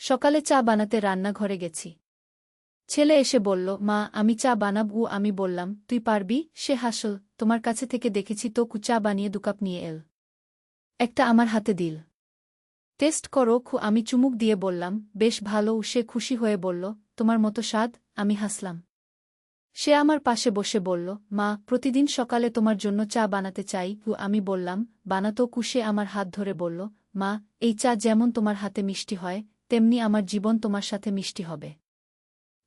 সকালে চা বানাতে রান্নাঘরে গেছি। ছেলে এসে বলল, মা আমি চা বানাবো। আমি বললাম, তুই পারবি? সে হাসল, তোমার কাছে থেকে দেখেছি তো চা বানিয়ে 2 কাপ নিয়ে এল। একটা আমার হাতে দিল। টেস্ট করো। আমি চুমুক দিয়ে বললাম, বেশ ভালো। সে খুশি হয়ে বলল, তোমার মতো স্বাদ। আমি হাসলাম। সে আমার পাশে বসে বলল, মা প্রতিদিন সকালে তোমার জন্য চা বানাতে চাই। আমি বললাম, বানাতো। সে আমার হাত ধরে বলল, মা এই চা যেমন তোমার হাতে মিষ্টি হয়, তেমনি আমার জীবন তোমার সাথে মিষ্টি হবে।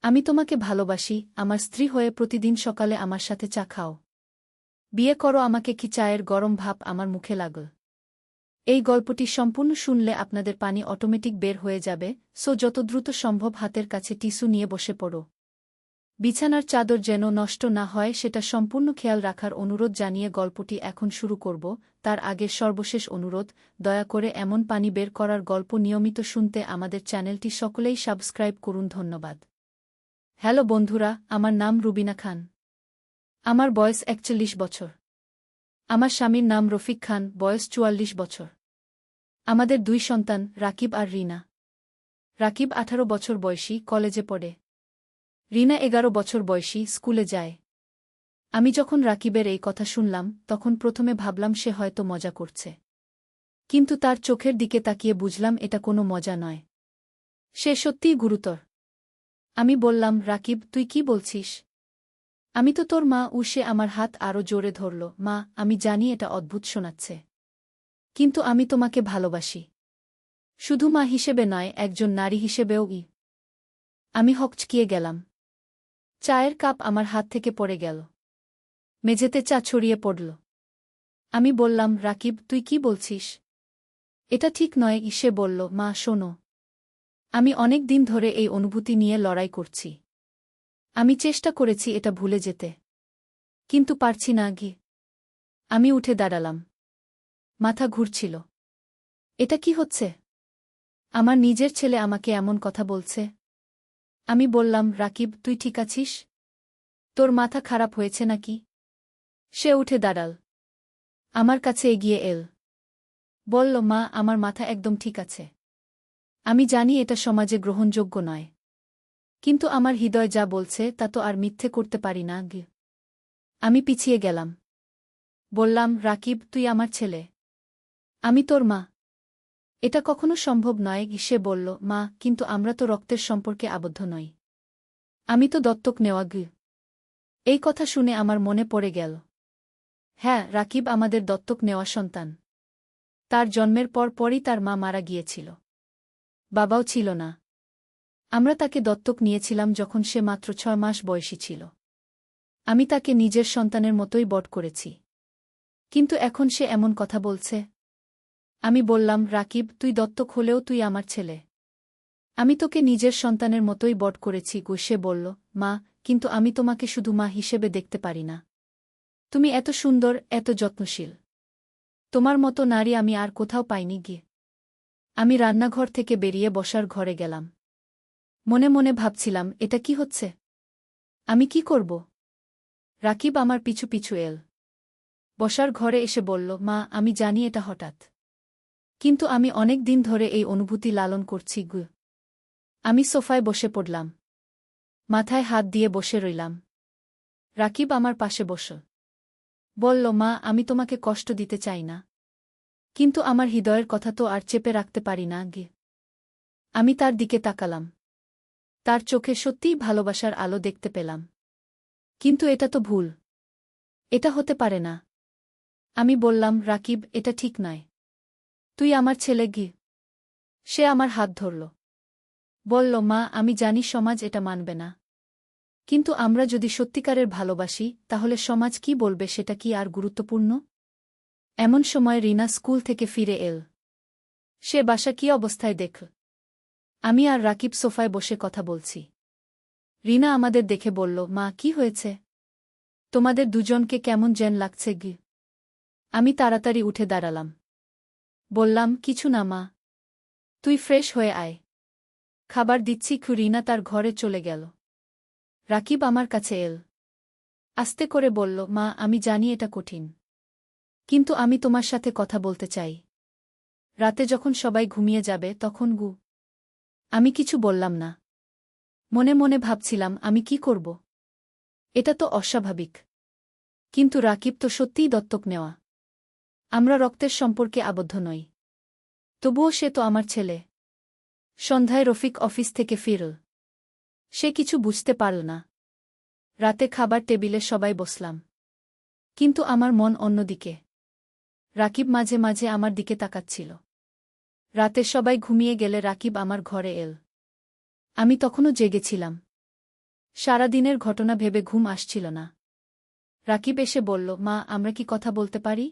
আমি তোমাকে ভালোবাসি, আমার স্ত্রী হয়ে প্রতিদিন সকালে আমার সাথে চা খাও। বিয়ে করো আমাকে। কি চায়ের গরম ভাপ আমার মুখে লাগল। এই গল্পটি সম্পূর্ণ শুনলে আপনাদের পানি অটোমেটিক বের হয়ে যাবে, সো যত দ্রুত সম্ভব হাতের কাছে টিস্যু নিয়ে বসে পড়ো। বিছানার চাদর যেন নষ্ট না হয় সেটা সম্পূর্ণ খেয়াল রাখার অনুরোধ জানিয়ে গল্পটি এখন শুরু করব। তার আগে সর্বশেষ অনুরোধ, দয়া করে এমন পানি বের করার গল্প নিয়মিত শুনতে আমাদের চ্যানেলটি সকলেই সাবস্ক্রাইব করুন। ধন্যবাদ। হ্যালো বন্ধুরা, আমার নাম রুবিনা খান। আমার বয়স 41 বছর। আমার স্বামীর নাম রফিক খান, বয়স 44 বছর। আমাদের 2 সন্তান, রাকিব আর রিনা। রাকিব 18 বছর বয়সী, কলেজে পড়ে। রিনা 11 বছর বয়সী, স্কুলে যায়। আমি যখন রাকিবের এই কথা শুনলাম তখন প্রথমে ভাবলাম সে হয়তো মজা করছে। কিন্তু তার চোখের দিকে তাকিয়ে বুঝলাম এটা কোনো মজা নয়। সে সত্যিই গুরুতর। আমি বললাম, রাকিব তুই কি বলছিস? আমি তো তোর মা। সে আমার হাত আরও জোরে ধরল। মা আমি জানি এটা অদ্ভুত শোনাচ্ছে, কিন্তু আমি তোমাকে ভালোবাসি। শুধু মা হিসেবে নয়, একজন নারী হিসেবেও। আমি হকচকিয়ে গেলাম। চায়ের কাপ আমার হাত থেকে পড়ে গেল। মেঝেতে চা ছড়িয়ে পড়ল। আমি বললাম, রাকিব তুই কি বলছিস? এটা ঠিক নয়। সে বলল, মা শোনো, আমি অনেক দিন ধরে এই অনুভূতি নিয়ে লড়াই করছি। আমি চেষ্টা করেছি এটা ভুলে যেতে, কিন্তু পারছি না। আমি উঠে দাঁড়ালাম। মাথা ঘুরছিল। এটা কি হচ্ছে? আমার নিজের ছেলে আমাকে এমন কথা বলছে। আমি বললাম, রাকিব তুই ঠিক আছিস? তোর মাথা খারাপ হয়েছে নাকি? সে উঠে দাঁড়াল। আমার কাছে এগিয়ে এল। বলল, মা আমার মাথা একদম ঠিক আছে। আমি জানি এটা সমাজে গ্রহণযোগ্য নয়, কিন্তু আমার হৃদয় যা বলছে তা তো আর মিথ্যে করতে পারি না। আমি পিছিয়ে গেলাম। বললাম, রাকিব তুই আমার ছেলে। আমি তোর মা। এটা কখনো সম্ভব নয়। সে বলল, মা কিন্তু আমরা তো রক্তের সম্পর্কে আবদ্ধ নই। আমি তো দত্তক নেওয়া। এই কথা শুনে আমার মনে পড়ে গেল। হ্যাঁ, রাকিব আমাদের দত্তক নেওয়া সন্তান। তার জন্মের পরই তার মা মারা গিয়েছিল। বাবাও ছিল না। আমরা তাকে দত্তক নিয়েছিলাম যখন সে মাত্র 6 মাস বয়সী ছিল। আমি তাকে নিজের সন্তানের মতোই বড় করেছি। কিন্তু এখন সে এমন কথা বলছে। আমি বললাম, রাকিব তুই দত্তক হলেও তুই আমার ছেলে। আমি তোকে নিজের সন্তানের মতোই বড় করেছি। সে বলল, মা কিন্তু আমি তোমাকে শুধু মা হিসেবে দেখতে পারি না। তুমি এত সুন্দর, এত যত্নশীল। তোমার মতো নারী আমি আর কোথাও পাইনি। আমি রান্নাঘর থেকে বেরিয়ে বসার ঘরে গেলাম। মনে মনে ভাবছিলাম, এটা কি হচ্ছে? আমি কি করব? রাকিব আমার পিছু পিছু এল। বসার ঘরে এসে বলল, মা আমি জানি এটা হঠাৎ, কিন্তু আমি অনেক দিন ধরে এই অনুভূতি লালন করছি। আমি সোফায় বসে পড়লাম। মাথায় হাত দিয়ে বসে রইলাম। রাকিব আমার পাশে বসল। বলল, মা আমি তোমাকে কষ্ট দিতে চাই না, কিন্তু আমার হৃদয়ের কথা তো আর চেপে রাখতে পারি না। আমি তার দিকে তাকালাম। তার চোখে সত্যিই ভালোবাসার আলো দেখতে পেলাম। কিন্তু এটা তো ভুল। এটা হতে পারে না। আমি বললাম, রাকিব এটা ঠিক নয়। তুই আমার ছেলে। সে আমার হাত ধরল। বলল, মা আমি জানি সমাজ এটা মানবে না, কিন্তু আমরা যদি সত্যিকারের ভালোবাসি তাহলে সমাজ কি বলবে সেটা কি আর গুরুত্বপূর্ণ? এমন সময় রিনা স্কুল থেকে ফিরে এল। সে বাসা কি অবস্থায় দেখল। আমি আর রাকিব সোফায় বসে কথা বলছি। রিনা আমাদের দেখে বলল, মা কি হয়েছে? তোমাদের দুজনকে কেমন যেন লাগছে। আমি তাড়াতাড়ি উঠে দাঁড়ালাম। বললাম, কিছু না মা, তুই ফ্রেশ হয়ে আয়, খাবার দিচ্ছি। রিনা তার ঘরে চলে গেল। রাকিব আমার কাছে এল। আস্তে করে বলল, মা আমি জানি এটা কঠিন, কিন্তু আমি তোমার সাথে কথা বলতে চাই। রাতে যখন সবাই ঘুমিয়ে যাবে তখন আমি কিছু বললাম না। মনে মনে ভাবছিলাম আমি কি করব। এটা তো অস্বাভাবিক। কিন্তু রাকিব তো সত্যিই দত্তক নেওয়া। আমরা রক্তের সম্পর্কে আবদ্ধ নই। তবুও সে তো আমার ছেলে। সন্ধ্যায় রফিক অফিস থেকে ফিরল। সে কিছু বুঝতে পারল না। রাতে খাবার টেবিলে সবাই বসলাম। কিন্তু আমার মন অন্যদিকে। রাকিব মাঝে মাঝে আমার দিকে তাকাচ্ছিল। রাতে সবাই ঘুমিয়ে গেলে রাকিব আমার ঘরে এল। আমি তখনও জেগেছিলাম। সারাদিনের ঘটনা ভেবে ঘুম আসছিল না। রাকিব এসে বলল, মা, আমরা কি কথা বলতে পারি?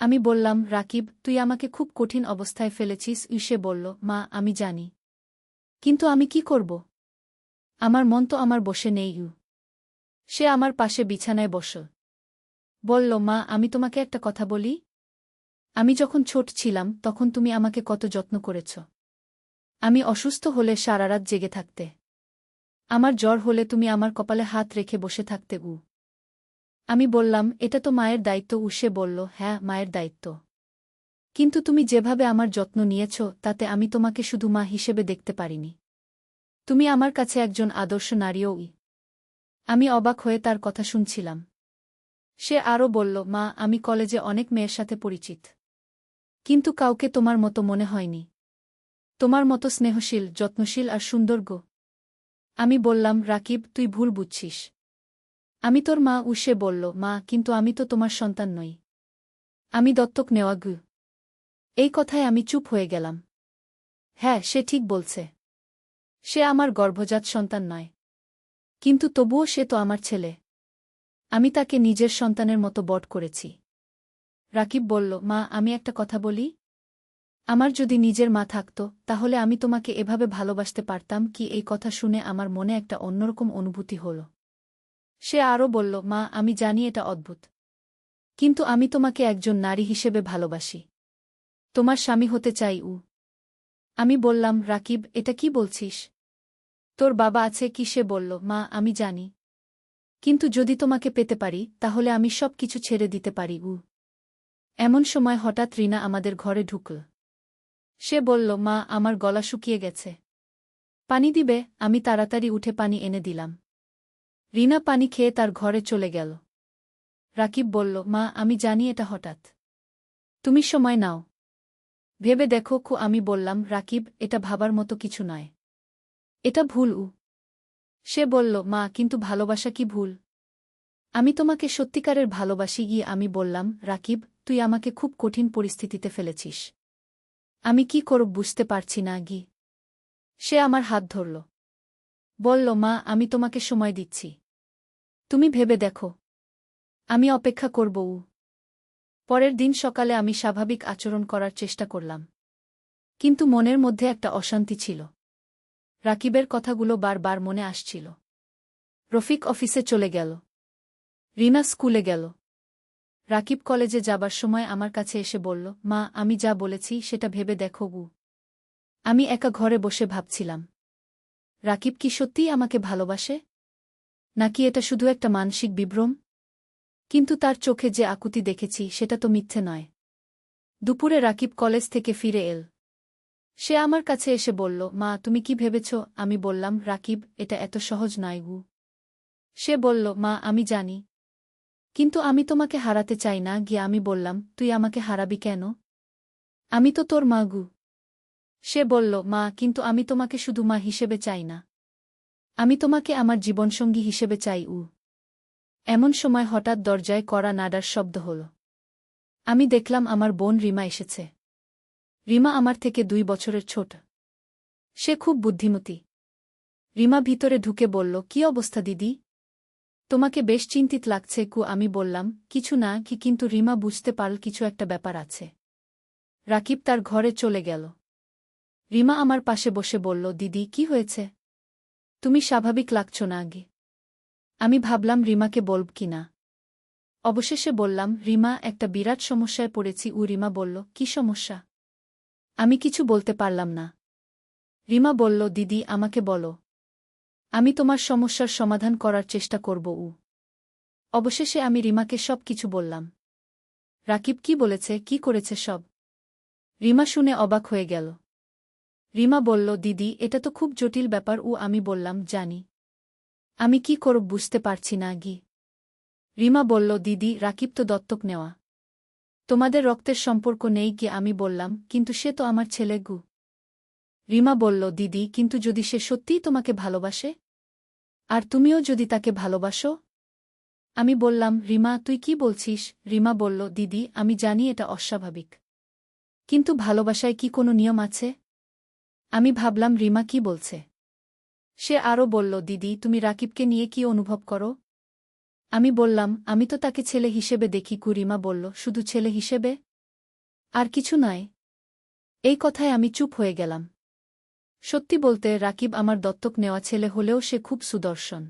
আমি বললাম, রাকিব, তুই আমাকে খুব কঠিন অবস্থায় ফেলেছিস। সে বলল, মা, আমি জানি। কিন্তু আমি কি করব? আমার মন তো আমার বসে নেই। সে আমার পাশে বিছানায় বসল। বলল, মা, আমি তোমাকে একটা কথা বলি। আমি যখন ছোট ছিলাম তখন তুমি আমাকে কত যত্ন করেছ। আমি অসুস্থ হলে সারারাত জেগে থাকতে। আমার জ্বর হলে তুমি আমার কপালে হাত রেখে বসে থাকতে। আমি বললাম, এটা তো মায়ের দায়িত্ব। সে বলল, হ্যাঁ, মায়ের দায়িত্ব। কিন্তু তুমি যেভাবে আমার যত্ন নিয়েছ তাতে আমি তোমাকে শুধু মা হিসেবে দেখতে পারিনি। তুমি আমার কাছে একজন আদর্শ নারীও। আমি অবাক হয়ে তার কথা শুনছিলাম। সে আরও বলল, মা, আমি কলেজে অনেক মেয়ের সাথে পরিচিত। কিন্তু কাউকে তোমার মতো মনে হয়নি। তোমার মতো স্নেহশীল, যত্নশীল আর সুন্দর গো। আমি বললাম, রাকিব, তুই ভুল বুঝছিস। আমি তোর মা। সে বলল, মা, কিন্তু আমি তো তোমার সন্তান নই। আমি দত্তক নেওয়া গু। এই কথায় আমি চুপ হয়ে গেলাম। হ্যাঁ, সে ঠিক বলছে। সে আমার গর্ভজাত সন্তান নয়। কিন্তু তবুও সে তো আমার ছেলে। আমি তাকে নিজের সন্তানের মতো বড় করেছি। রাকিব বলল, মা, আমি একটা কথা বলি। আমার যদি নিজের মা থাকত তাহলে আমি তোমাকে এভাবে ভালোবাসতে পারতাম কি? এই কথা শুনে আমার মনে একটা অন্যরকম অনুভূতি হল। সে আরও বলল, মা, আমি জানি এটা অদ্ভুত। কিন্তু আমি তোমাকে একজন নারী হিসেবে ভালোবাসি। তোমার স্বামী হতে চাই। আমি বললাম, রাকিব, এটা কি বলছিস? তোর বাবা আছে কি? সে বলল, মা, আমি জানি। কিন্তু যদি তোমাকে পেতে পারি তাহলে আমি সব কিছু ছেড়ে দিতে পারি। এমন সময় হঠাৎ রিনা আমাদের ঘরে ঢুকল। সে বলল, মা, আমার গলা শুকিয়ে গেছে। পানি দিবে? আমি তাড়াতাড়ি উঠে পানি এনে দিলাম। রিনা পানি খেয়ে তার ঘরে চলে গেল। রাকিব বলল, মা, আমি জানি এটা হঠাৎ। তুমি সময় নাও। ভেবে দেখো। আমি বললাম, রাকিব, এটা ভাবার মতো কিছু নয়। এটা ভুল। সে বলল, মা, কিন্তু ভালোবাসা কি ভুল? আমি তোমাকে সত্যিকারের ভালোবাসি। আমি বললাম, রাকিব, তুই আমাকে খুব কঠিন পরিস্থিতিতে ফেলেছিস। আমি কি করব বুঝতে পারছি না। সে আমার হাত ধরল। বলল, মা, আমি তোমাকে সময় দিচ্ছি। তুমি ভেবে দেখো। আমি অপেক্ষা করব। পরের দিন সকালে আমি স্বাভাবিক আচরণ করার চেষ্টা করলাম। কিন্তু মনের মধ্যে একটা অশান্তি ছিল। রাকিবের কথাগুলো বারবার মনে আসছিল। রফিক অফিসে চলে গেল। রিনা স্কুলে গেল। রাকিব কলেজে যাবার সময় আমার কাছে এসে বলল, মা, আমি যা বলেছি সেটা ভেবে দেখো। আমি একা ঘরে বসে ভাবছিলাম, রাকিব কি সত্যিই আমাকে ভালোবাসে? নাকি এটা শুধু একটা মানসিক বিভ্রম? কিন্তু তার চোখে যে আকুতি দেখেছি সেটা তো মিথ্যে নয়। দুপুরে রাকিব কলেজ থেকে ফিরে এল। সে আমার কাছে এসে বলল, মা, তুমি কি ভেবেছ? আমি বললাম, রাকিব, এটা এত সহজ নয়। সে বলল, মা, আমি জানি। কিন্তু আমি তোমাকে হারাতে চাই না। আমি বললাম, তুই আমাকে হারাবি কেন? আমি তো তোর মা। সে বলল, মা, কিন্তু আমি তোমাকে শুধু মা হিসেবে চাই না। আমি তোমাকে আমার জীবনসঙ্গী হিসেবে চাই। এমন সময় হঠাৎ দরজায় কড়া নাড়ার শব্দ হল। আমি দেখলাম আমার বোন রিমা এসেছে। রিমা আমার থেকে 2 বছরের ছোট। সে খুব বুদ্ধিমতী। রিমা ভিতরে ঢুকে বলল, কি অবস্থা দিদি? তোমাকে বেশ চিন্তিত লাগছে। আমি বললাম, কিছু না। কিন্তু রিমা বুঝতে পারল কিছু একটা ব্যাপার আছে। রাকিব তার ঘরে চলে গেল। রিমা আমার পাশে বসে বলল, দিদি, কি হয়েছে? তুমি স্বাভাবিক লাগছ না। আমি ভাবলাম রিমাকে বলব কি না। অবশেষে বললাম, রিমা, একটা বিরাট সমস্যায় পড়েছি। রিমা বলল, কি সমস্যা? আমি কিছু বলতে পারলাম না। রিমা বলল, দিদি, আমাকে বলো। আমি তোমার সমস্যার সমাধান করার চেষ্টা করব। অবশেষে আমি রিমাকে সব কিছু বললাম। রাকিব কি বলেছে, কি করেছে সব। রিমা শুনে অবাক হয়ে গেল। রিমা বলল, দিদি এটা তো খুব জটিল ব্যাপার। আমি বললাম, জানি। আমি কি করব বুঝতে পারছি না গি। রিমা বলল, দিদি রাকিব তো দত্তক নেওয়া। তোমাদের রক্তের সম্পর্ক নেই কি? আমি বললাম, কিন্তু সে তো আমার ছেলে গু। রিমা বলল, দিদি কিন্তু যদি সে সত্যিই তোমাকে ভালোবাসে, আর তুমিও যদি তাকে ভালোবাসো? আমি বললাম, রিমা তুই কি বলছিস? রিমা বলল, দিদি আমি জানি এটা অস্বাভাবিক, কিন্তু ভালোবাসায় কি কোনো নিয়ম আছে? আমি ভাবলাম রিমা কি বলছে। সে আরও বলল, দিদি তুমি রাকিবকে নিয়ে কি অনুভব করো? আমি বললাম, আমি তো তাকে ছেলে হিসেবে দেখি। রিমা বলল, শুধু ছেলে হিসেবে, আর কিছু নয়? এই কথায় আমি চুপ হয়ে গেলাম। সত্যি বলতে রাকিব আমার দত্তক নেওয়া ছেলে হলেও সে খুব সুদর্শন।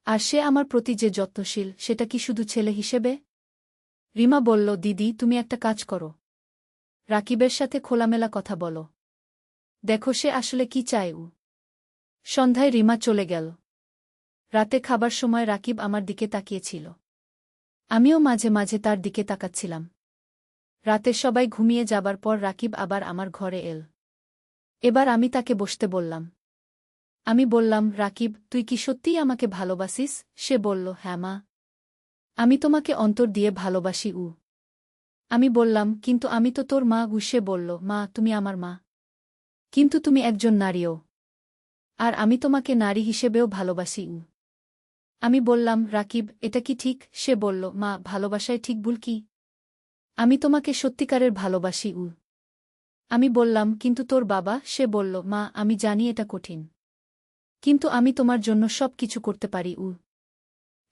আর সে আমার প্রতি যে যত্নশীল, সেটা কি শুধু ছেলে হিসেবে? রিমা বলল, দিদি তুমি একটা কাজ করো, রাকিবের সাথে খোলামেলা কথা বলো, দেখো সে আসলে কি চায়। সন্ধ্যায় রিমা চলে গেল। রাতে খাবার সময় রাকিব আমার দিকে তাকিয়েছিল। আমিও মাঝে মাঝে তার দিকে তাকাচ্ছিলাম। রাতে সবাই ঘুমিয়ে যাবার পর রাকিব আবার আমার ঘরে এল। এবার আমি তাকে বসতে বললাম। আমি বললাম, রাকিব তুই কি সত্যিই আমাকে ভালোবাসিস? সে বলল, হ্যাঁ মা, আমি তোমাকে অন্তর দিয়ে ভালোবাসি। আমি বললাম, কিন্তু আমি তো তোর মা। সে বলল, মা তুমি আমার মা, কিন্তু তুমি একজন নারীও, আর আমি তোমাকে নারী হিসেবেও ভালোবাসি। আমি বললাম, রাকিব এটা কি ঠিক? সে বলল, মা ভালোবাসায় ঠিক ভুল কি? আমি তোমাকে সত্যিকারের ভালোবাসি। আমি বললাম, কিন্তু তোর বাবা? সে বলল, মা আমি জানি এটা কঠিন, কিন্তু আমি তোমার জন্য সব কিছু করতে পারি।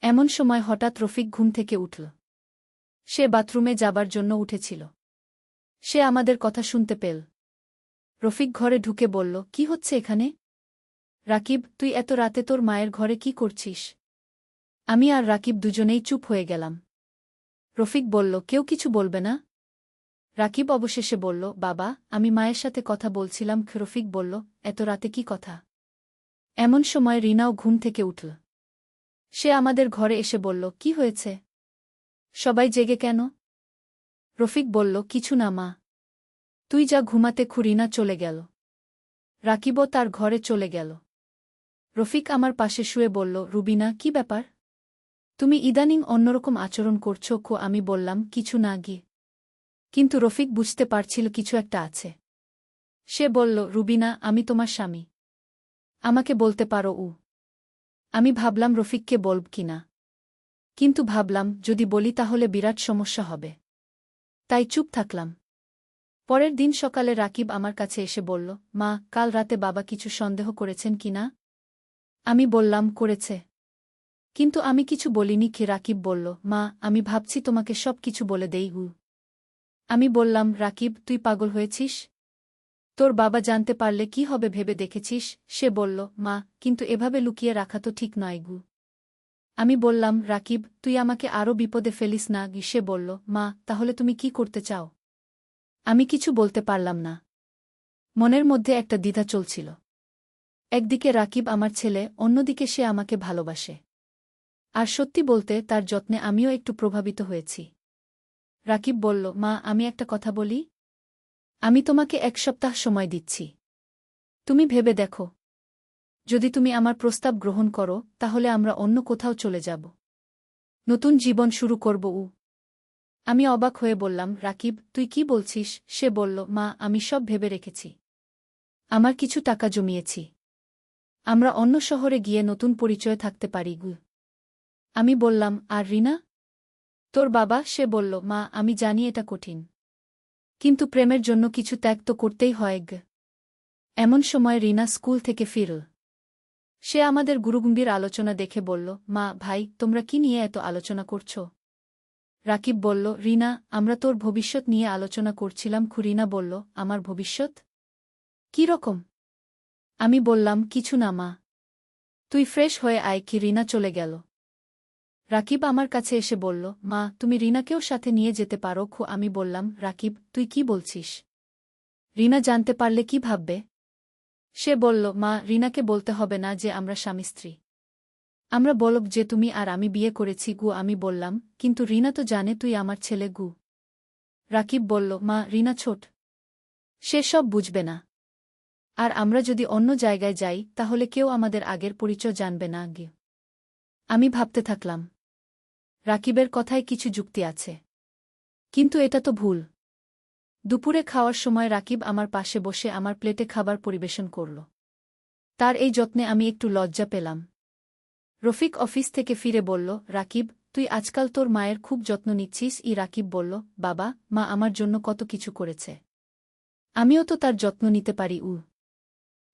এমন সময় হঠাৎ রফিক ঘুম থেকে উঠল। সে বাথরুমে যাবার জন্য উঠেছিল। সে আমাদের কথা শুনতে পেল। রফিক ঘরে ঢুকে বলল, কি হচ্ছে এখানে? রাকিব তুই এত রাতে তোর মায়ের ঘরে কি করছিস? আমি আর রাকিব দুজনেই চুপ হয়ে গেলাম। রফিক বলল, কেউ কিছু বলবে না? রাকিব অবশেষে বলল, বাবা আমি মায়ের সাথে কথা বলছিলাম। রফিক বলল, এত রাতে কি কথা? এমন সময় রিনাও ঘুম থেকে উঠল। সে আমাদের ঘরে এসে বলল, কি হয়েছে? সবাই জেগে কেন? রফিক বলল, কিছু না মা, তুই যা ঘুমাতে। রিনা চলে গেল। রাকিবও তার ঘরে চলে গেল। রফিক আমার পাশে শুয়ে বলল, রুবিনা কি ব্যাপার? তুমি ইদানিং অন্যরকম আচরণ করছো। আমি বললাম, কিছু না গিয়ে, কিন্তু রফিক বুঝতে পারছিল কিছু একটা আছে। সে বলল, রুবিনা আমি তোমার স্বামী, আমাকে বলতে পারো। আমি ভাবলাম রফিককে বলব কিনা, কিন্তু ভাবলাম যদি বলি তাহলে বিরাট সমস্যা হবে, তাই চুপ থাকলাম। পরের দিন সকালে রাকিব আমার কাছে এসে বলল, মা কাল রাতে বাবা কিছু সন্দেহ করেছেন কিনা? আমি বললাম, করেছে, কিন্তু আমি কিছু বলিনি। রাকিব বলল, মা আমি ভাবছি তোমাকে সব কিছু বলে দেই। আমি বললাম, রাকিব তুই পাগল হয়েছিস? তোর বাবা জানতে পারলে কি হবে ভেবে দেখেছিস? সে বলল, মা কিন্তু এভাবে লুকিয়ে রাখা তো ঠিক নয়। আমি বললাম, রাকিব তুই আমাকে আরও বিপদে ফেলিস না। সে বলল, মা তাহলে তুমি কি করতে চাও? আমি কিছু বলতে পারলাম না। মনের মধ্যে একটা দ্বিধা চলছিল। একদিকে রাকিব আমার ছেলে, অন্যদিকে সে আমাকে ভালোবাসে। আর সত্যি বলতে তার যত্নে আমিও একটু প্রভাবিত হয়েছি। রাকিব বলল, মা আমি একটা কথা বলি? আমি তোমাকে 1 সপ্তাহ সময় দিচ্ছি। তুমি ভেবে দেখো, যদি তুমি আমার প্রস্তাব গ্রহণ করো তাহলে আমরা অন্য কোথাও চলে যাব, নতুন জীবন শুরু করব। আমি অবাক হয়ে বললাম, রাকিব তুই কি বলছিস? সে বলল, মা আমি সব ভেবে রেখেছি, আমার কিছু টাকা জমিয়েছি, আমরা অন্য শহরে গিয়ে নতুন পরিচয়ে থাকতে পারি। আমি বললাম, আর রিনা? তোর বাবা? সে বলল, মা আমি জানি এটা কঠিন, কিন্তু প্রেমের জন্য কিছু ত্যাগ তো করতেই হয়। এমন সময় রিনা স্কুল থেকে ফিরল। সে আমাদের গুরুগম্ভীর আলোচনা দেখে বলল, মা ভাই তোমরা কি নিয়ে এত আলোচনা করছ? রাকিব বলল, রিনা আমরা তোর ভবিষ্যৎ নিয়ে আলোচনা করছিলাম। রিনা বলল, আমার ভবিষ্যৎ? কি রকম? আমি বললাম, কিছু না মা, তুই ফ্রেশ হয়ে আয়। রিনা চলে গেল। রাকিব আমার কাছে এসে বলল, মা তুমি রিনাকেও সাথে নিয়ে যেতে পারো। আমি বললাম, রাকিব তুই কি বলছিস? রিনা জানতে পারলে কি ভাববে? সে বলল, মা রিনাকে বলতে হবে না যে আমরা স্বামী স্ত্রী, আমরা বলব যে তুমি আর আমি বিয়ে করেছি। আমি বললাম, কিন্তু রিনা তো জানে তুই আমার ছেলে। রাকিব বলল, মা রিনা ছোট, সে সব বুঝবে না। আর আমরা যদি অন্য জায়গায় যাই তাহলে কেউ আমাদের আগের পরিচয় জানবে না আগে। আমি ভাবতে থাকলাম, রাকিবের কথায় কিছু যুক্তি আছে, কিন্তু এটা তো ভুল। দুপুরে খাওয়ার সময় রাকিব আমার পাশে বসে আমার প্লেটে খাবার পরিবেশন করল। তার এই যত্নে আমি একটু লজ্জা পেলাম। রফিক অফিস থেকে ফিরে বলল, রাকিব, তুই আজকাল তোর মায়ের খুব যত্ন নিচ্ছিস। রাকিব বলল, বাবা, মা আমার জন্য কত কিছু করেছে, আমিও তো তার যত্ন নিতে পারি।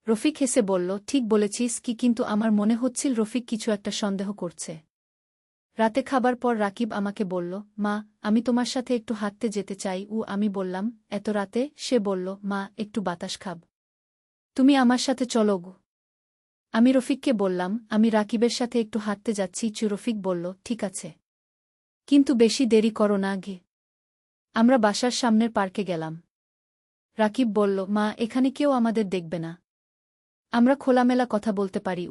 রফিক হেসে বলল, ঠিক বলেছিস কি, কিন্তু আমার মনে হচ্ছিল রফিক কিছু একটা সন্দেহ করছে। রাতে খাবার পর রাকিব আমাকে বলল, মা, আমি তোমার সাথে একটু হাঁটতে যেতে চাই। আমি বললাম, এত রাতে? সে বলল, মা, একটু বাতাস খাব, তুমি আমার সাথে চলো গো। আমি রফিককে বললাম, আমি রাকিবের সাথে একটু হাঁটতে যাচ্ছি। রফিক বলল, ঠিক আছে, কিন্তু বেশি দেরি করো না গে। আমরা বাসার সামনের পার্কে গেলাম। রাকিব বলল, মা, এখানে কেউ আমাদের দেখবে না, আমরা খোলামেলা কথা বলতে পারি।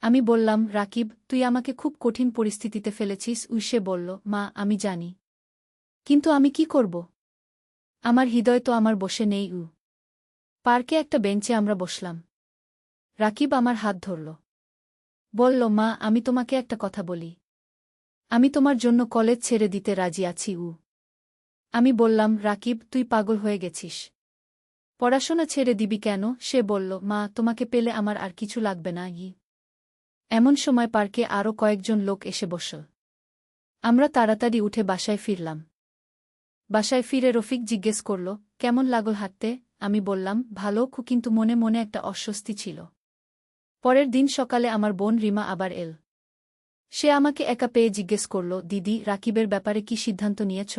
আমি বললাম, রাকিব, তুই আমাকে খুব কঠিন পরিস্থিতিতে ফেলেছিস। সে বলল, মা, আমি জানি, কিন্তু আমি কি করব? আমার হৃদয় তো আমার বসে নেই। পার্কে একটা বেঞ্চে আমরা বসলাম। রাকিব আমার হাত ধরল, বলল, মা, আমি তোমাকে একটা কথা বলি, আমি তোমার জন্য কলেজ ছেড়ে দিতে রাজি আছি। আমি বললাম, রাকিব, তুই পাগল হয়ে গেছিস, পড়াশোনা ছেড়ে দিবি কেন? সে বলল, মা, তোমাকে পেলে আমার আর কিছু লাগবে না। এমন সময় পার্কে আরও কয়েকজন লোক এসে বসল। আমরা তাড়াতাড়ি উঠে বাসায় ফিরলাম। বাসায় ফিরে রফিক জিজ্ঞেস করল, কেমন লাগল হাঁটতে? আমি বললাম, ভালো, কিন্তু মনে মনে একটা অস্বস্তি ছিল। পরের দিন সকালে আমার বোন রিমা আবার এল। সে আমাকে একা পেয়ে জিজ্ঞেস করল, দিদি, রাকিবের ব্যাপারে কি সিদ্ধান্ত নিয়েছ?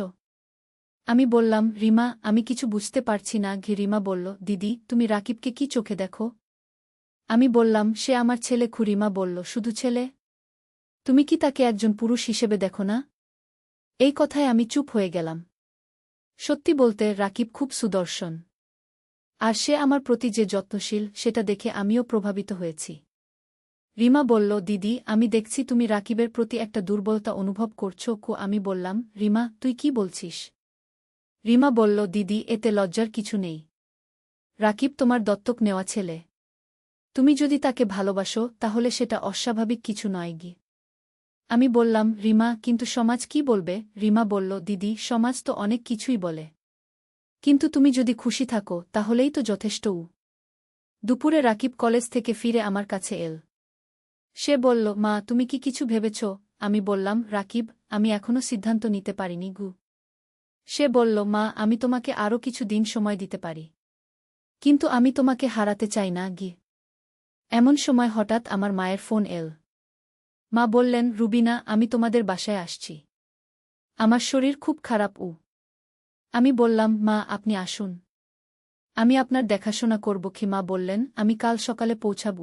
আমি বললাম, রিমা, আমি কিছু বুঝতে পারছি না। রিমা বলল, দিদি, তুমি রাকিবকে কি চোখে দেখো? আমি বললাম, সে আমার ছেলে। রিমা বলল, শুধু ছেলে? তুমি কি তাকে একজন পুরুষ হিসেবে দেখো না? এই কথায় আমি চুপ হয়ে গেলাম। সত্যি বলতে, রাকিব খুব সুদর্শন, আর সে আমার প্রতি যে যত্নশীল সেটা দেখে আমিও প্রভাবিত হয়েছি। রিমা বলল, দিদি, আমি দেখছি তুমি রাকিবের প্রতি একটা দুর্বলতা অনুভব করছো। আমি বললাম, রিমা, তুই কি বলছিস? রিমা বলল, দিদি, এতে লজ্জার কিছু নেই। রাকিব তোমার দত্তক নেওয়া ছেলে, তুমি যদি তাকে ভালোবাসো তাহলে সেটা অস্বাভাবিক কিছু নয়। আমি বললাম, রিমা, কিন্তু সমাজ কি বলবে? রিমা বলল, দিদি, সমাজ তো অনেক কিছুই বলে, কিন্তু তুমি যদি খুশি থাকো তাহলেই তো যথেষ্ট। দুপুরে রাকিব কলেজ থেকে ফিরে আমার কাছে এল। সে বলল, মা, তুমি কি কিছু ভেবেছ? আমি বললাম, রাকিব, আমি এখনো সিদ্ধান্ত নিতে পারিনি। সে বলল, মা, আমি তোমাকে আরও কিছু দিন সময় দিতে পারি, কিন্তু আমি তোমাকে হারাতে চাই না। এমন সময় হঠাৎ আমার মায়ের ফোন এল। মা বললেন, রুবিনা, আমি তোমাদের বাসায় আসছি, আমার শরীর খুব খারাপ। আমি বললাম, মা, আপনি আসুন, আমি আপনার দেখাশোনা করব। মা বললেন, আমি কাল সকালে পৌঁছাব।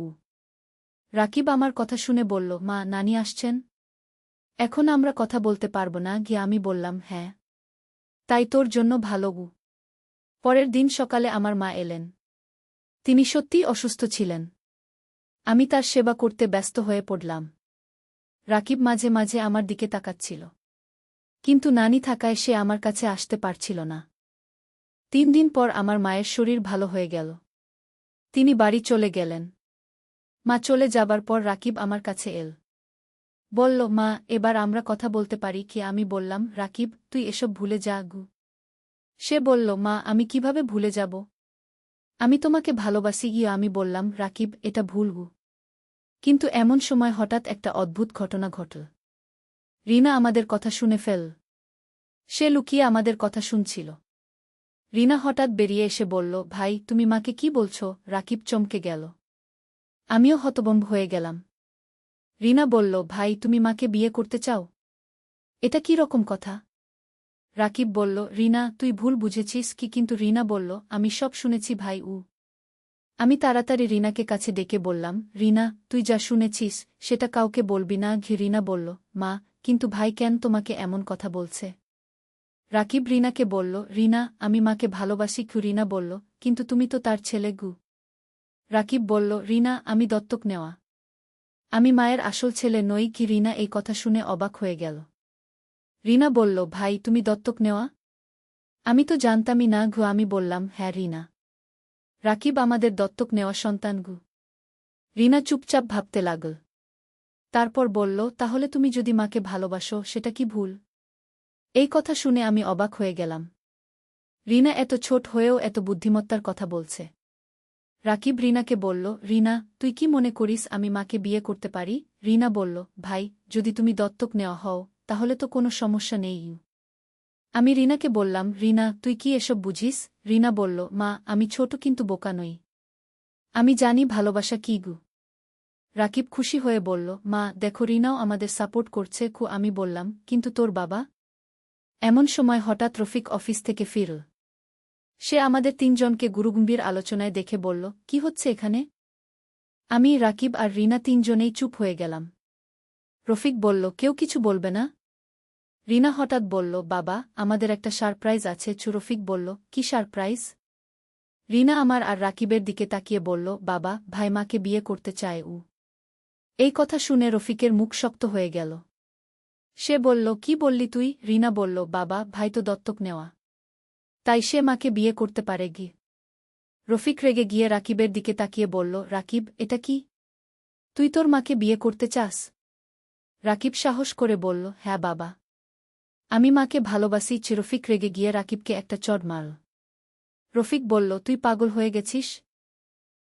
রাকিব আমার কথা শুনে বলল, মা, নানি আসছেন? এখন আমরা কথা বলতে পারব না। আমি বললাম, হ্যাঁ, তাই তোর জন্য ভালো। পরের দিন সকালে আমার মা এলেন। তিনি সত্যিই অসুস্থ ছিলেন। আমি তার সেবা করতে ব্যস্ত হয়ে পড়লাম। রাকিব মাঝে মাঝে আমার দিকে তাকাচ্ছিল, কিন্তু নানি থাকায় সে আমার কাছে আসতে পারছিল না। 3 দিন পর আমার মায়ের শরীর ভালো হয়ে গেল। তিনি বাড়ি চলে গেলেন। মা চলে যাবার পর রাকিব আমার কাছে এল। বলল, মা, এবার আমরা কথা বলতে পারি কি? আমি বললাম, রাকিব, তুই এসব ভুলে যা। সে বলল, মা, আমি কিভাবে ভুলে যাব? আমি তোমাকে ভালোবাসি। আমি বললাম, রাকিব, এটা ভুল। কিন্তু এমন সময় হঠাৎ একটা অদ্ভুত ঘটনা ঘটল। রিনা আমাদের কথা শুনে ফেল। সে লুকিয়ে আমাদের কথা শুনছিল। রিনা হঠাৎ বেরিয়ে এসে বলল, ভাই, তুমি মাকে কি বলছ? রাকিব চমকে গেল। আমিও হতভম্ব হয়ে গেলাম। রিনা বলল, ভাই, তুমি মাকে বিয়ে করতে চাও? এটা কি রকম কথা? রাকিব বলল, রিনা, তুই ভুল বুঝেছিস। কিন্তু রিনা বলল, আমি সব শুনেছি ভাই। আমি তাড়াতাড়ি রিনাকে কাছে ডেকে বললাম, রিনা, তুই যা শুনেছিস সেটা কাউকে বলবি না। রিনা বলল, মা, কিন্তু ভাই কেন তোমাকে এমন কথা বলছে? রাকিব রিনাকে বলল, রিনা, আমি মাকে ভালোবাসি। রিনা বলল, কিন্তু তুমি তো তার ছেলে। রাকিব বলল, রিনা, আমি দত্তক নেওয়া, আমি মায়ের আসল ছেলে নই। রিনা এই কথা শুনে অবাক হয়ে গেল। রিনা বলল, ভাই, তুমি দত্তক নেওয়া? আমি তো জানতামই না। আমি বললাম, হ্যাঁ রিনা। রাকিব আমাদের দত্তক নেওয়া সন্তান গু। রিনা চুপচাপ ভাবতে লাগল। তারপর বলল, তাহলে তুমি যদি মাকে ভালোবাসো সেটা কি ভুল? এই কথা শুনে আমি অবাক হয়ে গেলাম। রিনা এত ছোট হয়েও এত বুদ্ধিমত্তার কথা বলছে। রাকিব রিনাকে বলল, রিনা, তুই কি মনে করিস আমি মাকে বিয়ে করতে পারি? রিনা বলল, ভাই, যদি তুমি দত্তক নেওয়া হও তাহলে তো কোনো সমস্যা নেই। আমি রিনাকে বললাম, রিনা, তুই কি এসব বুঝিস? রিনা বলল, মা, আমি ছোট কিন্তু বোকা নই। আমি জানি ভালোবাসা কী গু। রাকিব খুশি হয়ে বলল, মা, দেখো রিনাও আমাদের সাপোর্ট করছে। আমি বললাম, কিন্তু তোর বাবা? এমন সময় হঠাৎ রফিক অফিস থেকে ফিরল। সে আমাদের তিনজনকে গুরুগম্ভীর আলোচনায় দেখে বলল, কি হচ্ছে এখানে? আমি, রাকিব আর রিনা তিনজনেই চুপ হয়ে গেলাম। রফিক বলল, কেউ কিছু বলবে না? রিনা হঠাৎ বলল, বাবা, আমাদের একটা সারপ্রাইজ আছে। রফিক বলল, কি সারপ্রাইজ? রিনা আমার আর রাকিবের দিকে তাকিয়ে বলল, বাবা, ভাই মাকে বিয়ে করতে চায়। এই কথা শুনে রফিকের মুখ শক্ত হয়ে গেল। সে বলল, কি বললি তুই? রিনা বলল, বাবা, ভাই তো দত্তক নেওয়া, তাই সে মাকে বিয়ে করতে পারে গি। রফিক রেগে গিয়ে রাকিবের দিকে তাকিয়ে বলল, রাকিব, এটা কি? তুই তোর মাকে বিয়ে করতে চাস? রাকিব সাহস করে বলল, হ্যাঁ বাবা, আমি মাকে ভালোবাসি। রফিক রেগে গিয়ে রাকিবকে একটা চড় মারল। রফিক বলল, তুই পাগল হয়ে গেছিস?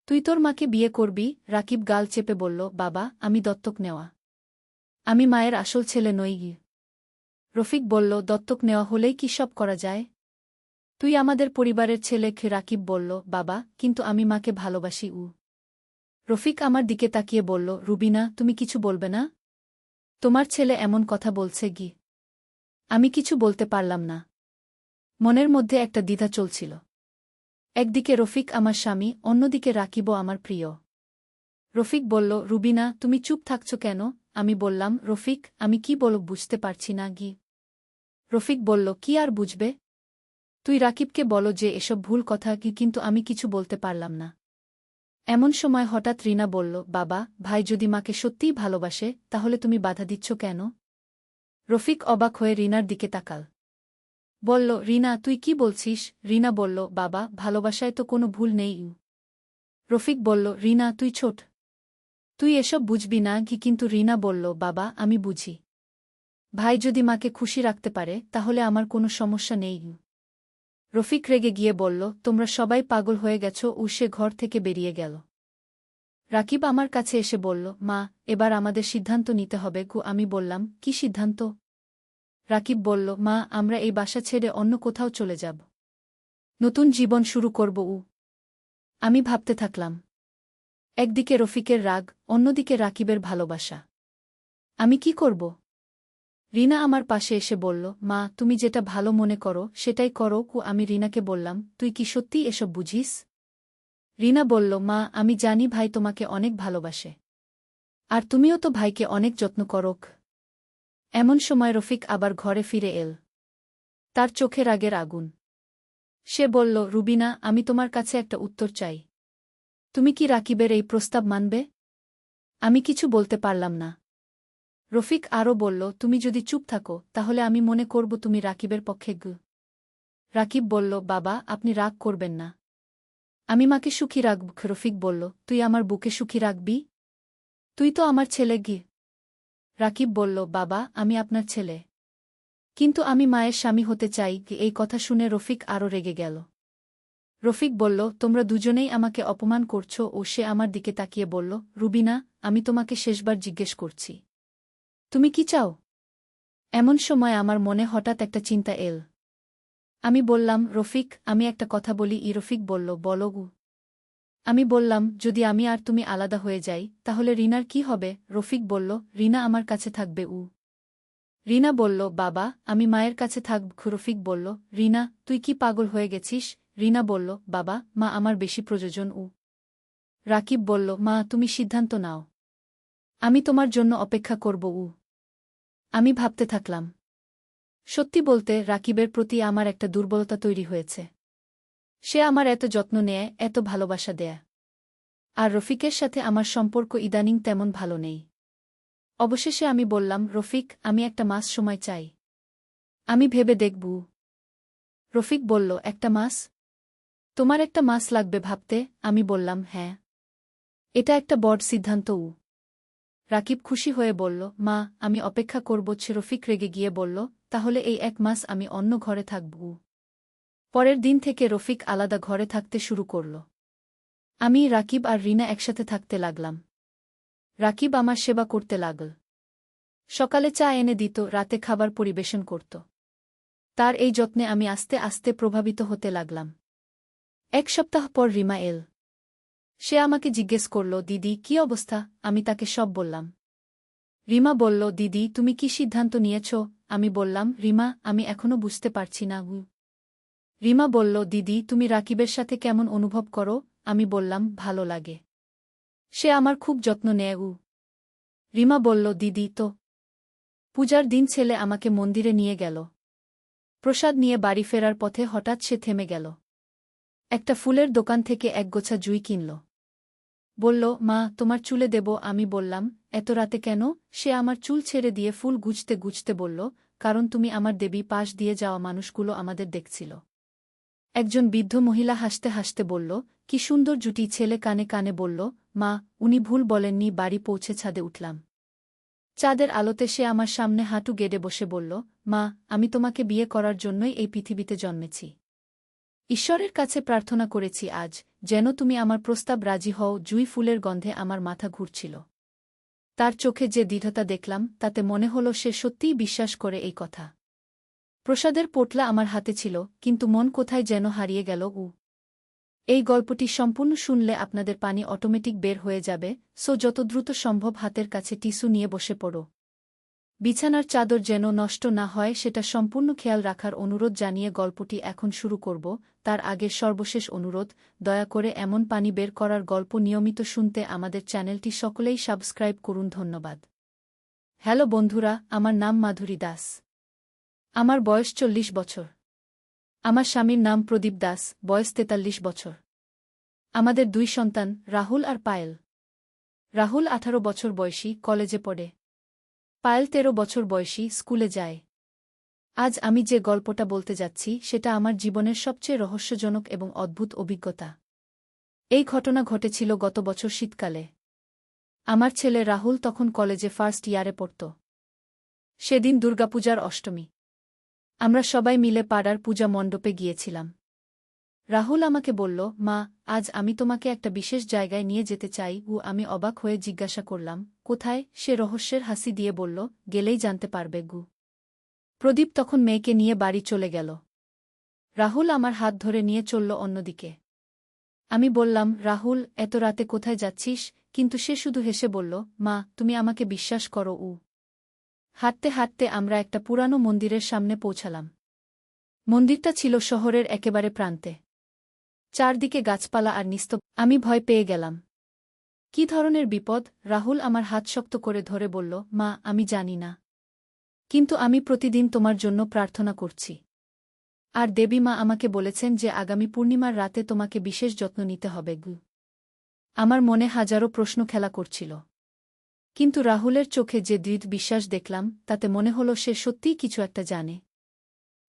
তুই তোর মাকে বিয়ে করবি? রাকিব গাল চেপে বলল, বাবা, আমি দত্তক নেওয়া, আমি মায়ের আসল ছেলে নই গি। রফিক বলল, দত্তক নেওয়া হলেই কি সব করা যায়? তুই আমাদের পরিবারের ছেলে। রাকিব বলল, বাবা, কিন্তু আমি মাকে ভালোবাসি। রফিক আমার দিকে তাকিয়ে বলল, রুবিনা, তুমি কিছু বলবে না? তোমার ছেলে এমন কথা বলছে গি। আমি কিছু বলতে পারলাম না। মনের মধ্যে একটা দ্বিধা চলছিল। একদিকে রফিক আমার স্বামী, অন্যদিকে রাকিবও আমার প্রিয়। রফিক বলল, রুবিনা, তুমি চুপ থাকছ কেন? আমি বললাম, রফিক, আমি কি বলব বুঝতে পারছি না গি। রফিক বলল, কি আর বুঝবে? তুই রাকিবকে বলো যে এসব ভুল কথা কি। কিন্তু আমি কিছু বলতে পারলাম না। এমন সময় হঠাৎ রিনা বলল, বাবা, ভাই যদি মাকে সত্যিই ভালোবাসে তাহলে তুমি বাধা দিচ্ছ কেন? রফিক অবাক হয়ে রিনার দিকে তাকাল। বলল, রিনা, তুই কি বলছিস? রিনা বলল, বাবা, ভালোবাসায় তো কোনো ভুল নেই। রফিক বলল, রিনা, তুই ছোট, তুই এসব বুঝবি না কি। কিন্তু রিনা বলল, বাবা, আমি বুঝি। ভাই যদি মাকে খুশি রাখতে পারে তাহলে আমার কোনো সমস্যা নেই। রফিক রেগে গিয়ে বলল, তোমরা সবাই পাগল হয়ে গেছ। সে ঘর থেকে বেরিয়ে গেল। রাকিব আমার কাছে এসে বলল, মা, এবার আমাদের সিদ্ধান্ত নিতে হবে। আমি বললাম, কি সিদ্ধান্ত? রাকিব বলল, মা, আমরা এই বাসা ছেড়ে অন্য কোথাও চলে যাব, নতুন জীবন শুরু করব। আমি ভাবতে থাকলাম। একদিকে রফিকের রাগ, অন্যদিকে রাকিবের ভালোবাসা। আমি কি করব? রিনা আমার পাশে এসে বলল, মা, তুমি যেটা ভালো মনে করো সেটাই করো। আমি রিনাকে বললাম, তুই কি সত্যিই এসব বুঝিস? রিনা বলল, মা, আমি জানি ভাই তোমাকে অনেক ভালোবাসে, আর তুমিও তো ভাইকে অনেক যত্ন করোক। এমন সময় রফিক আবার ঘরে ফিরে এল। তার চোখে রাগের আগুন। সে বলল, রুবিনা, আমি তোমার কাছে একটা উত্তর চাই। তুমি কি রাকিবের এই প্রস্তাব মানবে? আমি কিছু বলতে পারলাম না। রফিক আরও বলল, তুমি যদি চুপ থাকো তাহলে আমি মনে করব তুমি রাকিবের পক্ষে। রাকিব বলল, বাবা, আপনি রাগ করবেন না, আমি মাকে সুখী রাখব। রফিক বলল, তুই আমার বুকে সুখী রাখবি? তুই তো আমার ছেলে গি। রাকিব বলল, বাবা, আমি আপনার ছেলে, কিন্তু আমি মায়ের স্বামী হতে চাই। এই কথা শুনে রফিক আরও রেগে গেল। রফিক বলল, তোমরা দুজনেই আমাকে অপমান করছো। সে আমার দিকে তাকিয়ে বলল, রুবিনা, আমি তোমাকে শেষবার জিজ্ঞেস করছি, তুমি কি চাও? এমন সময় আমার মনে হঠাৎ একটা চিন্তা এল। আমি বললাম, রফিক, আমি একটা কথা বলি। রফিক বলল, বলো। আমি বললাম, যদি আমি আর তুমি আলাদা হয়ে যাই তাহলে রিনার কি হবে? রফিক বলল, রিনা আমার কাছে থাকবে। রিনা বলল, বাবা, আমি মায়ের কাছে থাকব। রফিক বলল, রিনা, তুই কি পাগল হয়ে গেছিস? রিনা বলল, বাবা, মা আমার বেশি প্রয়োজন। রাকিব বলল, মা, তুমি সিদ্ধান্ত নাও, আমি তোমার জন্য অপেক্ষা করব। আমি ভাবতে থাকলাম। সত্যি বলতে রাকিবের প্রতি আমার একটা দুর্বলতা তৈরি হয়েছে। সে আমার এত যত্ন নেয়, এত ভালোবাসা দেয়, আর রফিকের সাথে আমার সম্পর্ক ইদানিং তেমন ভালো নেই। অবশেষে আমি বললাম, রফিক, আমি একটা মাস সময় চাই, আমি ভেবে দেখব। রফিক বলল, একটা মাস? তোমার একটা মাস লাগবে ভাবতে। আমি বললাম, হ্যাঁ। এটা একটা বড় সিদ্ধান্ত। রাকিব খুশি হয়ে বলল, মা, আমি অপেক্ষা করব। রফিক রেগে গিয়ে বলল, তাহলে এই 1 মাস আমি অন্য ঘরে থাকব। পরের দিন থেকে রফিক আলাদা ঘরে থাকতে শুরু করল। আমি, রাকিব আর রিনা একসাথে থাকতে লাগলাম। রাকিব আমার সেবা করতে লাগল। সকালে চা এনে দিত, রাতে খাবার পরিবেশন করত। তার এই যত্নে আমি আস্তে আস্তে প্রভাবিত হতে লাগলাম। 1 সপ্তাহ পর রিমা এল। সে আমাকে জিজ্ঞেস করল, দিদি, কি অবস্থা? আমি তাকে সব বললাম। রিমা বলল, দিদি, তুমি কি সিদ্ধান্ত নিয়েছ? আমি বললাম, রিমা, আমি এখনো বুঝতে পারছি না। রিমা বলল, দিদি, তুমি রাকিবের সাথে কেমন অনুভব করো? আমি বললাম, ভালো লাগে। সে আমার খুব যত্ন নেয়। রিমা বলল, দিদি তো। পূজার দিন ছেলে আমাকে মন্দিরে নিয়ে গেল। প্রসাদ নিয়ে বাড়ি ফেরার পথে হঠাৎ সে থেমে গেল। একটা ফুলের দোকান থেকে একগোছা জুঁই কিনল। বলল, মা, তোমার চুলে দেব। আমি বললাম, এত রাতে কেন? সে আমার চুল ছেড়ে দিয়ে ফুল গুছতে গুছতে বলল, কারণ তুমি আমার দেবী। পাশ দিয়ে যাওয়া মানুষগুলো আমাদের দেখছিল। একজন বৃদ্ধ মহিলা হাসতে হাসতে বলল, কি সুন্দর জুটি। ছেলে কানে কানে বলল, মা, উনি ভুল বলেননি। বাড়ি পৌঁছে ছাদে উঠলাম। চাঁদের আলোতে সে আমার সামনে হাঁটু গেড়ে বসে বলল, মা, আমি তোমাকে বিয়ে করার জন্যই এই পৃথিবীতে জন্মেছি। ঈশ্বরের কাছে প্রার্থনা করেছি আজ, যেন তুমি আমার প্রস্তাব রাজি হও। জুঁই ফুলের গন্ধে আমার মাথা ঘুরছিল। তার চোখে যে দৃঢ়তা দেখলাম, তাতে মনে হল সে সত্যিই বিশ্বাস করে এই কথা। প্রসাদের পোটলা আমার হাতে ছিল, কিন্তু মন কোথায় যেন হারিয়ে গেল। এই গল্পটি সম্পূর্ণ শুনলে আপনাদের পানি অটোমেটিক বের হয়ে যাবে, সো যত দ্রুত সম্ভব হাতের কাছে টিস্যু নিয়ে বসে পড়ো। বিছানার চাদর যেন নষ্ট না হয় সেটা সম্পূর্ণ খেয়াল রাখার অনুরোধ জানিয়ে গল্পটি এখন শুরু করব। তার আগে সর্বশেষ অনুরোধ, দয়া করে এমন পানি বের করার গল্প নিয়মিত শুনতে আমাদের চ্যানেলটি সকলেই সাবস্ক্রাইব করুন। ধন্যবাদ। হ্যালো বন্ধুরা, আমার নাম মাধুরী দাস। আমার বয়স 40 বছর। আমার স্বামীর নাম প্রদীপ দাস, বয়স 43 বছর। আমাদের 2 সন্তান, রাহুল আর পায়েল। রাহুল 18 বছর বয়সী, কলেজে পড়ে। পায়েল 13 বছর বয়সী, স্কুলে যায়। আজ আমি যে গল্পটা বলতে যাচ্ছি সেটা আমার জীবনের সবচেয়ে রহস্যজনক এবং অদ্ভুত অভিজ্ঞতা। এই ঘটনা ঘটেছিল গত বছর শীতকালে। আমার ছেলে রাহুল তখন কলেজে ফার্স্ট ইয়ারে পড়ত। সেদিন দুর্গাপূজার অষ্টমী। আমরা সবাই মিলে পাড়ার পূজা মণ্ডপে গিয়েছিলাম। রাহুল আমাকে বলল, মা, আজ আমি তোমাকে একটা বিশেষ জায়গায় নিয়ে যেতে চাই। আমি অবাক হয়ে জিজ্ঞাসা করলাম, কোথায়? সে রহস্যের হাসি দিয়ে বলল, গেলেই জানতে পারবে। প্রদীপ তখন মেয়েকে নিয়ে বাড়ি চলে গেল। রাহুল আমার হাত ধরে নিয়ে চলল অন্যদিকে। আমি বললাম, রাহুল, এত রাতে কোথায় যাচ্ছিস? কিন্তু সে শুধু হেসে বলল, মা, তুমি আমাকে বিশ্বাস করো। হাঁটতে হাঁটতে আমরা একটা পুরানো মন্দিরের সামনে পৌঁছালাম। মন্দিরটা ছিল শহরের একেবারে প্রান্তে। চারদিকে গাছপালা আর নিস্তব্ধ। আমি ভয় পেয়ে গেলাম। কি ধরনের বিপদ? রাহুল আমার হাত শক্ত করে ধরে বলল, মা, আমি জানি না। কিন্তু আমি প্রতিদিন তোমার জন্য প্রার্থনা করছি। আর দেবী মা আমাকে বলেছেন যে আগামী পূর্ণিমার রাতে তোমাকে বিশেষ যত্ন নিতে হবে। আমার মনে হাজারো প্রশ্ন খেলা করছিল। কিন্তু রাহুলের চোখে যে দৃঢ় বিশ্বাস দেখলাম, তাতে মনে হল সে সত্যিই কিছু একটা জানে।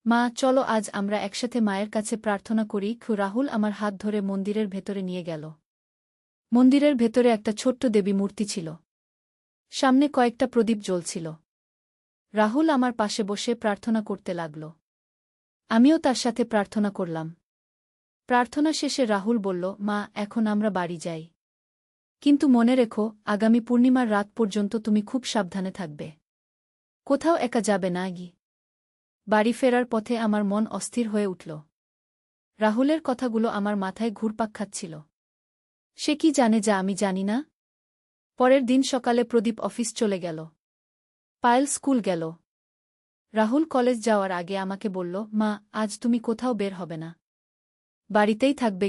মা, চলো আজ আমরা একসাথে মায়ের কাছে প্রার্থনা করি। রাহুল আমার হাত ধরে মন্দিরের ভেতরে নিয়ে গেল। মন্দিরের ভেতরে একটা ছোট্ট দেবী মূর্তি ছিল। সামনে কয়েকটা প্রদীপ জ্বলছিল। রাহুল আমার পাশে বসে প্রার্থনা করতে লাগল। আমিও তার সাথে প্রার্থনা করলাম। প্রার্থনা শেষে রাহুল বলল, মা, এখন আমরা বাড়ি যাই। কিন্তু মনে রেখো, আগামী পূর্ণিমার রাত পর্যন্ত তুমি খুব সাবধানে থাকবে। কোথাও একা যাবে না। বাড়ি ফেরার পথে আমার মন অস্থির হয়ে উঠল। রাহুলের কথাগুলো আমার মাথায় ঘুরপাক খাচ্ছিল। সে কি জানে যা আমি জানি না? পরের দিন সকালে প্রদীপ অফিস চলে গেল। পায়েল স্কুল গেল। রাহুল কলেজ যাওয়ার আগে আমাকে বলল, মা, আজ তুমি কোথাও বের হবে না। বাড়িতেই থাকবে।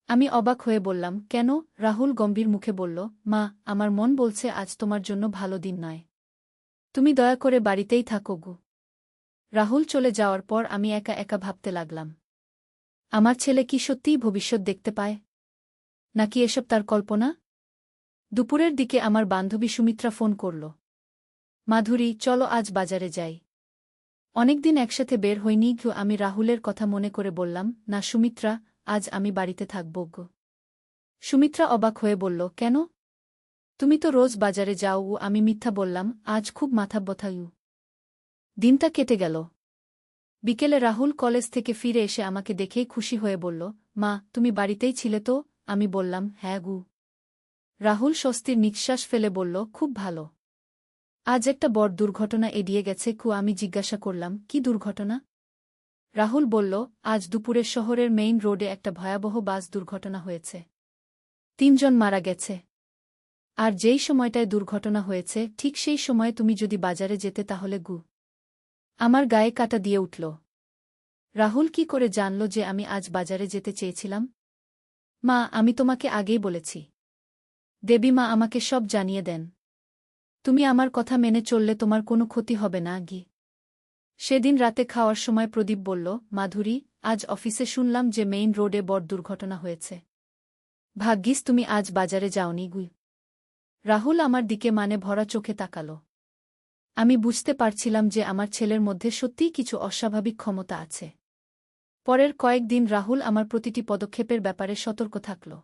আমি অবাক হয়ে বললাম, কেন? রাহুল গম্ভীর মুখে বলল, মা, আমার মন বলছে আজ তোমার জন্য ভালো দিন নয়। তুমি দয়া করে বাড়িতেই থাকো। রাহুল চলে যাওয়ার পর আমি একা একা ভাবতে লাগলাম, আমার ছেলে কি সত্যিই ভবিষ্যৎ দেখতে পায়, নাকি এসব তার কল্পনা? দুপুরের দিকে আমার বান্ধবী সুমিত্রা ফোন করল। মাধুরী, চলো আজ বাজারে যাই। অনেকদিন একসাথে বের হইনি। আমি রাহুলের কথা মনে করে বললাম, না সুমিত্রা, আজ আমি বাড়িতে থাকব গো। সুমিত্রা অবাক হয়ে বলল, কেন? তুমি তো রোজ বাজারে যাও। আমি মিথ্যা বললাম, আজ খুব মাথা ব্যথা। দিনটা কেটে গেল। বিকেলে রাহুল কলেজ থেকে ফিরে এসে আমাকে দেখেই খুশি হয়ে বলল, মা, তুমি বাড়িতেই ছিলে তো? আমি বললাম, হ্যাঁ গু। রাহুল স্বস্তির নিঃশ্বাস ফেলে বলল, খুব ভালো। আজ একটা বড় দুর্ঘটনা এড়িয়ে গেছে। আমি জিজ্ঞাসা করলাম, কি দুর্ঘটনা? রাহুল বলল, আজ দুপুরে শহরের মেইন রোডে একটা ভয়াবহ বাস দুর্ঘটনা হয়েছে। ৩ জন মারা গেছে। আর যেই সময়টায় দুর্ঘটনা হয়েছে ঠিক সেই সময়ে তুমি যদি বাজারে যেতে তাহলে গু। আমার গায়ে কাঁটা দিয়ে উঠল। রাহুল কি করে জানল যে আমি আজ বাজারে যেতে চেয়েছিলাম? মা, আমি তোমাকে আগেই বলেছি। দেবী মা আমাকে সব জানিয়ে দেন। তুমি আমার কথা মেনে চললে তোমার কোনো ক্ষতি হবে না গি। সেদিন রাতে খাওয়ার সময় প্রদীপ বলল, মাধুরী, আজ অফিসে শুনলাম যে মেইন রোডে বড় দুর্ঘটনা হয়েছে। ভাগ্যিস তুমি আজ বাজারে যাওনি গু। রাহুল আমার দিকে মানে ভরা চোখে তাকাল। আমি বুঝতে পারছিলাম যে আমার ছেলের মধ্যে সত্যিই কিছু অস্বাভাবিক ক্ষমতা আছে। পরের কয়েকদিন রাহুল আমার প্রতিটি পদক্ষেপের ব্যাপারে সতর্ক থাকল।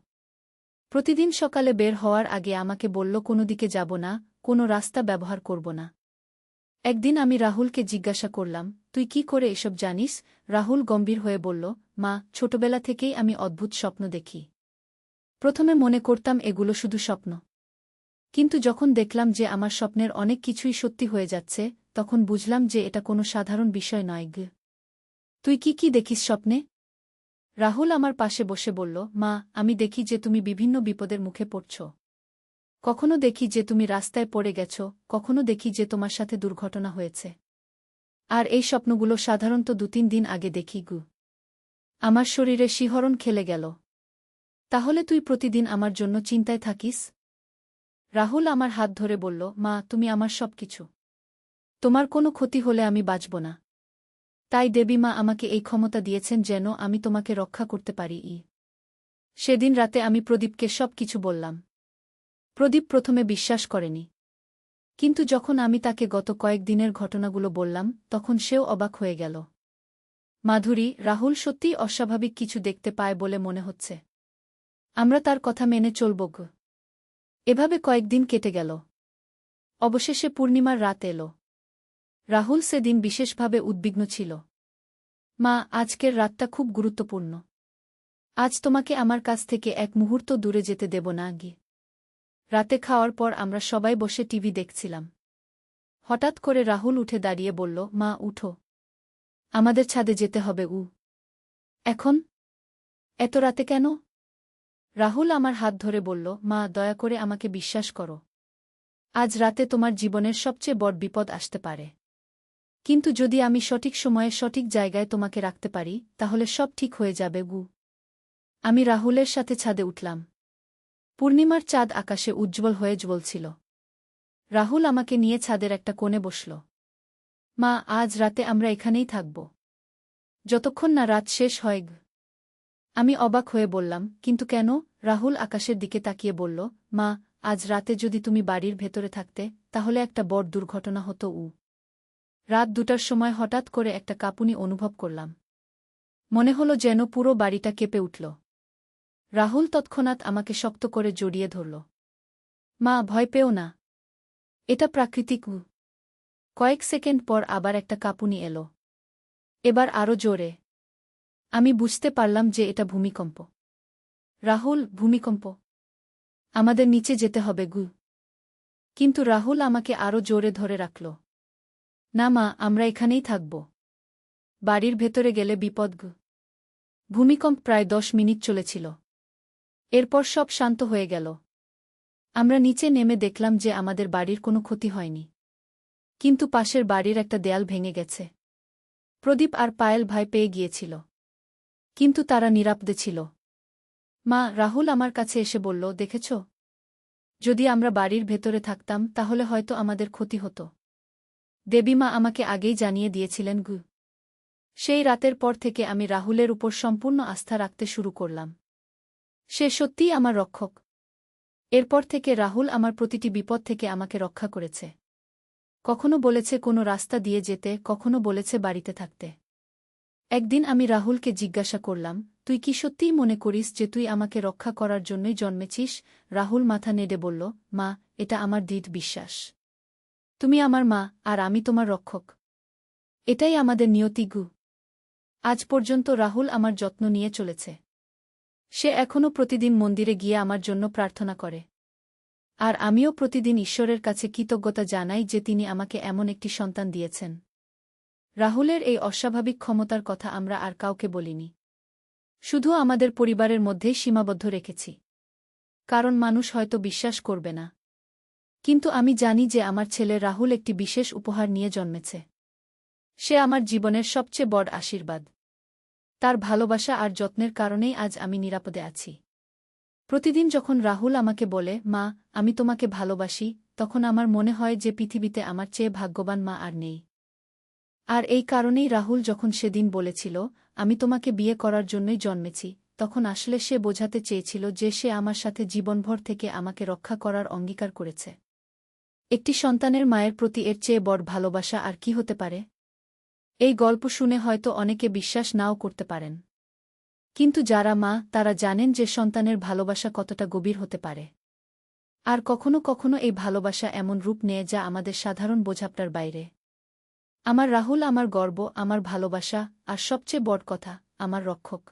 প্রতিদিন সকালে বের হওয়ার আগে আমাকে বলল, কোনো দিকে যাব না, কোনো রাস্তা ব্যবহার করব না। একদিন আমি রাহুলকে জিজ্ঞাসা করলাম, তুই কি করে এসব জানিস? রাহুল গম্ভীর হয়ে বলল, মা, ছোটবেলা থেকেই আমি অদ্ভুত স্বপ্ন দেখি। প্রথমে মনে করতাম এগুলো শুধু স্বপ্ন। কিন্তু যখন দেখলাম যে আমার স্বপ্নের অনেক কিছুই সত্যি হয়ে যাচ্ছে, তখন বুঝলাম যে এটা কোনো সাধারণ বিষয় নয় গ। তুই কি দেখিস স্বপ্নে? রাহুল আমার পাশে বসে বলল, মা, আমি দেখি যে তুমি বিভিন্ন বিপদের মুখে পড়ছ। কখনো দেখি যে তুমি রাস্তায় পড়ে গেছ, কখনো দেখি যে তোমার সাথে দুর্ঘটনা হয়েছে। আর এই স্বপ্নগুলো সাধারণত ২-৩ দিন আগে দেখি গু। আমার শরীরে শিহরণ খেলে গেল। তাহলে তুই প্রতিদিন আমার জন্য চিন্তায় থাকিস? রাহুল আমার হাত ধরে বলল, মা, তুমি আমার সব কিছু। তোমার কোনো ক্ষতি হলে আমি বাঁচব না। তাই দেবী মা আমাকে এই ক্ষমতা দিয়েছেন যেন আমি তোমাকে রক্ষা করতে পারি। সেদিন রাতে আমি প্রদীপকে সব কিছু বললাম। প্রদীপ প্রথমে বিশ্বাস করেনি। কিন্তু যখন আমি তাকে গত কয়েকদিনের ঘটনাগুলো বললাম, তখন সেও অবাক হয়ে গেল। মাধুরী, রাহুল সত্যিই অস্বাভাবিক কিছু দেখতে পায় বলে মনে হচ্ছে। আমরা তার কথা মেনে চলব গ। এভাবে কয়েকদিন কেটে গেল। অবশেষে পূর্ণিমার রাত এল। রাহুল সেদিন বিশেষভাবে উদ্বিগ্ন ছিল। মা, আজকের রাতটা খুব গুরুত্বপূর্ণ। আজ তোমাকে আমার কাছ থেকে এক মুহূর্ত দূরে যেতে দেব না গি। রাতে খাওয়ার পর আমরা সবাই বসে টিভি দেখছিলাম। হঠাৎ করে রাহুল উঠে দাঁড়িয়ে বলল, মা, উঠো। আমাদের ছাদে যেতে হবে। এখন? এত রাতে কেন? রাহুল আমার হাত ধরে বলল, মা, দয়া করে আমাকে বিশ্বাস করো। আজ রাতে তোমার জীবনের সবচেয়ে বড় বিপদ আসতে পারে। কিন্তু যদি আমি সঠিক সময়ে সঠিক জায়গায় তোমাকে রাখতে পারি, তাহলে সব ঠিক হয়ে যাবে গু। আমি রাহুলের সাথে ছাদে উঠলাম। পূর্ণিমার চাঁদ আকাশে উজ্জ্বল হয়ে জ্বলছিল। রাহুল আমাকে নিয়ে ছাদের একটা কোণে বসল। মা, আজ রাতে আমরা এখানেই থাকব। যতক্ষণ না রাত শেষ হয় গ। আমি অবাক হয়ে বললাম, কিন্তু কেন? রাহুল আকাশের দিকে তাকিয়ে বলল, মা, আজ রাতে যদি তুমি বাড়ির ভেতরে থাকতে, তাহলে একটা বড় দুর্ঘটনা হতো। রাত ২টার সময় হঠাৎ করে একটা কাঁপুনি অনুভব করলাম। মনে হলো যেন পুরো বাড়িটা কেঁপে উঠল। রাহুল তৎক্ষণাৎ আমাকে শক্ত করে জড়িয়ে ধরল। মা, ভয় পেও না। এটা প্রাকৃতিক। কয়েক সেকেন্ড পর আবার একটা কাঁপুনি এলো। এবার আরও জোরে। আমি বুঝতে পারলাম যে এটা ভূমিকম্প। রাহুল, ভূমিকম্প। আমাদের নিচে যেতে হবে গু। কিন্তু রাহুল আমাকে আরও জোরে ধরে রাখল। না মা, আমরা এখানেই থাকব। বাড়ির ভেতরে গেলে বিপদ গু। ভূমিকম্প প্রায় ১০ মিনিট চলেছিল। এরপর সব শান্ত হয়ে গেল। আমরা নিচে নেমে দেখলাম যে আমাদের বাড়ির কোনো ক্ষতি হয়নি। কিন্তু পাশের বাড়ির একটা দেয়াল ভেঙে গেছে। প্রদীপ আর পায়েল ভয় পেয়ে গিয়েছিল। কিন্তু তারা নিরাপদে ছিল। মা, রাহুল আমার কাছে এসে বলল, দেখেছ? যদি আমরা বাড়ির ভেতরে থাকতাম তাহলে হয়তো আমাদের ক্ষতি হতো। দেবীমা আমাকে আগেই জানিয়ে দিয়েছিলেন গু। সেই রাতের পর থেকে আমি রাহুলের উপর সম্পূর্ণ আস্থা রাখতে শুরু করলাম। সে সত্যিই আমার রক্ষক। এরপর থেকে রাহুল আমার প্রতিটি বিপদ থেকে আমাকে রক্ষা করেছে। কখনো বলেছে কোনো রাস্তা দিয়ে যেতে, কখনো বলেছে বাড়িতে থাকতে। একদিন আমি রাহুলকে জিজ্ঞাসা করলাম, তুই কি সত্যিই মনে করিস যে তুই আমাকে রক্ষা করার জন্যই জন্মেছিস? রাহুল মাথা নেড়ে বলল, মা, এটা আমার দৃঢ় বিশ্বাস। তুমি আমার মা, আর আমি তোমার রক্ষক। এটাই আমাদের নিয়তি গু। আজ পর্যন্ত রাহুল আমার যত্ন নিয়ে চলেছে। সে এখনও প্রতিদিন মন্দিরে গিয়ে আমার জন্য প্রার্থনা করে। আর আমিও প্রতিদিন ঈশ্বরের কাছে কৃতজ্ঞতা জানাই যে তিনি আমাকে এমন একটি সন্তান দিয়েছেন। রাহুলের এই অস্বাভাবিক ক্ষমতার কথা আমরা আর কাউকে বলিনি। শুধু আমাদের পরিবারের মধ্যেই সীমাবদ্ধ রেখেছি। কারণ মানুষ হয়তো বিশ্বাস করবে না। কিন্তু আমি জানি যে আমার ছেলে রাহুল একটি বিশেষ উপহার নিয়ে জন্মেছে। সে আমার জীবনের সবচেয়ে বড় আশীর্বাদ। তার ভালোবাসা আর যত্নের কারণেই আজ আমি নিরাপদে আছি। প্রতিদিন যখন রাহুল আমাকে বলে, মা, আমি তোমাকে ভালোবাসি, তখন আমার মনে হয় যে পৃথিবীতে আমার চেয়ে ভাগ্যবান মা আর নেই। আর এই কারণেই রাহুল যখন সেদিন বলেছিল, আমি তোমাকে বিয়ে করার জন্যই জন্মেছি, তখন আসলে সে বোঝাতে চেয়েছিল যে সে আমার সাথে জীবনভর থেকে আমাকে রক্ষা করার অঙ্গীকার করেছে। একটি সন্তানের মায়ের প্রতি এর চেয়ে বড় ভালোবাসা আর কি হতে পারে? এই গল্প শুনে হয়তো অনেকে বিশ্বাস নাও করতে পারেন। কিন্তু যারা মা, তারা জানেন যে সন্তানের ভালোবাসা কতটা গভীর হতে পারে। আর কখনো কখনো এই ভালোবাসা এমন রূপ নেয় যা আমাদের সাধারণ বোঝাপড়ার বাইরে। আমার রাহুল আমার গর্ব, আমার ভালোবাসা, আর সবচেয়ে বড় কথা, আমার রক্ষক।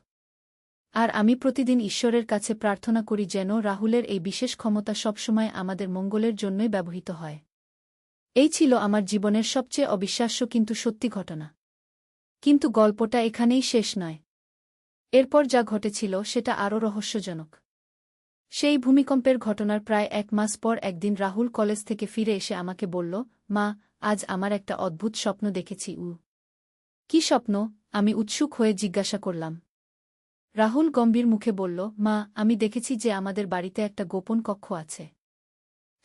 আর আমি প্রতিদিন ঈশ্বরের কাছে প্রার্থনা করি যেন রাহুলের এই বিশেষ ক্ষমতা সবসময় আমাদের মঙ্গলের জন্যই ব্যবহৃত হয়। এই ছিল আমার জীবনের সবচেয়ে অবিশ্বাস্য কিন্তু সত্যি ঘটনা। কিন্তু গল্পটা এখানেই শেষ নয়। এরপর যা ঘটেছিল সেটা আরও রহস্যজনক। সেই ভূমিকম্পের ঘটনার প্রায় 1 মাস পর একদিন রাহুল কলেজ থেকে ফিরে এসে আমাকে বলল, মা, আজ আমার একটা অদ্ভুত স্বপ্ন দেখেছি। কি স্বপ্ন? আমি উৎসুক হয়ে জিজ্ঞাসা করলাম। রাহুল গম্ভীর মুখে বলল, মা, আমি দেখেছি যে আমাদের বাড়িতে একটা গোপন কক্ষ আছে।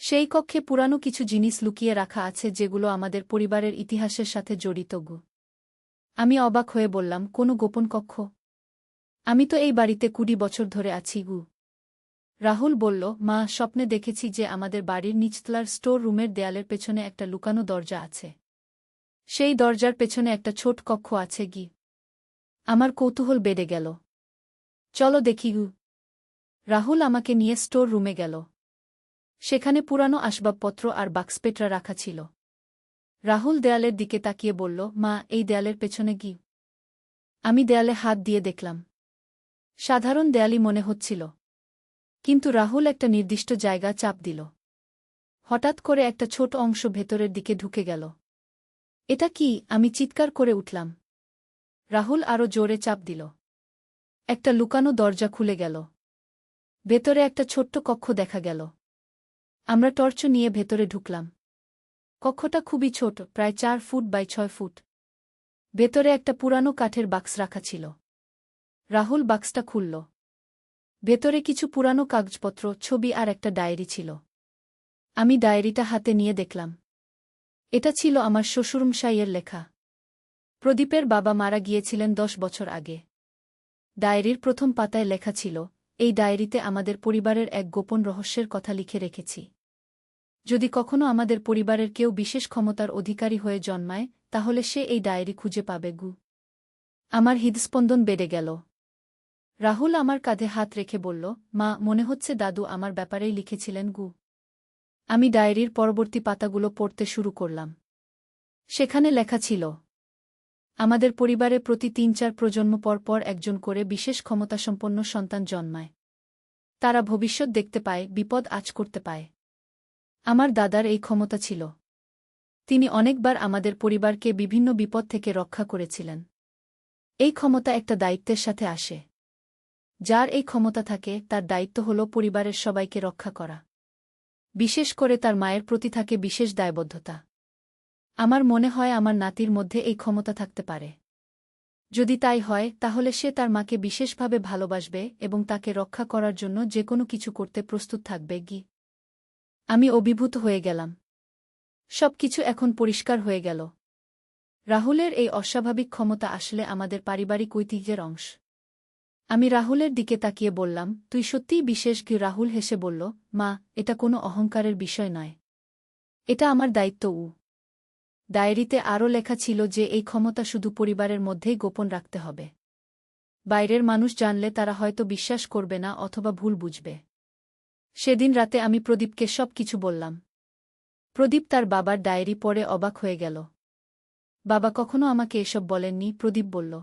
সেই কক্ষে পুরানো কিছু জিনিস লুকিয়ে রাখা আছে যেগুলো আমাদের পরিবারের ইতিহাসের সাথে জড়িত। আমি অবাক হয়ে বললাম, কোনো গোপন কক্ষ? আমি তো এই বাড়িতে 20 বছর ধরে আছি। রাহুল বলল, মা, স্বপ্নে দেখেছি যে আমাদের বাড়ির নিচতলার স্টোর রুমের দেয়ালের পেছনে একটা লুকানো দরজা আছে। সেই দরজার পেছনে একটা ছোট কক্ষ আছে। আমার কৌতূহল বেড়ে গেল। চলো দেখি। রাহুল আমাকে নিয়ে স্টোর রুমে গেল। সেখানে পুরানো আসবাবপত্র আর বাক্সপেটরা রাখা ছিল। রাহুল দেয়ালের দিকে তাকিয়ে বলল, মা, এই দেয়ালের পেছনে কি? আমি দেয়ালে হাত দিয়ে দেখলাম। সাধারণ দেয়ালই মনে হচ্ছিল। কিন্তু রাহুল একটা নির্দিষ্ট জায়গা চাপ দিল। হঠাৎ করে একটা ছোট অংশ ভেতরের দিকে ঢুকে গেল। এটা কি? আমি চিৎকার করে উঠলাম। রাহুল আরও জোরে চাপ দিল। একটা লুকানো দরজা খুলে গেল। ভেতরে একটা ছোট্ট কক্ষ দেখা গেল। আমরা টর্চ নিয়ে ভেতরে ঢুকলাম। কক্ষটা খুবই ছোট, প্রায় 4 ফুট বাই 6 ফুট। ভেতরে একটা পুরানো কাঠের বাক্স রাখা ছিল। রাহুল বাক্সটা খুলল। ভেতরে কিছু পুরানো কাগজপত্র, ছবি আর একটা ডায়েরি ছিল। আমি ডায়েরিটা হাতে নিয়ে দেখলাম। এটা ছিল আমার শ্বশুরমশাইয়ের লেখা। প্রদীপের বাবা মারা গিয়েছিলেন 10 বছর আগে। ডায়েরির প্রথম পাতায় লেখা ছিল, এই ডায়েরিতে আমাদের পরিবারের এক গোপন রহস্যের কথা লিখে রেখেছি। যদি কখনো আমাদের পরিবারের কেউ বিশেষ ক্ষমতার অধিকারী হয়ে জন্মায়, তাহলে সে এই ডায়েরি খুঁজে পাবে। আমার হৃদস্পন্দন বেড়ে গেল। রাহুল আমার কাঁধে হাত রেখে বলল, মা, মনে হচ্ছে দাদু আমার ব্যাপারেই লিখেছিলেন। আমি ডায়েরির পরবর্তী পাতাগুলো পড়তে শুরু করলাম। সেখানে লেখা ছিল, আমাদের পরিবারে প্রতি 3-4 প্রজন্ম পর পর একজন করে বিশেষ ক্ষমতাসম্পন্ন সন্তান জন্মায়। তারা ভবিষ্যৎ দেখতে পায়, বিপদ আঁচ করতে পায়। আমার দাদার এই ক্ষমতা ছিল। তিনি অনেকবার আমাদের পরিবারকে বিভিন্ন বিপদ থেকে রক্ষা করেছিলেন। এই ক্ষমতা একটা দায়িত্বের সাথে আসে। যার এই ক্ষমতা থাকে, তার দায়িত্ব হল পরিবারের সবাইকে রক্ষা করা। বিশেষ করে তার মায়ের প্রতি থাকে বিশেষ দায়বদ্ধতা। আমার মনে হয় আমার নাতির মধ্যে এই ক্ষমতা থাকতে পারে। যদি তাই হয়, তাহলে সে তার মাকে বিশেষভাবে ভালোবাসবে এবং তাকে রক্ষা করার জন্য যেকোনো কিছু করতে প্রস্তুত থাকবে। আমি অভিভূত হয়ে গেলাম। সবকিছু এখন পরিষ্কার হয়ে গেল। রাহুলের এই অস্বাভাবিক ক্ষমতা আসলে আমাদের পারিবারিক ঐতিহ্যের অংশ। আমি রাহুলের দিকে তাকিয়ে বললাম, তুই সত্যিই বিশেষ? রাহুল হেসে বলল, মা, এটা কোনো অহংকারের বিষয় নয়। এটা আমার দায়িত্ব। ডায়েরিতে আরও লেখা ছিল যে এই ক্ষমতা শুধু পরিবারের মধ্যেই গোপন রাখতে হবে। বাইরের মানুষ জানলে তারা হয়তো বিশ্বাস করবে না অথবা ভুল বুঝবে। সেদিন রাতে আমি প্রদীপকে সব কিছু বললাম। প্রদীপ তার বাবার ডায়েরি পড়ে অবাক হয়ে গেল। বাবা কখনো আমাকে এসব বলেননি, প্রদীপ বলল।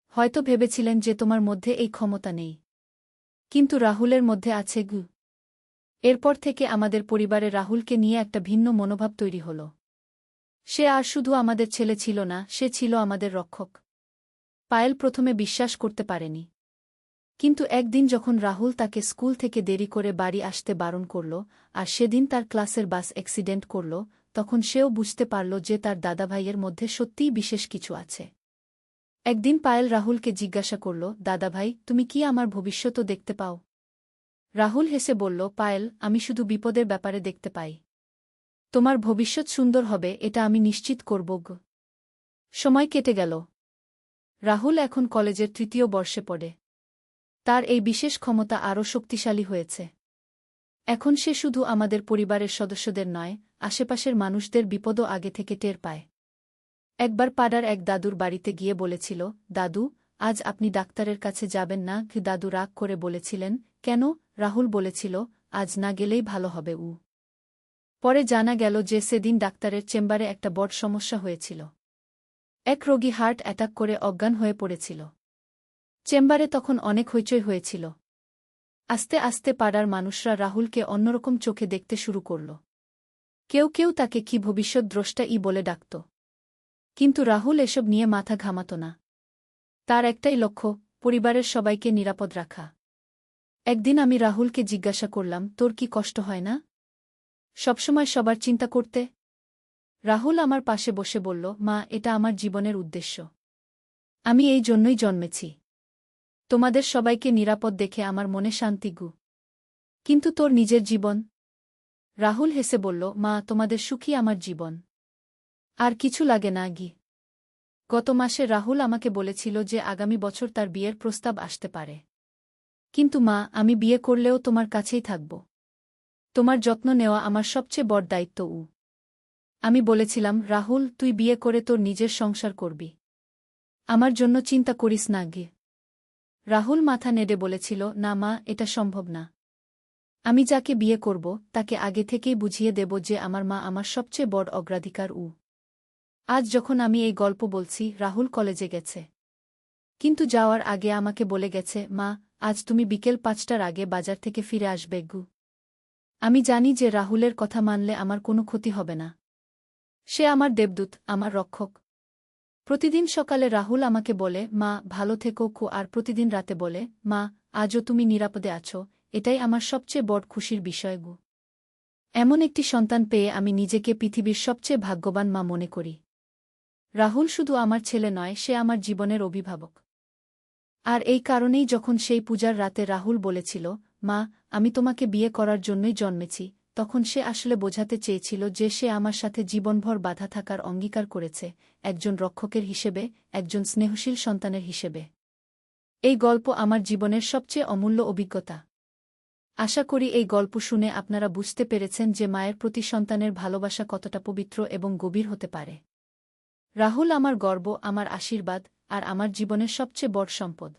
হয়তো ভেবেছিলেন যে তোমার মধ্যে এই ক্ষমতা নেই। কিন্তু রাহুলের মধ্যে আছে গু। এরপর থেকে আমাদের পরিবারে রাহুলকে নিয়ে একটা ভিন্ন মনোভাব তৈরি হল। সে আর শুধু আমাদের ছেলে ছিল না, সে ছিল আমাদের রক্ষক। পায়েল প্রথমে বিশ্বাস করতে পারেনি। কিন্তু একদিন যখন রাহুল তাকে স্কুল থেকে দেরি করে বাড়ি আসতে বারণ করল, আর সেদিন তার ক্লাসের বাস অ্যাক্সিডেন্ট করল, তখন সেও বুঝতে পারল যে তার দাদাভাইয়ের মধ্যে সত্যিই বিশেষ কিছু আছে। একদিন পায়েল রাহুলকে জিজ্ঞাসা করল, দাদাভাই, তুমি কি আমার ভবিষ্যতও দেখতে পাও? রাহুল হেসে বলল, পায়েল, আমি শুধু বিপদের ব্যাপারে দেখতে পাই। তোমার ভবিষ্যৎ সুন্দর হবে এটা আমি নিশ্চিত করব গো। সময় কেটে গেল। রাহুল এখন কলেজের ৩য় বর্ষে পড়ে। তার এই বিশেষ ক্ষমতা আরও শক্তিশালী হয়েছে। এখন সে শুধু আমাদের পরিবারের সদস্যদের নয়, আশেপাশের মানুষদের বিপদও আগে থেকে টের পায়। একবার পাড়ার এক দাদুর বাড়িতে গিয়ে বলেছিল, দাদু, আজ আপনি ডাক্তারের কাছে যাবেন না? দাদু রাগ করে বলেছিলেন, কেন? রাহুল বলেছিল, আজ না গেলেই ভালো হবে। পরে জানা গেল যে সেদিন ডাক্তারের চেম্বারে একটা বড় সমস্যা হয়েছিল। এক রোগী হার্ট অ্যাটাক করে অজ্ঞান হয়ে পড়েছিল। চেম্বারে তখন অনেক হইচই হয়েছিল। আস্তে আস্তে পাড়ার মানুষরা রাহুলকে অন্যরকম চোখে দেখতে শুরু করল। কেউ কেউ তাকে কি ভবিষ্যৎদ্রষ্টা বলে ডাকত। কিন্তু রাহুল এসব নিয়ে মাথা ঘামাত না। তার একটাই লক্ষ্য, পরিবারের সবাইকে নিরাপদ রাখা। একদিন আমি রাহুলকে জিজ্ঞাসা করলাম, তোর কি কষ্ট হয় না সবসময় সবার চিন্তা করতে? রাহুল আমার পাশে বসে বলল, মা, এটা আমার জীবনের উদ্দেশ্য। আমি এই জন্যই জন্মেছি। তোমাদের সবাইকে নিরাপদ দেখে আমার মনে শান্তি গু। কিন্তু তোর নিজের জীবন? রাহুল হেসে বলল, মা, তোমাদের সুখী আমার জীবন। আর কিছু লাগে না গি। গত মাসে রাহুল আমাকে বলেছিল যে আগামী বছর তার বিয়ের প্রস্তাব আসতে পারে। কিন্তু মা, আমি বিয়ে করলেও তোমার কাছেই থাকব। তোমার যত্ন নেওয়া আমার সবচেয়ে বড় দায়িত্ব। আমি বলেছিলাম, রাহুল, তুই বিয়ে করে তোর নিজের সংসার করবি। আমার জন্য চিন্তা করিস না গে। রাহুল মাথা নেড়ে বলেছিল, না মা, এটা সম্ভব না। আমি যাকে বিয়ে করব তাকে আগে থেকেই বুঝিয়ে দেব যে আমার মা আমার সবচেয়ে বড় অগ্রাধিকার। আজ যখন আমি এই গল্প বলছি, রাহুল কলেজে গেছে। কিন্তু যাওয়ার আগে আমাকে বলে গেছে, মা, আজ তুমি বিকেল ৫টার আগে বাজার থেকে ফিরে আসবে গু। আমি জানি যে রাহুলের কথা মানলে আমার কোনো ক্ষতি হবে না। সে আমার দেবদূত, আমার রক্ষক। প্রতিদিন সকালে রাহুল আমাকে বলে, মা, ভালো থেকো। আর প্রতিদিন রাতে বলে, মা, আজও তুমি নিরাপদে আছো। এটাই আমার সবচেয়ে বড় খুশির বিষয় গু। এমন একটি সন্তান পেয়ে আমি নিজেকে পৃথিবীর সবচেয়ে ভাগ্যবান মা মনে করি। রাহুল শুধু আমার ছেলে নয়, সে আমার জীবনের অভিভাবক। আর এই কারণেই যখন সেই পূজার রাতে রাহুল বলেছিল, মা, আমি তোমাকে বিয়ে করার জন্যই জন্মেছি, তখন সে আসলে বোঝাতে চেয়েছিল যে সে আমার সাথে জীবনভর বাধা থাকার অঙ্গীকার করেছে, একজন রক্ষকের হিসেবে, একজন স্নেহশীল সন্তানের হিসেবে। এই গল্প আমার জীবনের সবচেয়ে অমূল্য অভিজ্ঞতা। আশা করি এই গল্প শুনে আপনারা বুঝতে পেরেছেন যে মায়ের প্রতি সন্তানের ভালোবাসা কতটা পবিত্র এবং গভীর হতে পারে। রাহুল আমার গর্ব, আমার আশীর্বাদ, আর আমার জীবনের সবচেয়ে বড় সম্পদ।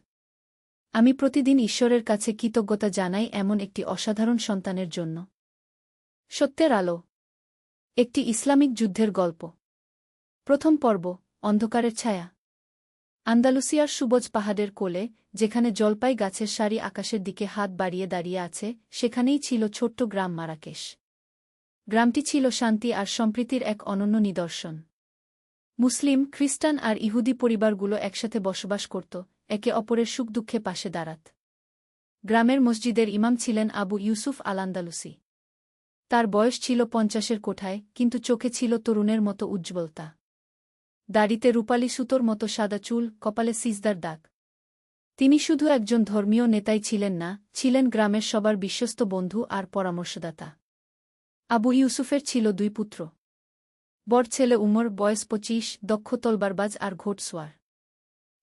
আমি প্রতিদিন ঈশ্বরের কাছে কৃতজ্ঞতা জানাই এমন একটি অসাধারণ সন্তানের জন্য। সত্যের আলো। একটি ইসলামিক যুদ্ধের গল্প। প্রথম পর্ব, অন্ধকারের ছায়া। আন্দালুসিয়ার সুবজ পাহাড়ের কোলে, যেখানে জলপাই গাছের সারি আকাশের দিকে হাত বাড়িয়ে দাঁড়িয়ে আছে, সেখানেই ছিল ছোট্ট গ্রাম মারাকেশ। গ্রামটি ছিল শান্তি আর সম্প্রীতির এক অনন্য নিদর্শন। মুসলিম, খ্রিস্টান আর ইহুদি পরিবারগুলো একসাথে বসবাস করত, একে অপরের সুখ দুঃখে পাশে দাঁড়াত। গ্রামের মসজিদের ইমাম ছিলেন আবু ইউসুফ আল আন্দালুসি। তার বয়স ছিল ৫০-এর কোঠায়, কিন্তু চোখে ছিল তরুণের মতো উজ্জ্বলতা। দাড়িতে রূপালি সুতোর মতো সাদা চুল, কপালে সিজদার দাগ। তিনি শুধু একজন ধর্মীয় নেতাই ছিলেন না, ছিলেন গ্রামের সবার বিশ্বস্ত বন্ধু আর পরামর্শদাতা। আবু ইউসুফের ছিল ২ পুত্র। বড় ছেলে উমর, বয়স ২৫, দক্ষ তলবারবাজ আর ঘোড়সওয়ার।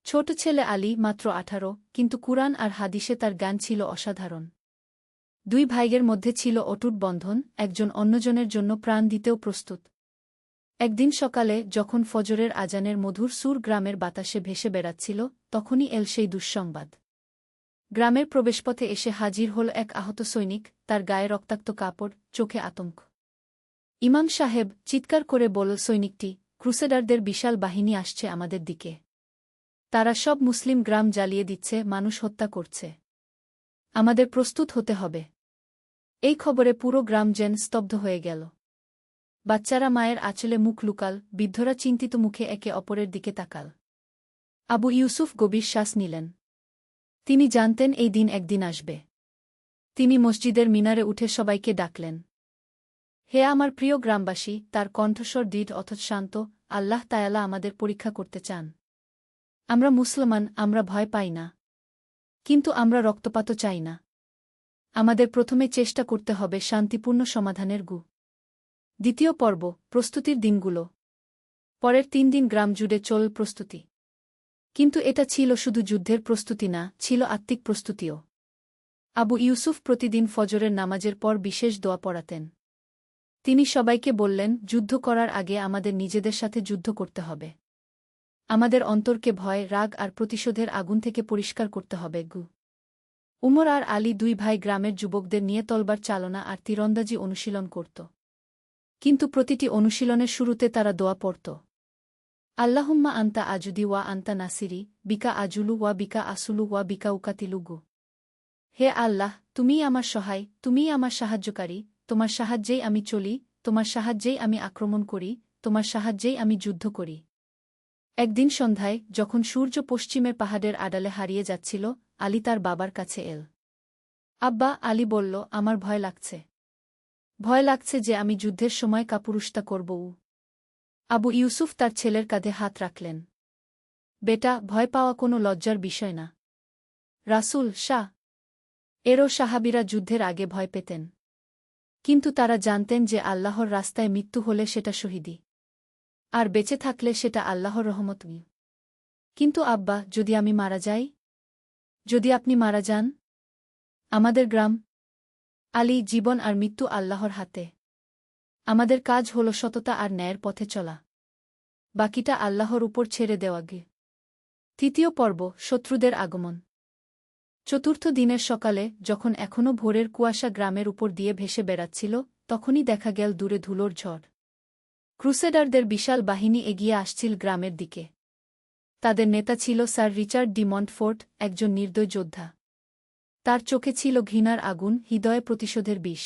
ছোট ছেলে আলী, মাত্র ১৮, কিন্তু কুরআন আর হাদিসে তার জ্ঞান ছিল অসাধারণ। ২ ভাইয়ের মধ্যে ছিল অটুট বন্ধন, একজন অন্যজনের জন্য প্রাণ দিতেও প্রস্তুত। একদিন সকালে যখন ফজরের আজানের মধুর সুর গ্রামের বাতাসে ভেসে বেড়াচ্ছিল তখনই এল সেই দুঃসংবাদ। গ্রামের প্রবেশপথে এসে হাজির হল এক আহত সৈনিক, তার গায়ে রক্তাক্ত কাপড়, চোখে আতঙ্ক। ইমাম সাহেব চিৎকার করে বলল, সৈনিকটি, ক্রুসেডারদের বিশাল বাহিনী আসছে আমাদের দিকে। তারা সব মুসলিম গ্রাম জ্বালিয়ে দিচ্ছে, মানুষ হত্যা করছে। আমাদের প্রস্তুত হতে হবে। এই খবরে পুরো গ্রাম যেন স্তব্ধ হয়ে গেল। বাচ্চারা মায়ের আঁচলে মুখ লুকাল, বৃদ্ধরা চিন্তিত মুখে একে অপরের দিকে তাকাল। আবু ইউসুফ গভীর শ্বাস নিলেন। তিনি জানতেন এই দিন একদিন আসবে। তিনি মসজিদের মিনারে উঠে সবাইকে ডাকলেন। হে আমার প্রিয় গ্রামবাসী, তার কণ্ঠস্বর দৃঢ় অথচ শান্ত, আল্লাহ তায়ালা আমাদের পরীক্ষা করতে চান। আমরা মুসলমান, আমরা ভয় পাই না। কিন্তু আমরা রক্তপাতও চাই না। আমাদের প্রথমে চেষ্টা করতে হবে শান্তিপূর্ণ সমাধানের। দ্বিতীয় পর্ব, প্রস্তুতির দিনগুলো। পরের 3 দিন গ্রাম জুড়ে চল প্রস্তুতি। কিন্তু এটা ছিল শুধু যুদ্ধের প্রস্তুতি না, ছিল আত্মিক প্রস্তুতিও। আবু ইউসুফ প্রতিদিন ফজরের নামাজের পর বিশেষ দোয়া পড়াতেন। তিনি সবাইকে বললেন, যুদ্ধ করার আগে আমাদের নিজেদের সাথে যুদ্ধ করতে হবে। আমাদের অন্তরকে ভয়, রাগ আর প্রতিশোধের আগুন থেকে পরিষ্কার করতে হবে। উমর আর আলী 2 ভাই গ্রামের যুবকদের নিয়ে তলবার চালনা আর তীরন্দাজি অনুশীলন করত। কিন্তু প্রতিটি অনুশীলনের শুরুতে তারা দোয়া পড়ত। আল্লাহুম্মা আন্তা আজুদি ওয়া আন্তা নাসিরি, বিকা আজুলু ওয়া বিকা আসুলু ওয়া বিকা উকাতিলুগু। হে আল্লাহ, তুমিই আমার সহায়, তুমিই আমার সাহায্যকারী, তোমার সাহায্যেই আমি চলি, তোমার সাহায্যেই আমি আক্রমণ করি, তোমার সাহায্যেই আমি যুদ্ধ করি। একদিন সন্ধ্যায় যখন সূর্য পশ্চিমের পাহাড়ের আড়ালে হারিয়ে যাচ্ছিল, আলী তার বাবার কাছে এল। আব্বা, আলী বলল, আমার ভয় লাগছে। ভয় লাগছে যে আমি যুদ্ধের সময় কাপুরুষতা করব। আবু ইউসুফ তার ছেলের কাঁধে হাত রাখলেন। বেটা, ভয় পাওয়া কোনো লজ্জার বিষয় না। রাসূল শাহ এরও সাহাবীরা যুদ্ধের আগে ভয় পেতেন। কিন্তু তারা জানতেন যে আল্লাহর রাস্তায় মৃত্যু হলে সেটা শহীদি, আর বেঁচে থাকলে সেটা আল্লাহর রহমত। কিন্তু আব্বা, যদি আমি মারা যাই? যদি আপনি মারা যান? আমাদের গ্রাম? আলী, জীবন আর মৃত্যু আল্লাহর হাতে। আমাদের কাজ হল সততা আর ন্যায়ের পথে চলা। বাকিটা আল্লাহর উপর ছেড়ে দেওয়া গে। তৃতীয় পর্ব, শত্রুদের আগমন। চতুর্থ দিনের সকালে যখন এখনও ভোরের কুয়াশা গ্রামের উপর দিয়ে ভেসে বেড়াচ্ছিল, তখনই দেখা গেল দূরে ধুলোর ঝড়। ক্রুসেডারদের বিশাল বাহিনী এগিয়ে আসছিল গ্রামের দিকে। তাদের নেতা ছিল স্যার রিচার্ড ডি মন্টফোর্ট, একজন নির্দয় যোদ্ধা। তার চোখে ছিল ঘৃণার আগুন, হৃদয়ে প্রতিশোধের বিষ।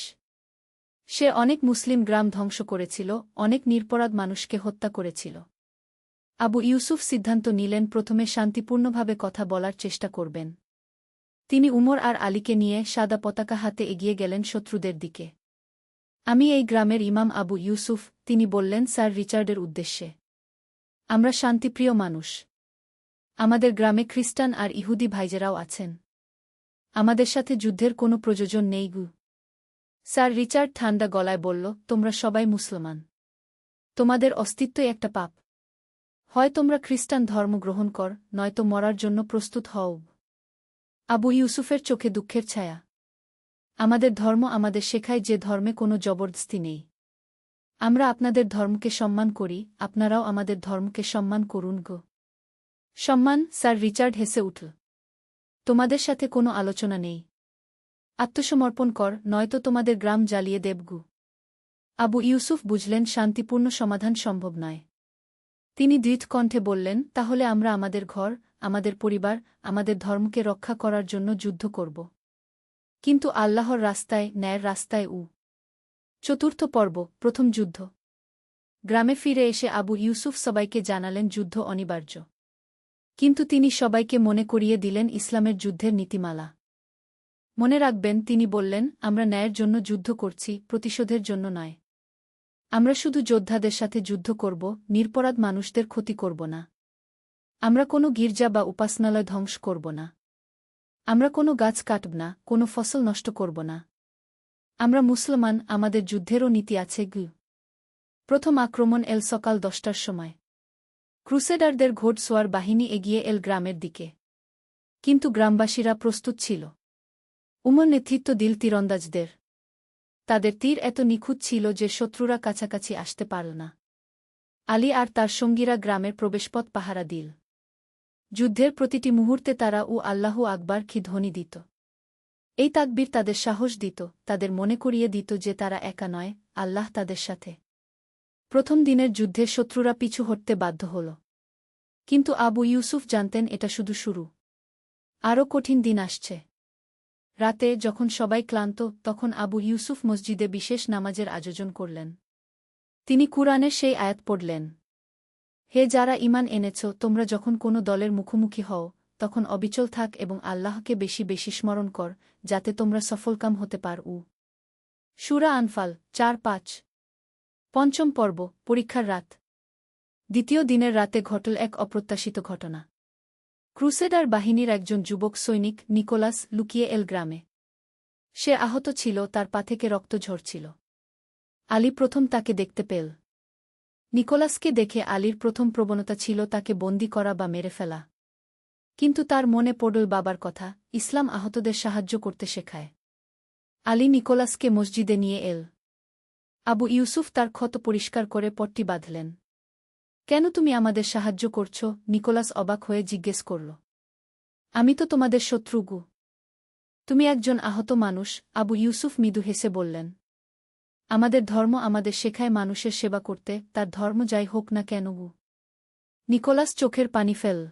সে অনেক মুসলিম গ্রাম ধ্বংস করেছিল, অনেক নিরপরাধ মানুষকে হত্যা করেছিল। আবু ইউসুফ সিদ্ধান্ত নিলেন প্রথমে শান্তিপূর্ণভাবে কথা বলার চেষ্টা করবেন। তিনি উমর আর আলীকে নিয়ে সাদা পতাকা হাতে এগিয়ে গেলেন শত্রুদের দিকে। আমি এই গ্রামের ইমাম আবু ইউসুফ, তিনি বললেন স্যার রিচার্ডের উদ্দেশ্যে। আমরা শান্তিপ্রিয় মানুষ। আমাদের গ্রামে খ্রিস্টান আর ইহুদি ভাইজেরাও আছেন। আমাদের সাথে যুদ্ধের কোনো প্রয়োজন নেই। স্যার রিচার্ড ঠান্ডা গলায় বলল, তোমরা সবাই মুসলমান। তোমাদের অস্তিত্বই একটা পাপ। হয় তোমরা খ্রিস্টান ধর্ম গ্রহণ কর, নয়তো মরার জন্য প্রস্তুত হও। আবু ইউসুফের চোখে দুঃখের ছায়া। আমাদের ধর্ম আমাদের শেখায় যে ধর্মে কোনো জবরদস্তি নেই। আমরা আপনাদের ধর্মকে সম্মান করি, আপনারাও আমাদের ধর্মকে সম্মান করুন। সম্মান? স্যার রিচার্ড হেসে উঠল। তোমাদের সাথে কোনো আলোচনা নেই। আত্মসমর্পণ কর, নয়তো তোমাদের গ্রাম জ্বালিয়ে দেবগু। আবু ইউসুফ বুঝলেন শান্তিপূর্ণ সমাধান সম্ভব নয়। তিনি দৃঢ় কণ্ঠে বললেন, তাহলে আমরা আমাদের ঘর, আমাদের পরিবার, আমাদের ধর্মকে রক্ষা করার জন্য যুদ্ধ করব। কিন্তু আল্লাহর রাস্তায়, ন্যায়ের রাস্তায়। চতুর্থ পর্ব, প্রথম যুদ্ধ। গ্রামে ফিরে এসে আবু ইউসুফ সবাইকে জানালেন যুদ্ধ অনিবার্য। কিন্তু তিনি সবাইকে মনে করিয়ে দিলেন ইসলামের যুদ্ধের নীতিমালা। মনে রাখবেন, তিনি বললেন, আমরা ন্যায়ের জন্য যুদ্ধ করছি, প্রতিশোধের জন্য নয়। আমরা শুধু যোদ্ধাদের সাথে যুদ্ধ করব, নিরপরাধ মানুষদের ক্ষতি করব না। আমরা কোনো গির্জা বা উপাসনালয় ধ্বংস করব না। আমরা কোনো গাছ কাটব না, কোনো ফসল নষ্ট করব না। আমরা মুসলমান, আমাদের যুদ্ধেরও নীতি আছে। প্রথম আক্রমণ এল সকাল 10টার সময়। ক্রুসেডারদের ঘোড়সওয়ার বাহিনী এগিয়ে এল গ্রামের দিকে। কিন্তু গ্রামবাসীরা প্রস্তুত ছিল। উমর নেতৃত্ব দিল তীরন্দাজদের। তাদের তীর এত নিখুঁত ছিল যে শত্রুরা কাছাকাছি আসতে পারল না। আলী আর তার সঙ্গীরা গ্রামের প্রবেশপথ পাহারা দিল। যুদ্ধের প্রতিটি মুহূর্তে তারা আল্লাহু আকবার কি ধ্বনি দিত। এই তাকবীর তাদের সাহস দিত, তাদের মনে করিয়ে দিত যে তারা একা নয়, আল্লাহ তাদের সাথে। প্রথম দিনের যুদ্ধে শত্রুরা পিছু হটতে বাধ্য হল। কিন্তু আবু ইউসুফ জানতেন এটা শুধু শুরু। আরও কঠিন দিন আসছে। রাতে যখন সবাই ক্লান্ত, তখন আবু ইউসুফ মসজিদে বিশেষ নামাজের আয়োজন করলেন। তিনি কুরআনের সেই আয়াত পড়লেন, হে যারা ঈমান এনেছ, তোমরা যখন কোনো দলের মুখোমুখি হও, তখন অবিচল থাক এবং আল্লাহকে বেশি বেশি স্মরণ কর, যাতে তোমরা সফলকাম হতে পারো। সূরা আনফাল ৪-৫। পঞ্চম পর্ব, পরীক্ষার রাত। দ্বিতীয় দিনের রাতে ঘটল এক অপ্রত্যাশিত ঘটনা। ক্রুসেডার বাহিনীর একজন যুবক সৈনিক, নিকোলাস, লুকিয়ে এল গ্রামে। সে আহত ছিল, তার পা থেকে রক্ত ঝরছিল। আলী প্রথম তাকে দেখতে পেল। নিকোলাসকে দেখে আলীর প্রথম প্রবণতা ছিল তাকে বন্দী করা বা মেরে ফেলা। কিন্তু তার মনে পড়ল বাবার কথা, ইসলাম আহতদের সাহায্য করতে শেখায়। আলী নিকোলাসকে মসজিদে নিয়ে এল। আবু ইউসুফ তার ক্ষত পরিষ্কার করে পট্টি বাঁধলেন। কেন তুমি আমাদের সাহায্য করছ? নিকোলাস অবাক হয়ে জিজ্ঞেস করল। আমি তো তোমাদের শত্রুগু। তুমি একজন আহত মানুষ। আবু ইউসুফ মৃদু হেসে বললেন, আমাদের ধর্ম আমাদের শেখায় মানুষের সেবা করতে, তার ধর্ম যাই হোক না কেন। নিকোলাস চোখের পানি ফেল।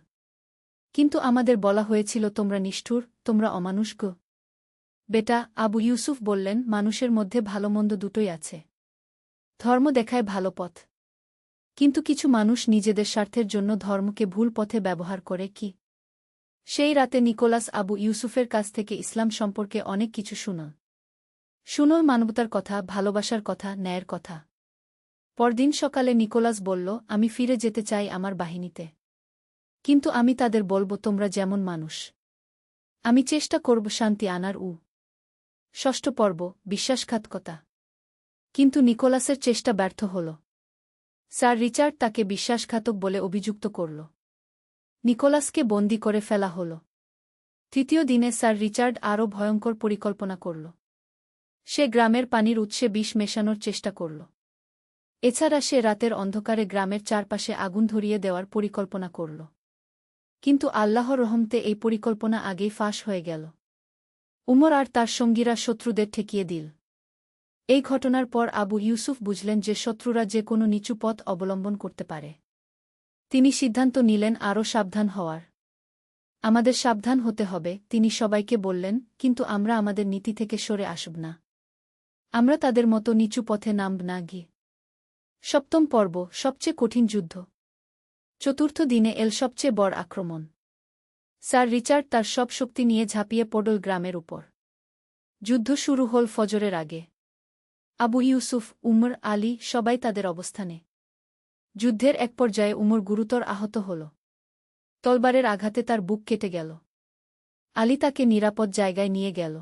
কিন্তু আমাদের বলা হয়েছিল তোমরা নিষ্ঠুর, তোমরা অমানুষ গো। বেটা, আবু ইউসুফ বললেন, মানুষের মধ্যে ভালো মন্দ দুটোই আছে। ধর্ম দেখায় ভালো পথ। কিন্তু কিছু মানুষ নিজেদের স্বার্থের জন্য ধর্মকে ভুল পথে ব্যবহার করে। কি? সেই রাতে নিকোলাস আবু ইউসুফের কাছ থেকে ইসলাম সম্পর্কে অনেক কিছু শুনল মানবতার কথা, ভালোবাসার কথা, ন্যায়ের কথা। পরদিন সকালে নিকোলাস বলল, আমি ফিরে যেতে চাই আমার বাহিনীতে। কিন্তু আমি তাদের বলব, তোমরা যেমন মানুষ। আমি চেষ্টা করব শান্তি আনার। ষষ্ঠ পর্ব, বিশ্বাসঘাতকতা। কিন্তু নিকোলাসের চেষ্টা ব্যর্থ হল। স্যার রিচার্ড তাকে বিশ্বাসঘাতক বলে অভিযুক্ত করল। নিকোলাসকে বন্দী করে ফেলা হল। তৃতীয় দিনে স্যার রিচার্ড আরও ভয়ঙ্কর পরিকল্পনা করল। সে গ্রামের পানির উৎসে বিষ মেশানোর চেষ্টা করল। এছাড়া সে রাতের অন্ধকারে গ্রামের চারপাশে আগুন ধরিয়ে দেওয়ার পরিকল্পনা করল। কিন্তু আল্লাহর রহমতে এই পরিকল্পনা আগেই ফাঁস হয়ে গেল। উমর আর তার সঙ্গীরা শত্রুদের ঠেকিয়ে দিল। এই ঘটনার পর আবু ইউসুফ বুঝলেন যে শত্রুরা যে কোনো নিচু পথ অবলম্বন করতে পারে। তিনি সিদ্ধান্ত নিলেন আরও সাবধান হওয়ার। আমাদের সাবধান হতে হবে, তিনি সবাইকে বললেন, কিন্তু আমরা আমাদের নীতি থেকে সরে আসব না। আমরা তাদের মতো নিচু পথে নামব না। সপ্তম পর্ব, সবচেয়ে কঠিন যুদ্ধ। চতুর্থ দিনে এল সবচেয়ে বড় আক্রমণ। স্যার রিচার্ড তার সব শক্তি নিয়ে ঝাঁপিয়ে পড়ল গ্রামের উপর। যুদ্ধ শুরু হল ফজরের আগে। আবু ইউসুফ, উমর, আলী সবাই তাদের অবস্থানে। যুদ্ধের এক পর্যায়ে উমর গুরুতর আহত হল। তলবারের আঘাতে তার বুক কেটে গেল। আলী তাকে নিরাপদ জায়গায় নিয়ে গেল।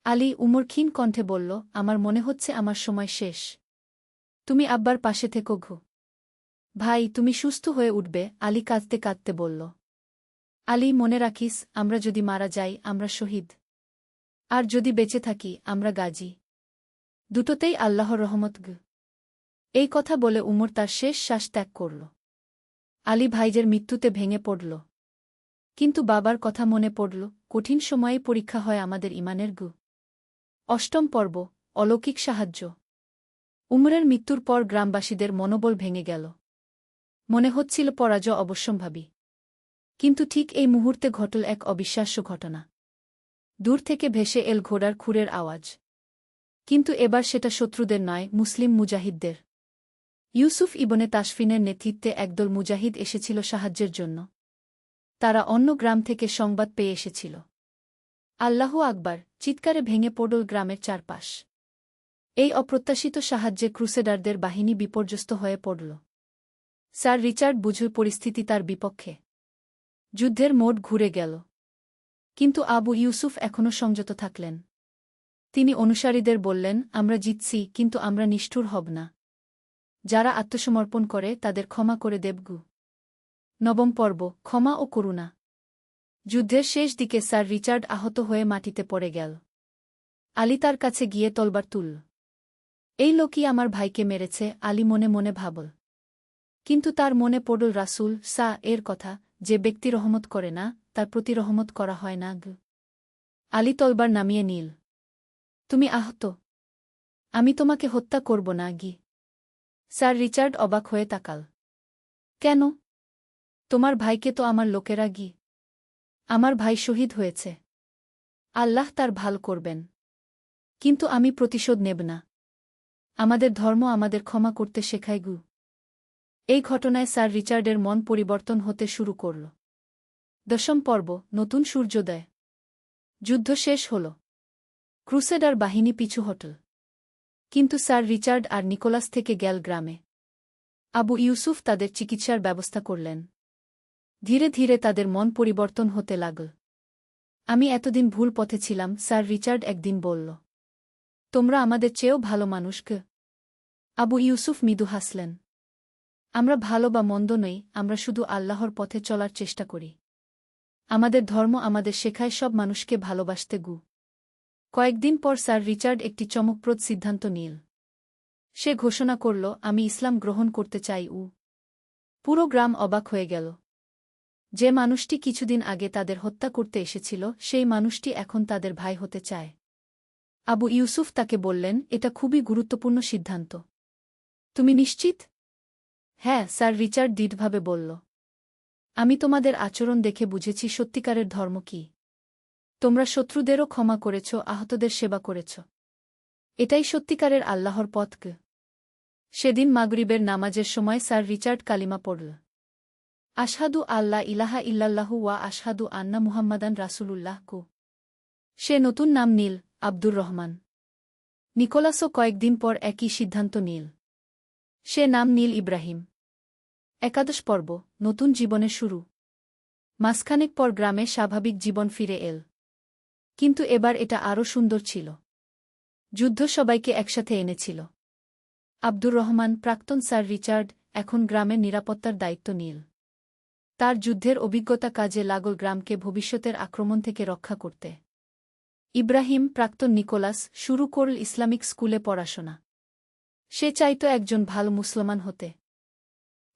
আলী, উমর ক্ষীণ কণ্ঠে বলল, আমার মনে হচ্ছে আমার সময় শেষ। তুমি আব্বার পাশে থেকো। ভাই, তুমি সুস্থ হয়ে উঠবে, আলী কাঁদতে কাঁদতে বলল। আলী, মনে রাখিস, আমরা যদি মারা যাই আমরা শহীদ। আর যদি বেঁচে থাকি আমরা গাজী। দুটোতেই আল্লাহর রহমত। এই কথা বলে উমর তার শেষ শ্বাস ত্যাগ করল। আলী ভাইজের মৃত্যুতে ভেঙে পড়ল। কিন্তু বাবার কথা মনে পড়ল, কঠিন সময়ে পরীক্ষা হয় আমাদের ঈমানের। অষ্টম পর্ব, অলৌকিক সাহায্য। উমরের মৃত্যুর পর গ্রামবাসীদের মনোবল ভেঙে গেল। মনে হচ্ছিল পরাজয় অবশ্যম্ভাবী। কিন্তু ঠিক এই মুহূর্তে ঘটল এক অবিশ্বাস্য ঘটনা। দূর থেকে ভেসে এল ঘোড়ার খুরের আওয়াজ। কিন্তু এবার সেটা শত্রুদের নয়, মুসলিম মুজাহিদদের। ইউসুফ ইবনে তাশফিনের নেতৃত্বে একদল মুজাহিদ এসেছিল সাহায্যের জন্য। তারা অন্য গ্রাম থেকে সংবাদ পেয়ে এসেছিল। আল্লাহু আকবার চিৎকারে ভেঙে পড়ল গ্রামের চারপাশ। এই অপ্রত্যাশিত সাহায্যে ক্রুসেডারদের বাহিনী বিপর্যস্ত হয়ে পড়ল। স্যার রিচার্ড বুঝল পরিস্থিতি তার বিপক্ষে। যুদ্ধের মোড় ঘুরে গেল। কিন্তু আবু ইউসুফ এখনও সংযত থাকলেন। তিনি অনুসারীদের বললেন, আমরা জিতছি, কিন্তু আমরা নিষ্ঠুর হব না। যারা আত্মসমর্পণ করে তাদের ক্ষমা করে দেবগু। নবম পর্ব, ক্ষমা ও করুণা। যুদ্ধের শেষ দিকে স্যার রিচার্ড আহত হয়ে মাটিতে পড়ে গেল। আলী তার কাছে গিয়ে তলবার তুলল। এই লোকই আমার ভাইকে মেরেছে, আলী মনে মনে ভাবল। কিন্তু তার মনে পড়ল রাসূল এর কথা, যে ব্যক্তি রহমত করে না তার প্রতি রহমত করা হয় না। আলী তলবার নামিয়ে নিল। তুমি আহত, আমি তোমাকে হত্যা করব না। স্যার রিচার্ড অবাক হয়ে তাকাল। কেন? তোমার ভাইকে তো আমার লোকেরা আমার ভাই শহীদ হয়েছে। আল্লাহ তার ভাল করবেন, কিন্তু আমি প্রতিশোধ নেব না। আমাদের ধর্ম আমাদের ক্ষমা করতে শেখায়। এই ঘটনায় স্যার রিচার্ডের মন পরিবর্তন হতে শুরু করল। 10ম পর্ব, নতুন সূর্যোদয়। যুদ্ধ শেষ হল। ক্রুসেডার বাহিনী পিছু হটল। কিন্তু স্যার রিচার্ড আর নিকোলাস থেকে গেল গ্রামে। আবু ইউসুফ তাদের চিকিৎসার ব্যবস্থা করলেন। ধীরে ধীরে তাদের মন পরিবর্তন হতে লাগল। আমি এতদিন ভুল পথে ছিলাম, স্যার রিচার্ড একদিন বলল। তোমরা আমাদের চেয়েও ভালো মানুষ। আবু ইউসুফ মৃদু হাসলেন। আমরা ভালো বা মন্দ নই, আমরা শুধু আল্লাহর পথে চলার চেষ্টা করি। আমাদের ধর্ম আমাদের শেখায় সব মানুষকে ভালোবাসতে। কয়েকদিন পর স্যার রিচার্ড একটি চমকপ্রদ সিদ্ধান্ত নিল। সে ঘোষণা করল, আমি ইসলাম গ্রহণ করতে চাই। পুরো গ্রাম অবাক হয়ে গেল। যে মানুষটি কিছুদিন আগে তাদের হত্যা করতে এসেছিল, সেই মানুষটি এখন তাদের ভাই হতে চায়। আবু ইউসুফ তাকে বললেন, এটা খুবই গুরুত্বপূর্ণ সিদ্ধান্ত। তুমি নিশ্চিত? হ্যাঁ, স্যার রিচার্ড দৃঢ়ভাবে বলল। আমি তোমাদের আচরণ দেখে বুঝেছি সত্যিকারের ধর্ম কি। তোমরা শত্রুদেরও ক্ষমা করেছ, আহতদের সেবা করেছ। এটাই সত্যিকারের আল্লাহর পথ। সেদিন মাগরিবের নামাজের সময় স্যার রিচার্ড কালিমা পড়ল। আশহাদু আল্লাহ ইলাহা ইল্লাল্লাহু ওয়া আশহাদু আন্না মুহাম্মাদান রাসূলুল্লাহ। সে নতুন নাম নিল, আব্দুর রহমান। নিকোলাসও কয়েকদিন পর একই সিদ্ধান্ত নিল। সে নাম নিল ইব্রাহিম। 11 পর্ব, নতুন জীবনের শুরু। মাসখানেক পর গ্রামে স্বাভাবিক জীবন ফিরে এল। কিন্তু এবার এটা আরও সুন্দর ছিল। যুদ্ধ সবাইকে একসাথে এনেছিল। আব্দুর রহমান, প্রাক্তন স্যার রিচার্ড, এখন গ্রামের নিরাপত্তার দায়িত্ব নিল। তার যুদ্ধের অভিজ্ঞতা কাজে লাগল গ্রামকে ভবিষ্যতের আক্রমণ থেকে রক্ষা করতে। ইব্রাহিম, প্রাক্তন নিকোলাস, শুরু করল ইসলামিক স্কুলে পড়াশোনা। সে চাইত একজন ভালো মুসলমান হতে।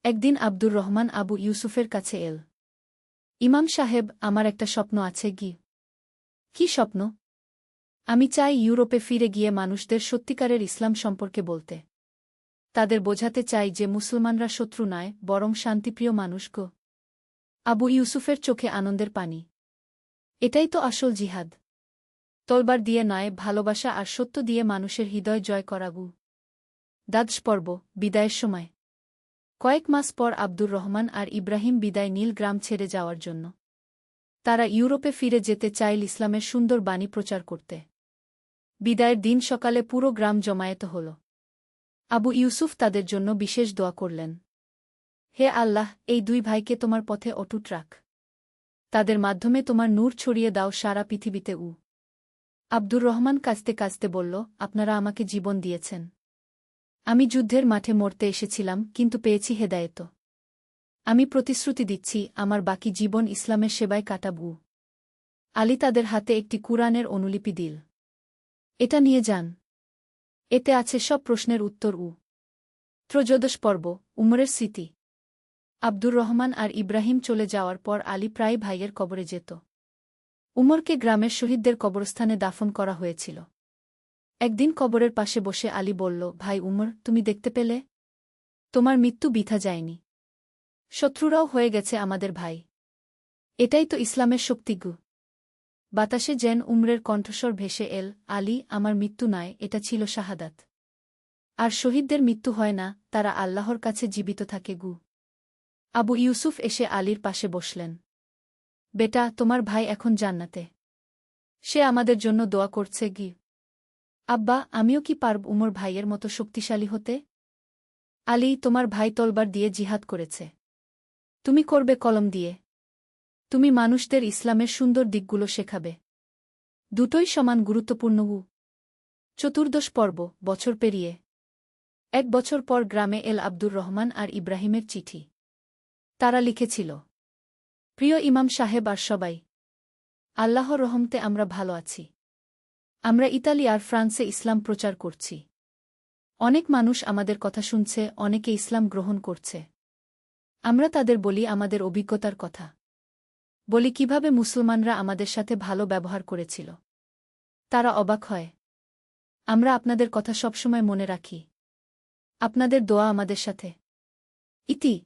একদিন আব্দুর রহমান আবু ইউসুফের কাছে এল। ইমাম সাহেব, আমার একটা স্বপ্ন আছে। কি স্বপ্ন? আমি চাই ইউরোপে ফিরে গিয়ে মানুষদের সত্যিকারের ইসলাম সম্পর্কে বলতে। তাদের বোঝাতে চাই যে মুসলমানরা শত্রু নয়, বরং শান্তিপ্রিয় মানুষ। আবু ইউসুফের চোখে আনন্দের পানি। এটাই তো আসল জিহাদ। তলবার দিয়ে নয়, ভালোবাসা আর সত্য দিয়ে মানুষের হৃদয় জয় করা। 10 পর্ব, বিদায়ের সময়। কয়েক মাস পর আব্দুর রহমান আর ইব্রাহিম বিদায় নীল গ্রাম ছেড়ে যাওয়ার জন্য। তারা ইউরোপে ফিরে যেতে চাইল ইসলামের সুন্দর বাণী প্রচার করতে। বিদায়ের দিন সকালে পুরো গ্রাম জমায়েত হল। আবু ইউসুফ তাদের জন্য বিশেষ দোয়া করলেন। হে আল্লাহ, এই দুই ভাইকে তোমার পথে অটুট রাখ। তাদের মাধ্যমে তোমার নূর ছড়িয়ে দাও সারা পৃথিবীতে। আব্দুর রহমান কাঁদতে কাঁদতে বলল, আপনারা আমাকে জীবন দিয়েছেন। আমি যুদ্ধের মাঠে মরতে এসেছিলাম, কিন্তু পেয়েছি হেদায়েত। আমি প্রতিশ্রুতি দিচ্ছি, আমার বাকি জীবন ইসলামের সেবায় কাটাব। আলী তাদের হাতে একটি কুরআনের অনুলিপি দিল। এটা নিয়ে যান। এতে আছে সব প্রশ্নের উত্তর। 13 পর্ব, উমরের স্মৃতি। আব্দুর রহমান আর ইব্রাহিম চলে যাওয়ার পর আলী প্রায় ভাইয়ের কবরে যেত। উমরকে গ্রামের শহীদদের কবরস্থানে দাফন করা হয়েছিল। একদিন কবরের পাশে বসে আলী বলল, ভাই উমর, তুমি দেখতে পেলে? তোমার মৃত্যু বৃথা যায়নি। শত্রুরাও হয়ে গেছে আমাদের ভাই। এটাই তো ইসলামের শক্তি। বাতাসে যেন উমরের কণ্ঠস্বর ভেসে এল, আলী, আমার মৃত্যু নয়, এটা ছিল শাহাদাত। আর শহীদদের মৃত্যু হয় না, তারা আল্লাহর কাছে জীবিত থাকে। আবু ইউসুফ এসে আলীর পাশে বসলেন। বেটা, তোমার ভাই এখন জান্নাতে। সে আমাদের জন্য দোয়া করছে। আব্বা, আমিও কি পারব উমর ভাইয়ের মতো শক্তিশালী হতে? আলী, তোমার ভাই তলবার দিয়ে জিহাদ করেছে। তুমি করবে কলম দিয়ে। তুমি মানুষদের ইসলামের সুন্দর দিকগুলো শেখাবে। দুটোই সমান গুরুত্বপূর্ণ। 14 পর্ব, বছর পেরিয়ে। 1 বছর পর গ্রামে এল আব্দুর রহমান আর ইব্রাহিমের চিঠি। তারা লিখেছিল, প্রিয় ইমাম সাহেব আর সবাই, আল্লাহর রহমতে আমরা ভালো আছি। আমরা ইতালি আর ফ্রান্সে ইসলাম প্রচার করছি। অনেক মানুষ আমাদের কথা শুনছে, অনেকে ইসলাম গ্রহণ করছে। আমরা তাদের বলি আমাদের অভিজ্ঞতার কথা। বলি কিভাবে মুসলমানরা আমাদের সাথে ভালো ব্যবহার করেছিল। তারা অবাক হয়। আমরা আপনাদের কথা সবসময় মনে রাখি। আপনাদের দোয়া আমাদের সাথে। ইতি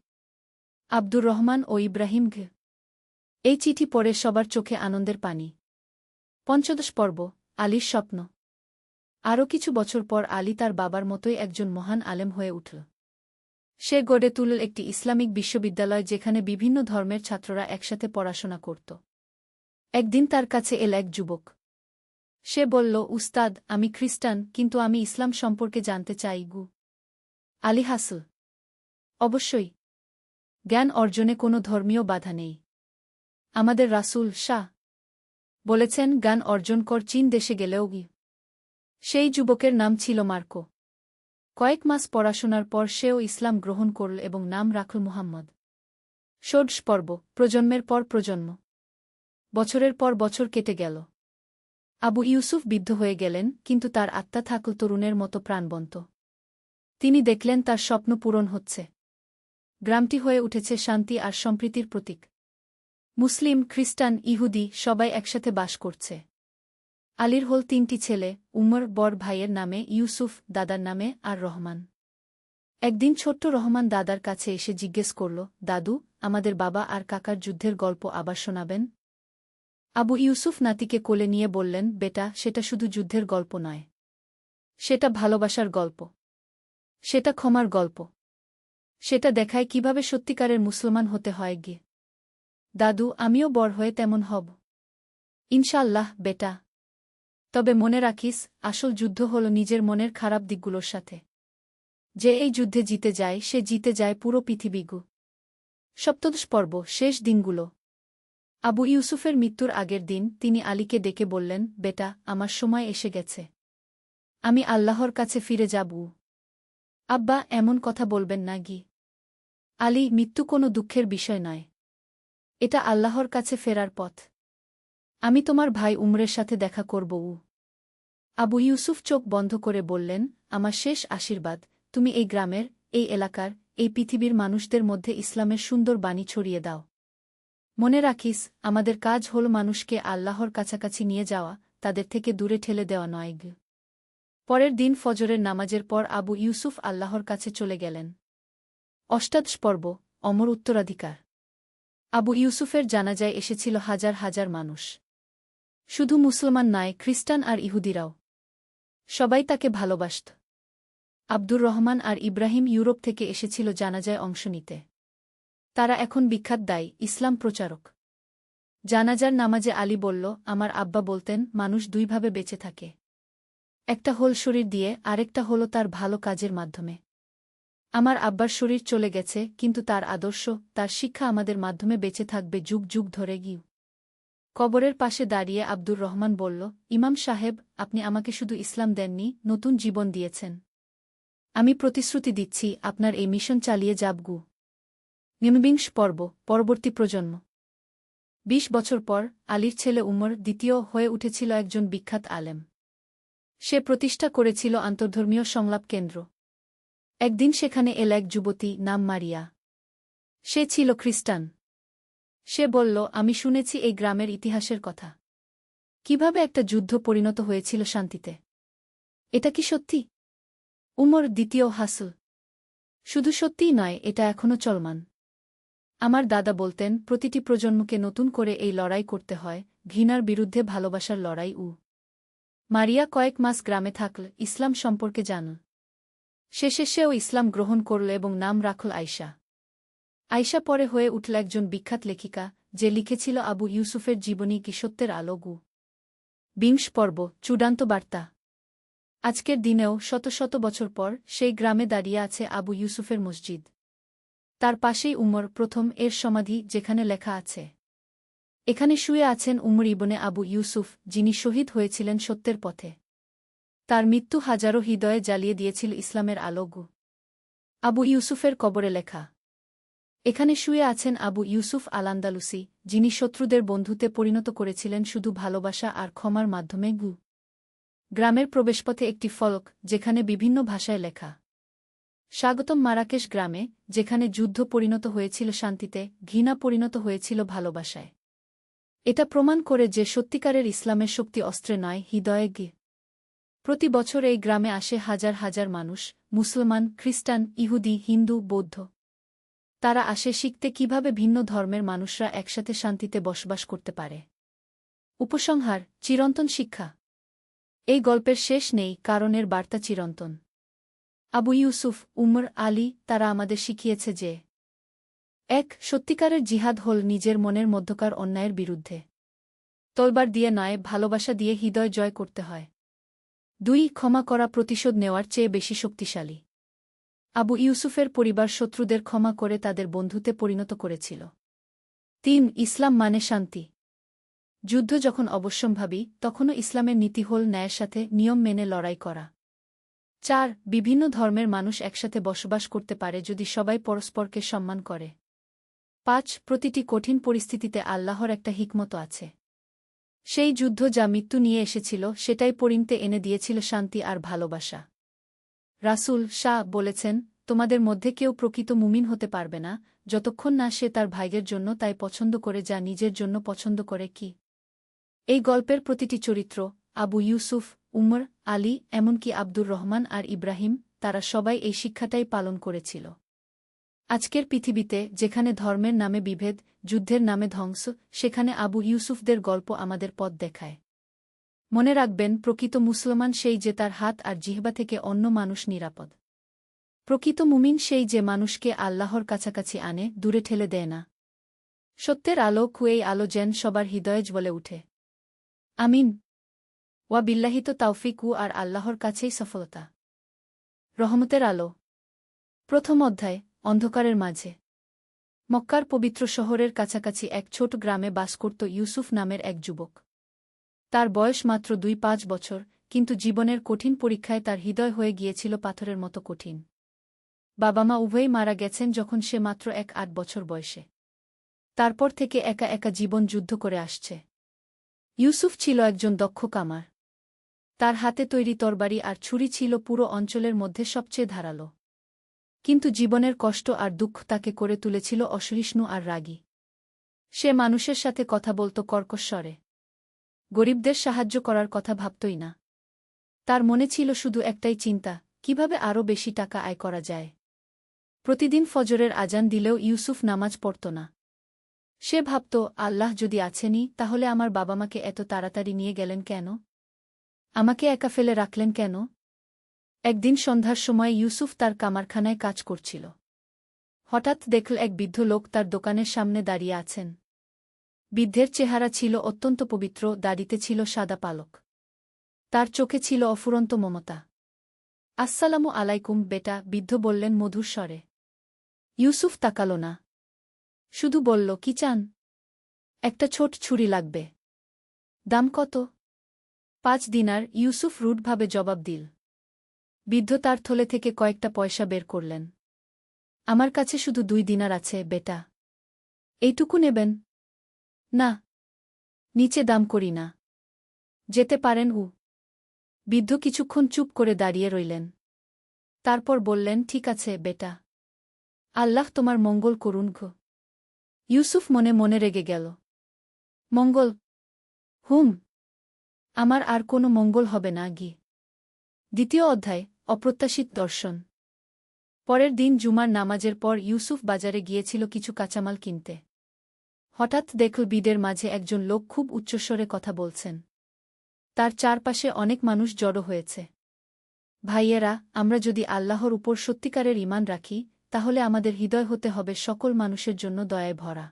আব্দুর রহমান ও ইব্রাহিম ঘ। এই চিঠি পড়ে সবার চোখে আনন্দের পানি। পঞ্চদশ পর্ব, আলীর স্বপ্ন। আরও কিছু বছর পর আলী তার বাবার মতোই একজন মহান আলেম হয়ে উঠল। সে গড়ে তুলল একটি ইসলামিক বিশ্ববিদ্যালয় যেখানে বিভিন্ন ধর্মের ছাত্ররা একসাথে পড়াশোনা করত। একদিন তার কাছে এল এক যুবক। সে বলল, উস্তাদ, আমি খ্রিস্টান, কিন্তু আমি ইসলাম সম্পর্কে জানতে চাই গু। আলী হাসল। অবশ্যই। জ্ঞান অর্জনে কোনো ধর্মীয় বাধা নেই। আমাদের রাসূল শাহ বলেছেন, জ্ঞান অর্জন কর চীন দেশে গেলেও গি। সেই যুবকের নাম ছিল মার্কো। কয়েক মাস পড়াশোনার পর সেও ইসলাম গ্রহণ করল এবং নাম রাখল মুহাম্মদ। ষোড়শ পর্ব, প্রজন্মের পর প্রজন্ম। বছরের পর বছর কেটে গেল। আবু ইউসুফ বৃদ্ধ হয়ে গেলেন, কিন্তু তার আত্মা থাকল তরুণের মতো প্রাণবন্ত। তিনি দেখলেন তার স্বপ্ন পূরণ হচ্ছে। গ্রামটি হয়ে উঠেছে শান্তি আর সম্প্রীতির প্রতীক। মুসলিম, খ্রিস্টান, ইহুদি সবাই একসাথে বাস করছে। আলীর হল 3টি ছেলে, উমর বড় ভাইয়ের নামে, ইউসুফ দাদার নামে, আর রহমান। একদিন ছোট্ট রহমান দাদার কাছে এসে জিজ্ঞেস করল, দাদু, আমাদের বাবা আর কাকার যুদ্ধের গল্প আবার শোনাবেন? আবু ইউসুফ নাতিকে কোলে নিয়ে বললেন, বেটা, সেটা শুধু যুদ্ধের গল্প নয়। সেটা ভালোবাসার গল্প। সেটা ক্ষমার গল্প। সেটা দেখায় কিভাবে সত্যিকারের মুসলমান হতে হয় গে। দাদু, আমিও বড় হয়ে তেমন হব। ইনশাআল্লাহ বেটা। তবে মনে রাখিস, আসল যুদ্ধ হল নিজের মনের খারাপ দিকগুলোর সাথে। যে এই যুদ্ধে জিতে যায় সে জিতে যায় পুরো পৃথিবীগু। সপ্তদশ পর্ব, শেষ দিনগুলো। আবু ইউসুফের মৃত্যুর আগের দিন তিনি আলীকে ডেকে বললেন, বেটা, আমার সময় এসে গেছে। আমি আল্লাহর কাছে ফিরে যাব। আব্বা, এমন কথা বলবেন না গি। আলী, মৃত্যু কোনো দুঃখের বিষয় নয়। এটা আল্লাহর কাছে ফেরার পথ। আমি তোমার ভাই উমরের সাথে দেখা করব। আবু ইউসুফ চোখ বন্ধ করে বললেন, আমার শেষ আশীর্বাদ, তুমি এই গ্রামের, এই এলাকার, এই পৃথিবীর মানুষদের মধ্যে ইসলামের সুন্দর বাণী ছড়িয়ে দাও। মনে রাখিস, আমাদের কাজ হল মানুষকে আল্লাহর কাছাকাছি নিয়ে যাওয়া, তাদের থেকে দূরে ঠেলে দেওয়া নয় গ। পরের দিন ফজরের নামাজের পর আবু ইউসুফ আল্লাহর কাছে চলে গেলেন। অষ্টাদশ পর্ব, অমর উত্তরাধিকার। আবু ইউসুফের জানাজায় এসেছিল হাজার হাজার মানুষ। শুধু মুসলমান নয়, খ্রিস্টান আর ইহুদিরাও। সবাই তাকে ভালোবাসত। আব্দুর রহমান আর ইব্রাহিম ইউরোপ থেকে এসেছিল জানাজায় অংশ নিতে। তারা এখন বিখ্যাত দায়ী, ইসলাম প্রচারক। জানাজার নামাজে আলী বলল, আমার আব্বা বলতেন, মানুষ দুইভাবে বেঁচে থাকে। একটা হল শরীর দিয়ে, আরেকটা হল তার ভালো কাজের মাধ্যমে। আমার আব্বার শরীর চলে গেছে, কিন্তু তার আদর্শ, তার শিক্ষা আমাদের মাধ্যমে বেঁচে থাকবে যুগ যুগ ধরে গিয়ে। কবরের পাশে দাঁড়িয়ে আব্দুর রহমান বলল, ইমাম সাহেব, আপনি আমাকে শুধু ইসলাম দেননি, নতুন জীবন দিয়েছেন। আমি প্রতিশ্রুতি দিচ্ছি, আপনার এই মিশন চালিয়ে যাবগু। নিমবিংশ পর্ব, পরবর্তী প্রজন্ম। ২০ বছর পর আলীর ছেলে উমর দ্বিতীয় হয়ে উঠেছিল একজন বিখ্যাত আলেম। সে প্রতিষ্ঠা করেছিল আন্তর্ধর্মীয় সংলাপ কেন্দ্র। একদিন সেখানে এল এক যুবতী, নাম মারিয়া। সে ছিল খ্রিস্টান। সে বলল, আমি শুনেছি এই গ্রামের ইতিহাসের কথা। কিভাবে একটা যুদ্ধ পরিণত হয়েছিল শান্তিতে। এটা কি সত্যি? উমর দ্বিতীয় হাসল। শুধু সত্যিই নয়, এটা এখনও চলমান। আমার দাদা বলতেন, প্রতিটি প্রজন্মকে নতুন করে এই লড়াই করতে হয়, ঘৃণার বিরুদ্ধে ভালোবাসার লড়াই। মারিয়া কয়েক মাস গ্রামে থাকল, ইসলাম সম্পর্কে জানল। শেষে সেও ইসলাম গ্রহণ করল এবং নাম রাখল আয়শা। আয়শা পরে হয়ে উঠল একজন বিখ্যাত লেখিকা, যে লিখেছিল আবু ইউসুফের জীবনী কি সত্যের আলো গু। বিংশ পর্ব, চূড়ান্ত বার্তা। আজকের দিনেও শত শত বছর পর সেই গ্রামে দাঁড়িয়ে আছে আবু ইউসুফের মসজিদ। তার পাশেই উমর প্রথম এর সমাধি, যেখানে লেখা আছে, এখানে শুয়ে আছেন উমর ইবনে আবু ইউসুফ, যিনি শহীদ হয়েছিলেন সত্যের পথে। তার মৃত্যু হাজারো হৃদয়ে জ্বালিয়ে দিয়েছিল ইসলামের আলো গু। আবু ইউসুফের কবরে লেখা, এখানে শুয়ে আছেন আবু ইউসুফ আল-আন্দালুসি, যিনি শত্রুদের বন্ধুতে পরিণত করেছিলেন শুধু ভালোবাসা আর ক্ষমার মাধ্যমে গু। গ্রামের প্রবেশপথে একটি ফলক, যেখানে বিভিন্ন ভাষায় লেখা, স্বাগতম মারাকেশ গ্রামে, যেখানে যুদ্ধ পরিণত হয়েছিল শান্তিতে, ঘৃণা পরিণত হয়েছিল ভালোবাসায়। এটা প্রমাণ করে যে সত্যিকারের ইসলামের শক্তি অস্ত্রে নয়, হৃদয়ে গিয়ে। প্রতি বছর এই গ্রামে আসে হাজার হাজার মানুষ, মুসলমান, খ্রিস্টান, ইহুদি, হিন্দু, বৌদ্ধ। তারা আসে শিখতে কিভাবে ভিন্ন ধর্মের মানুষরা একসাথে শান্তিতে বসবাস করতে পারে। উপসংহার: চিরন্তন শিক্ষা। এই গল্পের শেষ নেই, কারণ এর বার্তা চিরন্তন। আবু ইউসুফ, উমর, আলী, তারা আমাদের শিখিয়েছে যে ১. সত্যিকারের জিহাদ হল নিজের মনের মধ্যকার অন্যায়ের বিরুদ্ধে। তলবার দিয়ে নয়, ভালোবাসা দিয়ে হৃদয় জয় করতে হয়। ২. ক্ষমা করা প্রতিশোধ নেওয়ার চেয়ে বেশি শক্তিশালী। আবু ইউসুফের পরিবার শত্রুদের ক্ষমা করে তাদের বন্ধুতে পরিণত করেছিল। ৩. ইসলাম মানে শান্তি। যুদ্ধ যখন অবশ্যম্ভাবী, তখনও ইসলামের নীতি হল ন্যায়ের সাথে নিয়ম মেনে লড়াই করা। ৪. বিভিন্ন ধর্মের মানুষ একসাথে বসবাস করতে পারে যদি সবাই পরস্পরকে সম্মান করে। ৫. প্রতিটি কঠিন পরিস্থিতিতে আল্লাহর একটা হিকমত আছে। সেই যুদ্ধ যা মৃত্যু নিয়ে এসেছিল, সেটাই পরিণতে এনে দিয়েছিল শান্তি আর ভালোবাসা। রাসূল শাহ বলেছেন, তোমাদের মধ্যে কেউ প্রকৃত মুমিন হতে পারবে না, যতক্ষণ না সে তার ভাইয়ের জন্য তাই পছন্দ করে যা নিজের জন্য পছন্দ করে। কি এই গল্পের প্রতিটি চরিত্র, আবু ইউসুফ, উমর, আলী, এমনকি আব্দুর রহমান আর ইব্রাহিম, তারা সবাই এই শিক্ষাটাই পালন করেছিল। আজকের পৃথিবীতে, যেখানে ধর্মের নামে বিভেদ, যুদ্ধের নামে ধ্বংস, সেখানে আবু ইউসুফদের গল্প আমাদের পথ দেখায়। মনে রাখবেন, প্রকৃত মুসলমান সেই যে তার হাত আর জিহ্বা থেকে অন্য মানুষ নিরাপদ। প্রকৃত মুমিন সেই যে মানুষকে আল্লাহর কাছাকাছি আনে, দূরে ঠেলে দেয় না। সত্যের আলো, এই আলো যেন সবার হৃদয়ে জ্বলে উঠে। আমিন। ওয়া বিল্লাহি তাওফিক, আর আল্লাহর কাছেই সফলতা। রহমতের আলো। প্রথম অধ্যায়: অন্ধকারের মাঝে। মক্কার পবিত্র শহরের কাছাকাছি এক ছোট গ্রামে বাস করত ইউসুফ নামের এক যুবক। তার বয়স মাত্র ২-৫ বছর, কিন্তু জীবনের কঠিন পরীক্ষায় তার হৃদয় হয়ে গিয়েছিল পাথরের মতো কঠিন। বাবা মা উভয়েই মারা গেছেন যখন সে মাত্র ৮ বছর বয়সে। তারপর থেকে একা একা জীবন যুদ্ধ করে আসছে। ইউসুফ ছিল একজন দক্ষ কামার। তার হাতে তৈরি তরবারি আর ছুরি ছিল পুরো অঞ্চলের মধ্যে সবচেয়ে ধারালো। কিন্তু জীবনের কষ্ট আর দুঃখ তাকে করে তুলেছিল অসহিষ্ণু আর রাগী। সে মানুষের সাথে কথা বলত কর্কশ স্বরে। গরিবদের সাহায্য করার কথা ভাবতই না। তার মনে ছিল শুধু একটাই চিন্তা, কিভাবে আরও বেশি টাকা আয় করা যায়। প্রতিদিন ফজরের আজান দিলেও ইউসুফ নামাজ পড়ত না। সে ভাবত, আল্লাহ যদি আছেনই, তাহলে আমার বাবা মাকে এত তাড়াতাড়ি নিয়ে গেলেন কেন? আমাকে একা ফেলে রাখলেন কেন? একদিন সন্ধ্যার সময় ইউসুফ তার কামারখানায় কাজ করছিল। হঠাৎ দেখল এক বৃদ্ধ লোক তার দোকানের সামনে দাঁড়িয়ে আছেন। বৃদ্ধের চেহারা ছিল অত্যন্ত পবিত্র, দাড়িতে ছিল সাদা পালক। তার চোখে ছিল অফুরন্ত মমতা। আসসালামু আলাইকুম বেটা, বৃদ্ধ বললেন মধুর স্বরে। ইউসুফ তাকাল না। শুধু বলল, কি চান? একটা ছোট ছুরি লাগবে। দাম কত? ৫ দিনার, ইউসুফ রুডভাবে জবাব দিল। বৃদ্ধ তার থলে থেকে কয়েকটা পয়সা বের করলেন। আমার কাছে শুধু ২ দিনার আছে বেটা। এইটুকু নেবেন? না, নিচে দাম করি না। যেতে পারেন। বৃদ্ধ কিছুক্ষণ চুপ করে দাঁড়িয়ে রইলেন। তারপর বললেন, ঠিক আছে বেটা। আল্লাহ তোমার মঙ্গল করুন। ইউসুফ মনে মনে রেগে গেল। মঙ্গল? আমার আর কোনো মঙ্গল হবে না। দ্বিতীয় অধ্যায়: অপ্রত্যাশিত দর্শন। পরের দিন জুমার নামাজের পর ইউসুফ বাজারে গিয়েছিল কিছু কাঁচামাল কিনতে। হঠাৎ দেখল ভিড়ের মাঝে একজন লোক খুব উচ্চস্বরে কথা বলছেন। তার চারপাশে অনেক মানুষ জড়ো হয়েছে। ভাইয়েরা, আমরা যদি আল্লাহর উপর সত্যিকারের ঈমান রাখি, তাহলে আমাদের হৃদয় হতে হবে সকল মানুষের জন্য দয়ায় ভরা।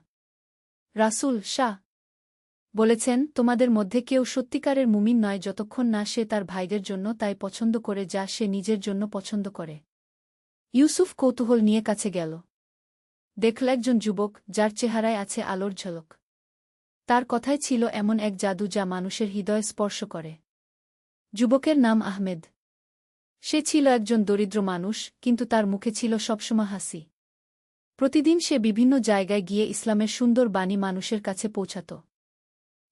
রাসূল শাহ বলেছেন, তোমাদের মধ্যে কেউ সত্যিকারের মুমিন নয় যতক্ষণ না সে তার ভাইদের জন্য তাই পছন্দ করে যা সে নিজের জন্য পছন্দ করে। ইউসুফ কৌতূহল নিয়ে কাছে গেল। দেখল একজন যুবক, যার চেহারায় আছে আলোর ঝলক। তার কথায় ছিল এমন এক জাদু যা মানুষের হৃদয় স্পর্শ করে। যুবকের নাম আহমেদ। সে ছিল একজন দরিদ্র মানুষ, কিন্তু তার মুখে ছিল সবসময় হাসি। প্রতিদিন সে বিভিন্ন জায়গায় গিয়ে ইসলামের সুন্দর বাণী মানুষের কাছে পৌঁছাত।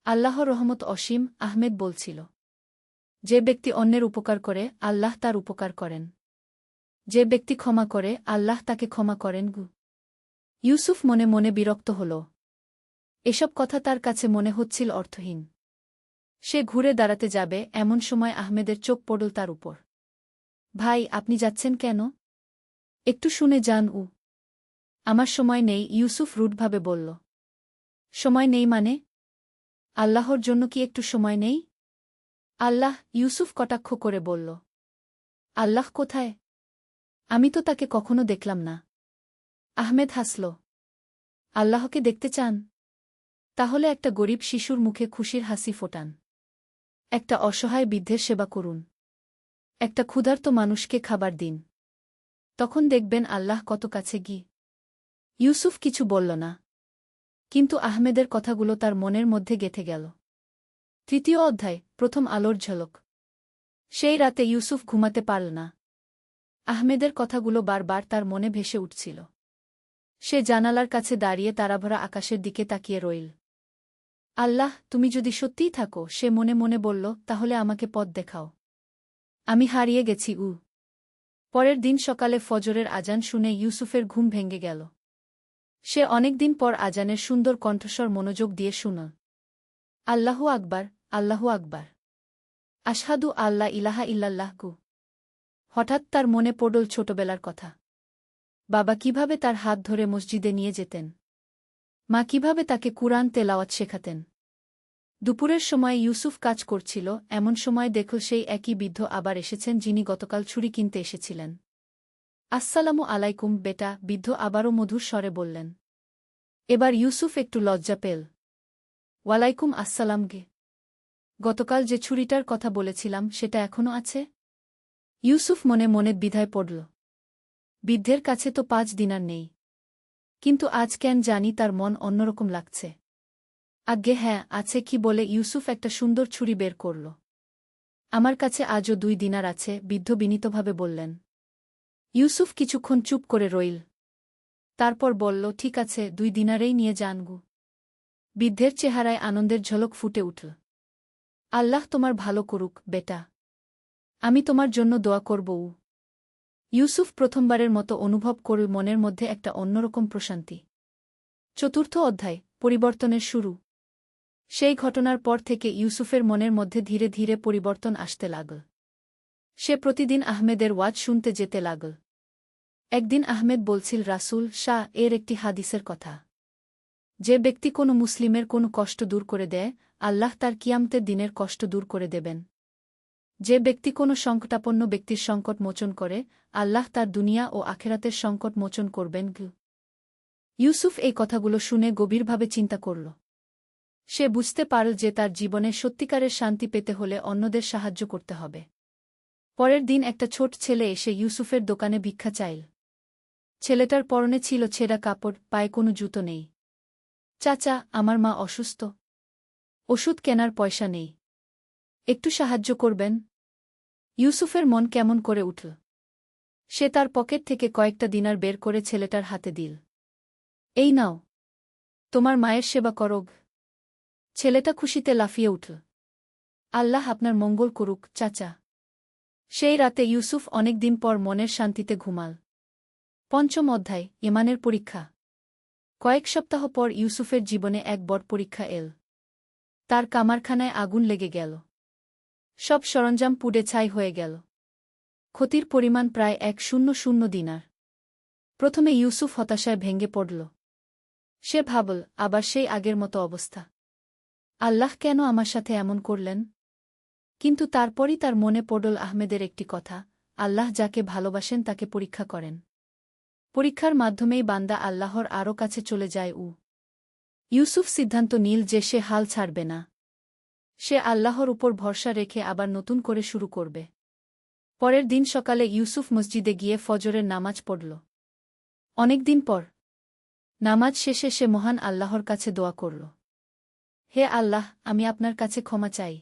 আল্লাহর রহমত অসীম, আহমেদ বলছিল। যে ব্যক্তি অন্যের উপকার করে, আল্লাহ তার উপকার করেন। যে ব্যক্তি ক্ষমা করে আল্লাহ তাকে ক্ষমা করেন গু। ইউসুফ মনে মনে বিরক্ত হল। এসব কথা তার কাছে মনে হচ্ছিল অর্থহীন। সে ঘুরে দাঁড়াতে যাবে এমন সময় আহমেদের চোখ পড়ল তার উপর। ভাই, আপনি যাচ্ছেন কেন? একটু শুনে যান। আমার সময় নেই, ইউসুফ রুডভাবে বলল। সময় নেই মানে? আল্লাহর জন্য কি একটু সময় নেই? আল্লাহ, ইউসুফ কটাক্ষ করে বলল। আল্লাহ কোথায়? আমি তো তাকে কখনো দেখলাম না। আহমেদ হাসল। আল্লাহকে দেখতে চান? তাহলে একটা গরিব শিশুর মুখে খুশির হাসি ফোটান। একটা অসহায় বৃদ্ধের সেবা করুন। একটা ক্ষুধার্ত মানুষকে খাবার দিন। তখন দেখবেন আল্লাহ কত কাছে গিয়ে। ইউসুফ কিছু বলল না। কিন্তু আহমেদের কথাগুলো তার মনের মধ্যে গেঁথে গেল। তৃতীয় অধ্যায়, প্রথম আলোর ঝলক। সেই রাতে ইউসুফ ঘুমাতে পারল না। আহমেদের কথাগুলো বারবার তার মনে ভেসে উঠছিল। সে জানালার কাছে দাঁড়িয়ে তারাভরা আকাশের দিকে তাকিয়ে রইল। আল্লাহ, তুমি যদি সত্যিই থাকো, সে মনে মনে বলল, তাহলে আমাকে পথ দেখাও। আমি হারিয়ে গেছি। পরের দিন সকালে ফজরের আজান শুনে ইউসুফের ঘুম ভেঙে গেল। সে অনেকদিন পর আজানের সুন্দর কণ্ঠস্বর মনোযোগ দিয়ে শুনল। আল্লাহু আকবার, আল্লাহু আকবার। আশহাদু আল্লা ইলাহা ইল্লাল্লাহ গু। হঠাৎ তার মনে পড়ল ছোটবেলার কথা। বাবা কিভাবে তার হাত ধরে মসজিদে নিয়ে যেতেন। মা কিভাবে তাকে কুরআন তেলাওয়াত শেখাতেন। দুপুরের সময় ইউসুফ কাজ করছিল, এমন সময় দেখল সেই একই বৃদ্ধ আবার এসেছেন যিনি গতকাল ছুরি কিনতে এসেছিলেন। আসসালামু আলাইকুম বেটা, বৃদ্ধ আবারও মধুর স্বরে বললেন। এবার ইউসুফ একটু লজ্জা পেল। ওয়ালাইকুম আসসালাম গে। গতকাল যে ছুরিটার কথা বলেছিলাম সেটা এখনও আছে? ইউসুফ মনে মনে দ্বিধায় পড়ল। বৃদ্ধের কাছে তো 5 দিনার নেই। কিন্তু আজ কেন জানি তার মন অন্যরকম লাগছে। আজ্ঞে হ্যাঁ, আছে কি বলে ইউসুফ একটা সুন্দর ছুরি বের করল। আমার কাছে আজও 2 দিনার আছে, বৃদ্ধ বিনীতভাবে বললেন। ইউসুফ কিছুক্ষণ চুপ করে রইল। তারপর বলল, ঠিক আছে, 2 দিনারেই নিয়ে যান গু। বৃদ্ধের চেহারায় আনন্দের ঝলক ফুটে উঠল। আল্লাহ তোমার ভালো করুক বেটা। আমি তোমার জন্য দোয়া করব। ইউসুফ প্রথমবারের মতো অনুভব করল মনের মধ্যে একটা অন্যরকম প্রশান্তি। চতুর্থ অধ্যায়, পরিবর্তনের শুরু। সেই ঘটনার পর থেকে ইউসুফের মনের মধ্যে ধীরে ধীরে পরিবর্তন আসতে লাগল। সে প্রতিদিন আহমেদের ওয়াজ শুনতে যেতে লাগল। একদিন আহমেদ বলছিল, রাসূল শাহ এর একটি হাদিসের কথা। যে ব্যক্তি কোনো মুসলিমের কোনো কষ্ট দূর করে দেয়, আল্লাহ তার কিয়ামতের দিনের কষ্ট দূর করে দেবেন। যে ব্যক্তি কোনো সংকটাপন্ন ব্যক্তির সংকট মোচন করে, আল্লাহ তার দুনিয়া ও আখেরাতের সংকট মোচন করবেন। ইউসুফ এই কথাগুলো শুনে গভীরভাবে চিন্তা করল। সে বুঝতে পারল যে তার জীবনে সত্যিকারের শান্তি পেতে হলে অন্যদের সাহায্য করতে হবে। পরের দিন একটা ছোট ছেলে এসে ইউসুফের দোকানে ভিক্ষা চাইল। ছেলেটার পরনে ছিল ছেঁড়া কাপড়, পায়ে কোনো জুতো নেই। চাচা, আমার মা অসুস্থ। ওষুধ কেনার পয়সা নেই। একটু সাহায্য করবেন? ইউসুফের মন কেমন করে উঠল। সে তার পকেট থেকে কয়েকটা দিনার বের করে ছেলেটার হাতে দিল। এই নাও, তোমার মায়ের সেবা করগ। ছেলেটা খুশিতে লাফিয়ে উঠল। আল্লাহ আপনার মঙ্গল করুক চাচা। সেই রাতে ইউসুফ অনেক দিন পর মনের শান্তিতে ঘুমাল। পঞ্চম অধ্যায়, ঈমানের পরীক্ষা। কয়েক সপ্তাহ পর ইউসুফের জীবনে এক বড় পরীক্ষা এল। তার কামারখানায় আগুন লেগে গেল। সব সরঞ্জাম পুড়ে ছাই হয়ে গেল। ক্ষতির পরিমাণ প্রায় 100 দিনার। প্রথমে ইউসুফ হতাশায় ভেঙে পড়ল। সে ভাবল, আবার সেই আগের মতো অবস্থা। আল্লাহ কেন আমার সাথে এমন করলেন? কিন্তু তারপরই তার মনে পড়ল আহমেদের একটি কথা, আল্লাহ যাকে ভালোবাসেন তাকে পরীক্ষা করেন। পরীক্ষার মাধ্যমেই বান্দা আল্লাহর আরও কাছে চলে যায়। ইউসুফ সিদ্ধান্ত নিল যে সে হাল ছাড়বে না। সে আল্লাহর উপর ভরসা রেখে আবার নতুন করে শুরু করবে। পরের দিন সকালে ইউসুফ মসজিদে গিয়ে ফজরের নামাজ পড়ল। অনেকদিন পর নামাজ শেষে সে মহান আল্লাহর কাছে দোয়া করল। হে আল্লাহ, আমি আপনার কাছে ক্ষমা চাই।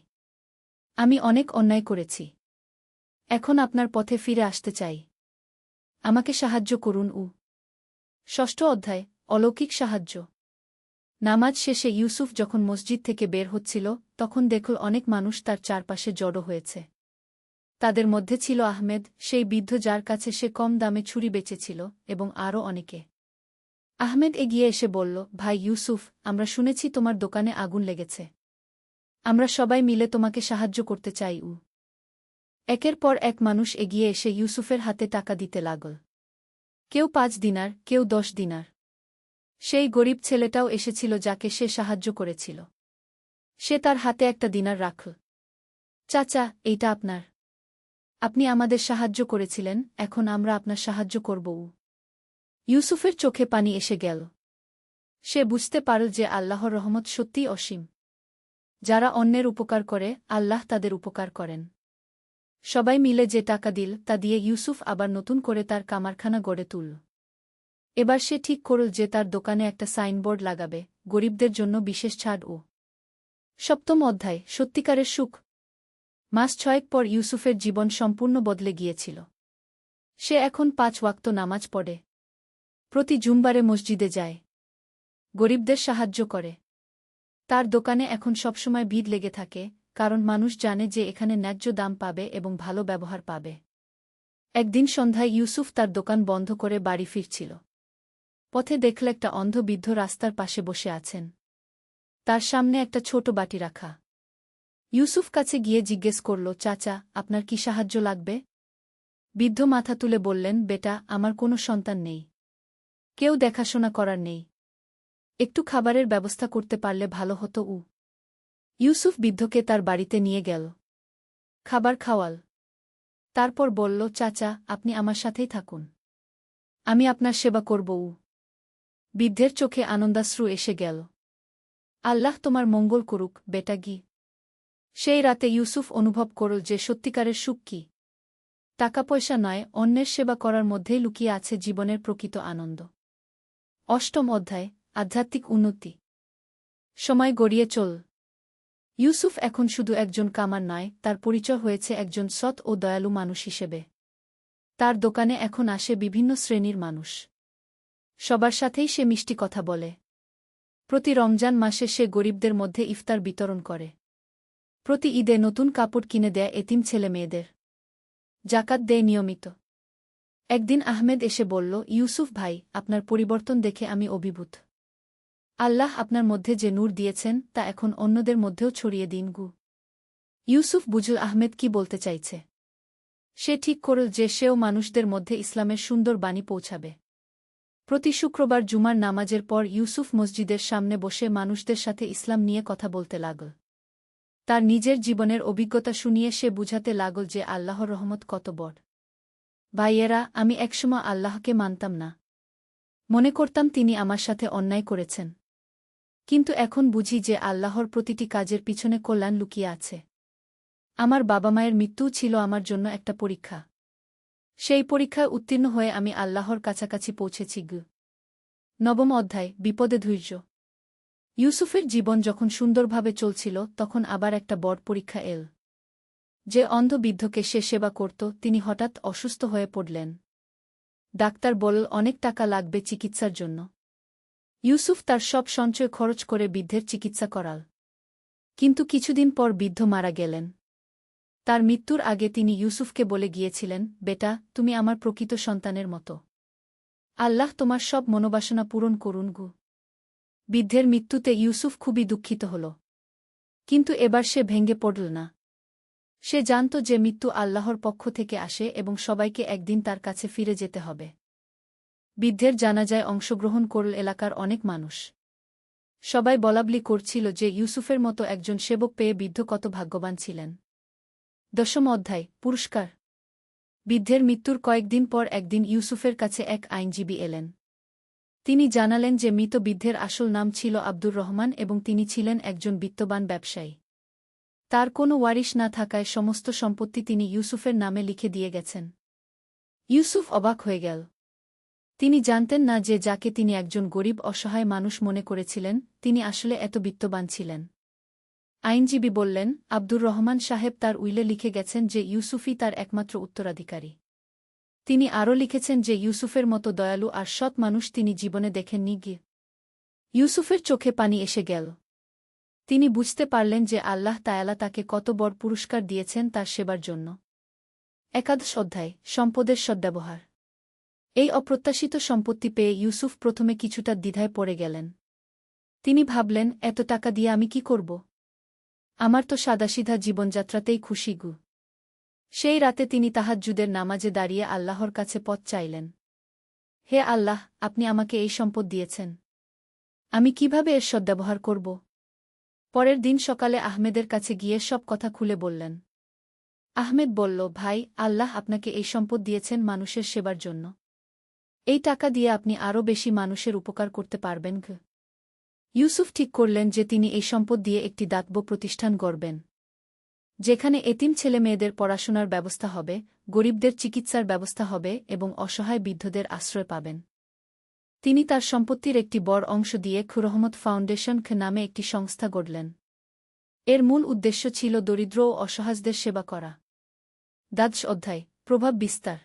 আমি অনেক অন্যায় করেছি। এখন আপনার পথে ফিরে আসতে চাই। আমাকে সাহায্য করুন। ষষ্ঠ অধ্যায়, অলৌকিক সাহায্য। নামাজ শেষে ইউসুফ যখন মসজিদ থেকে বের হচ্ছিল, তখন দেখল অনেক মানুষ তার চারপাশে জড়ো হয়েছে। তাদের মধ্যে ছিল আহমেদ, সেই বৃদ্ধ যার কাছে সে কম দামে ছুরি বেচেছিল, এবং আরও অনেকে। আহমেদ এগিয়ে এসে বলল, ভাই ইউসুফ, আমরা শুনেছি তোমার দোকানে আগুন লেগেছে। আমরা সবাই মিলে তোমাকে সাহায্য করতে চাই। একের পর এক মানুষ এগিয়ে এসে ইউসুফের হাতে টাকা দিতে লাগল। কেউ 5 দিনার, কেউ 10 দিনার। সেই গরিব ছেলেটাও এসেছিল যাকে সে সাহায্য করেছিল। সে তার হাতে একটা দিনার রাখল। চাচা, এইটা আপনার। আপনি আমাদের সাহায্য করেছিলেন, এখন আমরা আপনার সাহায্য করব। ইউসুফের চোখে পানি এসে গেল। সে বুঝতে পারল যে আল্লাহর রহমত সত্যিই অসীম। যারা অন্যের উপকার করে, আল্লাহ তাদের উপকার করেন। সবাই মিলে যে টাকা দিল তা দিয়ে ইউসুফ আবার নতুন করে তার কামারখানা গড়ে তুলল। এবার সে ঠিক করল যে তার দোকানে একটা সাইনবোর্ড লাগাবে, গরিবদের জন্য বিশেষ ছাড়। 7ম অধ্যায়, সত্যিকারের সুখ। মাস 6 পর ইউসুফের জীবন সম্পূর্ণ বদলে গিয়েছিল। সে এখন 5 ওয়াক্ত নামাজ পড়ে। প্রতি জুমবারে মসজিদে যায়। গরিবদের সাহায্য করে। তার দোকানে এখন সবসময় ভিড় লেগে থাকে, কারণ মানুষ জানে যে এখানে ন্যায্য দাম পাবে এবং ভালো ব্যবহার পাবে। একদিন সন্ধ্যায় ইউসুফ তার দোকান বন্ধ করে বাড়ি ফিরছিল। পথে দেখল একটা অন্ধ বৃদ্ধ রাস্তার পাশে বসে আছেন। তার সামনে একটা ছোট বাটি রাখা। ইউসুফ কাছে গিয়ে জিজ্ঞেস করল, চাচা, আপনার কি সাহায্য লাগবে? বৃদ্ধ মাথা তুলে বললেন, বেটা, আমার কোনো সন্তান নেই। কেউ দেখাশোনা করার নেই। একটু খাবারের ব্যবস্থা করতে পারলে ভালো হতো। ইউসুফ বৃদ্ধকে তার বাড়িতে নিয়ে গেল। খাবার খাওয়াল। তারপর বলল, চাচা, আপনি আমার সাথেই থাকুন। আমি আপনার সেবা করব। বৃদ্ধের চোখে আনন্দাশ্রু এসে গেল। আল্লাহ তোমার মঙ্গল করুক, বেটা গি। সেই রাতে ইউসুফ অনুভব করল যে সত্যিকারের সুখ কি। টাকা পয়সা নয়, অন্যের সেবা করার মধ্যেই লুকিয়ে আছে জীবনের প্রকৃত আনন্দ। 8ম অধ্যায়, আধ্যাত্মিক উন্নতি। সময় গড়িয়ে চল। ইউসুফ এখন শুধু একজন কামার নয়, তার পরিচয় হয়েছে একজন সৎ ও দয়ালু মানুষ হিসেবে। তার দোকানে এখন আসে বিভিন্ন শ্রেণীর মানুষ। সবার সাথেই সে মিষ্টি কথা বলে। প্রতি রমজান মাসে সে গরিবদের মধ্যে ইফতার বিতরণ করে। প্রতি ঈদে নতুন কাপড় কিনে দেয় এতিম ছেলে মেয়েদের। জাকাত দেয় নিয়মিত। একদিন আহমেদ এসে বলল, ইউসুফ ভাই, আপনার পরিবর্তন দেখে আমি অভিভূত। আল্লাহ আপনার মধ্যে যে নূর দিয়েছেন তা এখন অন্যদের মধ্যেও ছড়িয়ে দিন। ইউসুফ বুঝল আহমেদ কি বলতে চাইছে। সে ঠিক করল যে সেও মানুষদের মধ্যে ইসলামের সুন্দর বাণী পৌঁছাবে। প্রতি শুক্রবার জুমার নামাজের পর ইউসুফ মসজিদের সামনে বসে মানুষদের সাথে ইসলাম নিয়ে কথা বলতে লাগল। তার নিজের জীবনের অভিজ্ঞতা শুনিয়ে সে বুঝাতে লাগল যে আল্লাহর রহমত কত বড়। ভাইয়েরা, আমি একসময় আল্লাহকে মানতাম না। মনে করতাম তিনি আমার সাথে অন্যায় করেছেন। কিন্তু এখন বুঝি যে আল্লাহর প্রতিটি কাজের পিছনে কল্যাণ লুকিয়ে আছে। আমার বাবা মায়ের মৃত্যুও ছিল আমার জন্য একটা পরীক্ষা। সেই পরীক্ষায় উত্তীর্ণ হয়ে আমি আল্লাহর কাছাকাছি পৌঁছেছি। 9ম অধ্যায়, বিপদে ধৈর্য। ইউসুফের জীবন যখন সুন্দরভাবে চলছিল তখন আবার একটা বড় পরীক্ষা এল। যে অন্ধ বৃদ্ধকে সে সেবা করত তিনি হঠাৎ অসুস্থ হয়ে পড়লেন। ডাক্তার বলল, অনেক টাকা লাগবে চিকিৎসার জন্য। ইউসুফ তার সব সঞ্চয় খরচ করে বৃদ্ধের চিকিৎসা করাল। কিন্তু কিছুদিন পর বৃদ্ধ মারা গেলেন। তার মৃত্যুর আগে তিনি ইউসুফকে বলে গিয়েছিলেন, বেটা, তুমি আমার প্রকৃত সন্তানের মতো। আল্লাহ তোমার সব মনোবাসনা পূরণ করুন। বৃদ্ধের মৃত্যুতে ইউসুফ খুবই দুঃখিত হল। কিন্তু এবার সে ভেঙে পড়ল না। সে জানত যে মৃত্যু আল্লাহর পক্ষ থেকে আসে এবং সবাইকে একদিন তার কাছে ফিরে যেতে হবে। বৃদ্ধের জানাজায় অংশগ্রহণ করল এলাকার অনেক মানুষ। সবাই বলাবলি করছিল যে ইউসুফের মতো একজন সেবক পেয়ে বৃদ্ধ কত ভাগ্যবান ছিলেন। 10ম অধ্যায়, পুরস্কার। বৃদ্ধের মৃত্যুর কয়েকদিন পর একদিন ইউসুফের কাছে এক আইনজীবী এলেন। তিনি জানালেন যে মৃত বৃদ্ধের আসল নাম ছিল আব্দুর রহমান এবং তিনি ছিলেন একজন বিত্তবান ব্যবসায়ী। তার কোনো ওয়ারিশ না থাকায় সমস্ত সম্পত্তি তিনি ইউসুফের নামে লিখে দিয়ে গেছেন। ইউসুফ অবাক হয়ে গেল। তিনি জানতেন না যে যাকে তিনি একজন গরিব অসহায় মানুষ মনে করেছিলেন তিনি আসলে এত বিত্তবান ছিলেন। আইনজীবী বললেন, আব্দুর রহমান সাহেব তার উইলে লিখে গেছেন যে ইউসুফই তার একমাত্র উত্তরাধিকারী। তিনি আরও লিখেছেন যে ইউসুফের মতো দয়ালু আর সৎ মানুষ তিনি জীবনে দেখেননি। ইউসুফের চোখে পানি এসে গেল। তিনি বুঝতে পারলেন যে আল্লাহ তায়ালা তাকে কত বড় পুরস্কার দিয়েছেন তার সেবার জন্য। একাদশ অধ্যায় সম্পদের সদ্ব্যবহার। এই অপ্রত্যাশিত সম্পত্তি পেয়ে ইউসুফ প্রথমে কিছুটা দ্বিধায় পড়ে গেলেন। তিনি ভাবলেন, এত টাকা দিয়ে আমি কি করব? আমার তো সাদাসিধা জীবনযাত্রাতেই খুশি গু। সেই রাতে তিনি তাহাজ্জুদের নামাজে দাঁড়িয়ে আল্লাহর কাছে পথ চাইলেন। হে আল্লাহ, আপনি আমাকে এই সম্পদ দিয়েছেন। আমি কিভাবে এর সদ্ব্যবহার করব? পরের দিন সকালে আহমেদের কাছে গিয়ে সব কথা খুলে বললেন। আহমেদ বলল, ভাই, আল্লাহ আপনাকে এই সম্পদ দিয়েছেন মানুষের সেবার জন্য। এই টাকা দিয়ে আপনি আরও বেশি মানুষের উপকার করতে পারবেন। ইউসুফ ঠিক করলেন যে তিনি এই সম্পদ দিয়ে একটি দাতব্য প্রতিষ্ঠান গড়বেন, যেখানে এতিম ছেলেমেয়েদের পড়াশোনার ব্যবস্থা হবে, গরিবদের চিকিৎসার ব্যবস্থা হবে এবং অসহায় বৃদ্ধদের আশ্রয় পাবেন। তিনি তার সম্পত্তির একটি বড় অংশ দিয়ে খুরহমত ফাউন্ডেশন নামে একটি সংস্থা গড়লেন। এর মূল উদ্দেশ্য ছিল দরিদ্র ও অসহায়দের সেবা করা। দ্বাদশ অধ্যায় প্রভাব বিস্তার।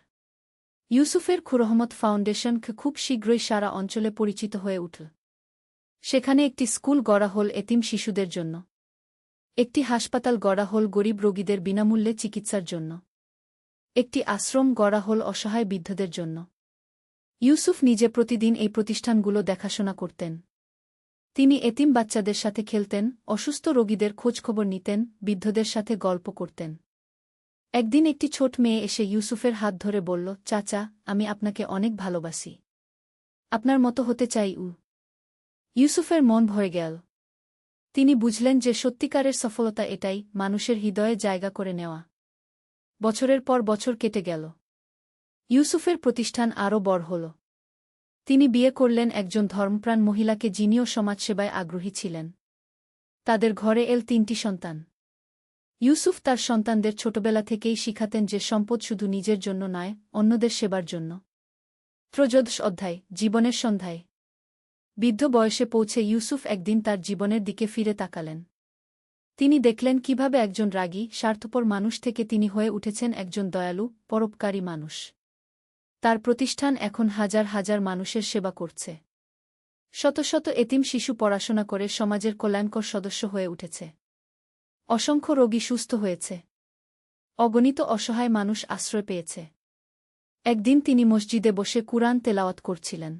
ইউসুফের খুরহমত ফাউন্ডেশন খুব শীঘ্রই সারা অঞ্চলে পরিচিত হয়ে উঠল। সেখানে একটি স্কুল গড়া হল এতিম শিশুদের জন্য। একটি হাসপাতাল গড়া হল গরিব রোগীদের বিনামূল্যে চিকিৎসার জন্য। একটি আশ্রম গড়া হল অসহায় বৃদ্ধদের জন্য। ইউসুফ নিজে প্রতিদিন এই প্রতিষ্ঠানগুলো দেখাশোনা করতেন। তিনি এতিম বাচ্চাদের সাথে খেলতেন, অসুস্থ রোগীদের খোঁজখবর নিতেন, বৃদ্ধদের সাথে গল্প করতেন। একদিন একটি ছোট মেয়ে এসে ইউসুফের হাত ধরে বলল, চাচা, আমি আপনাকে অনেক ভালোবাসি। আপনার মতো হতে চাই। ইউসুফের মন ভরে গেল। তিনি বুঝলেন যে সত্যিকারের সফলতা এটাই, মানুষের হৃদয়ে জায়গা করে নেওয়া। বছরের পর বছর কেটে গেল। ইউসুফের প্রতিষ্ঠান আরও বড় হল। তিনি বিয়ে করলেন একজন ধর্মপ্রাণ মহিলাকে, যিনিও সমাজসেবায় আগ্রহী ছিলেন। তাদের ঘরে এল 3টি সন্তান। ইউসুফ তার সন্তানদের ছোটবেলা থেকেই শিখাতেন যে সম্পদ শুধু নিজের জন্য নয়, অন্যদের সেবার জন্য। ত্রয়োদশ অধ্যায় জীবনের সন্ধ্যায়। বৃদ্ধ বয়সে পৌঁছে ইউসুফ একদিন তার জীবনের দিকে ফিরে তাকালেন। তিনি দেখলেন কিভাবে একজন রাগী, স্বার্থপর মানুষ থেকে তিনি হয়ে উঠেছেন একজন দয়ালু, পরোপকারী মানুষ। তার প্রতিষ্ঠান এখন হাজার হাজার মানুষের সেবা করছে। শত শত এতিম শিশু পড়াশোনা করে সমাজের কল্যাণকর সদস্য হয়ে উঠেছে। অসংখ্য রোগী সুস্থ হয়েছে। অগণিত অসহায় মানুষ আশ্রয় পেয়েছে। একদিন তিনি মসজিদে বসে কুরআন তেলাওয়াত করছিলেন।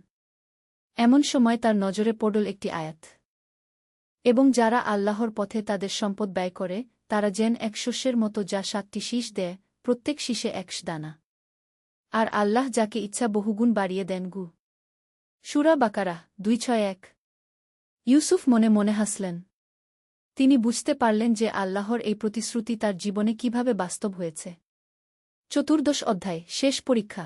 এমন সময় তার নজরে পড়ল একটি আয়াত। এবং যারা আল্লাহর পথে তাদের সম্পদ ব্যয় করে, তারা যেন এক শস্যের মতো যা 7টি শীষ দেয়, প্রত্যেক শীষে 1 দানা। আর আল্লাহ যাকে ইচ্ছা বহুগুণ বাড়িয়ে দেন। সূরা বাকারা 261। ইউসুফ মনে মনে হাসলেন। তিনি বুঝতে পারলেন যে আল্লাহর এই প্রতিশ্রুতি তার জীবনে কিভাবে বাস্তব হয়েছে। চতুর্দশ অধ্যায় শেষ পরীক্ষা।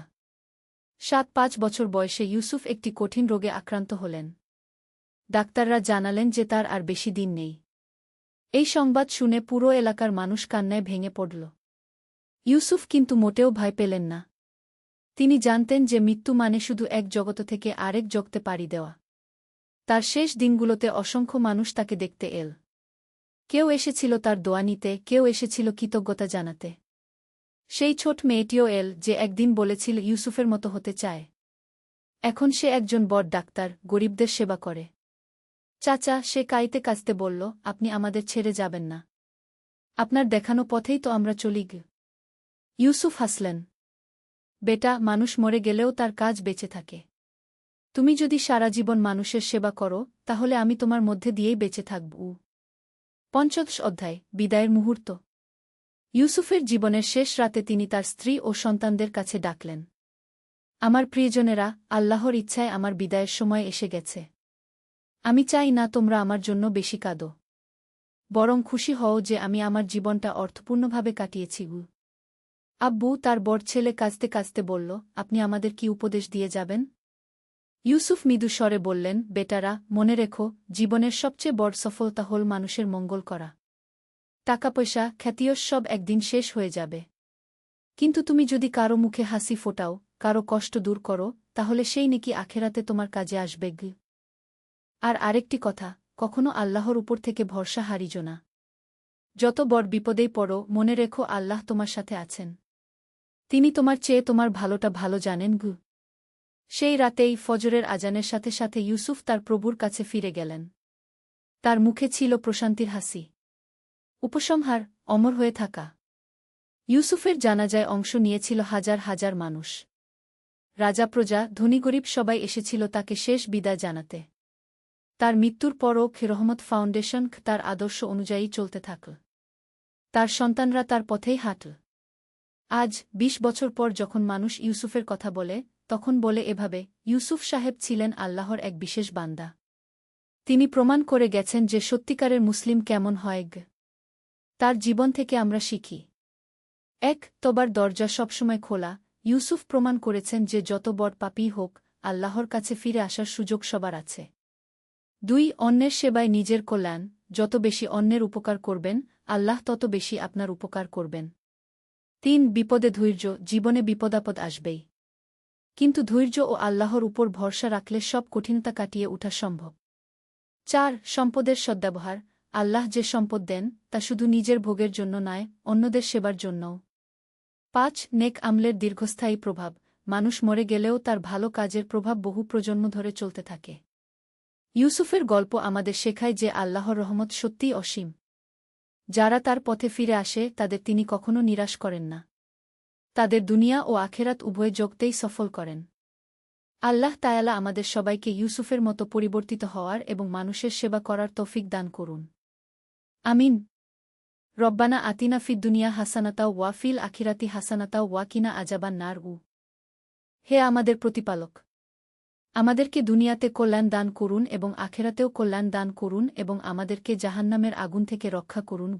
7-5 বছর বয়সে ইউসুফ একটি কঠিন রোগে আক্রান্ত হলেন। ডাক্তাররা জানালেন যে তার আর বেশি দিন নেই। এই সংবাদ শুনে পুরো এলাকার মানুষ কান্নায় ভেঙে পড়ল। ইউসুফ কিন্তু মোটেও ভয় পেলেন না। তিনি জানতেন যে মৃত্যু মানে শুধু এক জগৎ থেকে আরেক জগতে পাড়ি দেওয়া। তার শেষ দিনগুলোতে অসংখ্য মানুষ তাকে দেখতে এল। কেউ এসেছিল তার দোয়া নিতে, কেউ এসেছিল কৃতজ্ঞতা জানাতে। সেই ছোট মেয়েটিও এল, যে একদিন বলেছিল ইউসুফের মতো হতে চায়। এখন সে একজন বড় ডাক্তার, গরিবদের সেবা করে। চাচা, সে কাঁদতে কাঁদতে বলল, আপনি আমাদের ছেড়ে যাবেন না। আপনার দেখানো পথেই তো আমরা চলি। ইউসুফ হাসলেন। বেটা, মানুষ মরে গেলেও তার কাজ বেঁচে থাকে। তুমি যদি সারা জীবন মানুষের সেবা করো, তাহলে আমি তোমার মধ্যে দিয়েই বেঁচে থাকব। পঞ্চদশ অধ্যায় বিদায়ের মুহূর্ত। ইউসুফের জীবনের শেষ রাতে তিনি তার স্ত্রী ও সন্তানদের কাছে ডাকলেন। আমার প্রিয়জনেরা, আল্লাহর ইচ্ছায় আমার বিদায়ের সময় এসে গেছে। আমি চাই না তোমরা আমার জন্য বেশি কাঁদো। বরং খুশি হও যে আমি আমার জীবনটা অর্থপূর্ণভাবে কাটিয়েছি। আব্বু, তার বড় ছেলে কাঁদতে কাঁদতে বলল, আপনি আমাদের কি উপদেশ দিয়ে যাবেন? ইউসুফ মৃদু স্বরে বললেন, বেটারা, মনে রেখো, জীবনের সবচেয়ে বড় সফলতা হল মানুষের মঙ্গল করা। টাকা পয়সা, খ্যাতিয়শ সব একদিন শেষ হয়ে যাবে। কিন্তু তুমি যদি কারো মুখে হাসি ফোটাও, কারো কষ্ট দূর করো, তাহলে সেই নেকি আখেরাতে তোমার কাজে আসবে। আর আরেকটি কথা, কখনো আল্লাহর উপর থেকে ভরসা হারিজো না। যত বড় বিপদেই পড়ো, মনে রেখো আল্লাহ তোমার সাথে আছেন। তিনি তোমার চেয়ে তোমার ভালোটা ভালো জানেন। সেই রাতেই ফজরের আজানের সাথে সাথে ইউসুফ তার প্রভুর কাছে ফিরে গেলেন। তার মুখে ছিল প্রশান্তির হাসি। উপসংহার: অমর হয়ে থাকা। ইউসুফের জানাজায় অংশ নিয়েছিল হাজার হাজার মানুষ। রাজা প্রজা ধনী গরিব সবাই এসেছিল তাকে শেষ বিদায় জানাতে। তার মৃত্যুর পরও রহমত ফাউন্ডেশন তার আদর্শ অনুযায়ী চলতে থাকল। তার সন্তানরা তার পথেই হাঁটল। আজ ২০ বছর পর যখন মানুষ ইউসুফের কথা বলে, তখন বলে এভাবে, ইউসুফ সাহেব ছিলেন আল্লাহর এক বিশেষ বান্দা। তিনি প্রমাণ করে গেছেন যে সত্যিকারের মুসলিম কেমন হয়। তার জীবন থেকে আমরা শিখি। ১. তবার দরজা সবসময় খোলা। ইউসুফ প্রমাণ করেছেন যে যত বড় পাপী হোক, আল্লাহর কাছে ফিরে আসার সুযোগ সবার আছে। ২. অন্যের সেবায় নিজের কল্যাণ। যত বেশি অন্যের উপকার করবেন, আল্লাহ তত বেশি আপনার উপকার করবেন। ৩. বিপদে ধৈর্য। জীবনে বিপদাপদ আসবেই, কিন্তু ধৈর্য ও আল্লাহর উপর ভরসা রাখলে সব কঠিনতা কাটিয়ে ওঠা সম্ভব। ৪. সম্পদের সদ্ব্যবহার। আল্লাহ যে সম্পদ দেন, তা শুধু নিজের ভোগের জন্য নয়, অন্যদের সেবার জন্যও। ৫. নেক আমলের দীর্ঘস্থায়ী প্রভাব। মানুষ মরে গেলেও তার ভালো কাজের প্রভাব বহু প্রজন্ম ধরে চলতে থাকে। ইউসুফের গল্প আমাদের শেখায় যে আল্লাহর রহমত সত্যিই অসীম। যারা তার পথে ফিরে আসে তাদের তিনি কখনো নিরাশ করেন না। তাদের দুনিয়া ও আখেরাত উভয় জগতেই সফল করেন। আল্লাহ তায়ালা আমাদের সবাইকে ইউসুফের মতো পরিবর্তিত হওয়ার এবং মানুষের সেবা করার তৌফিক দান করুন। আমিন। রব্বানা আতিনা ফিদ দুনিয়া হাসানাতাও ওয়া ফিল আখিরাতি হাসানাতাও ওয়া কিনা আজাবান নার। হে আমাদের প্রতিপালক, আমাদেরকে দুনিয়াতে কল্যাণ দান করুন এবং আখেরাতেও কল্যাণ দান করুন এবং আমাদেরকে জাহান্নামের আগুন থেকে রক্ষা করুন।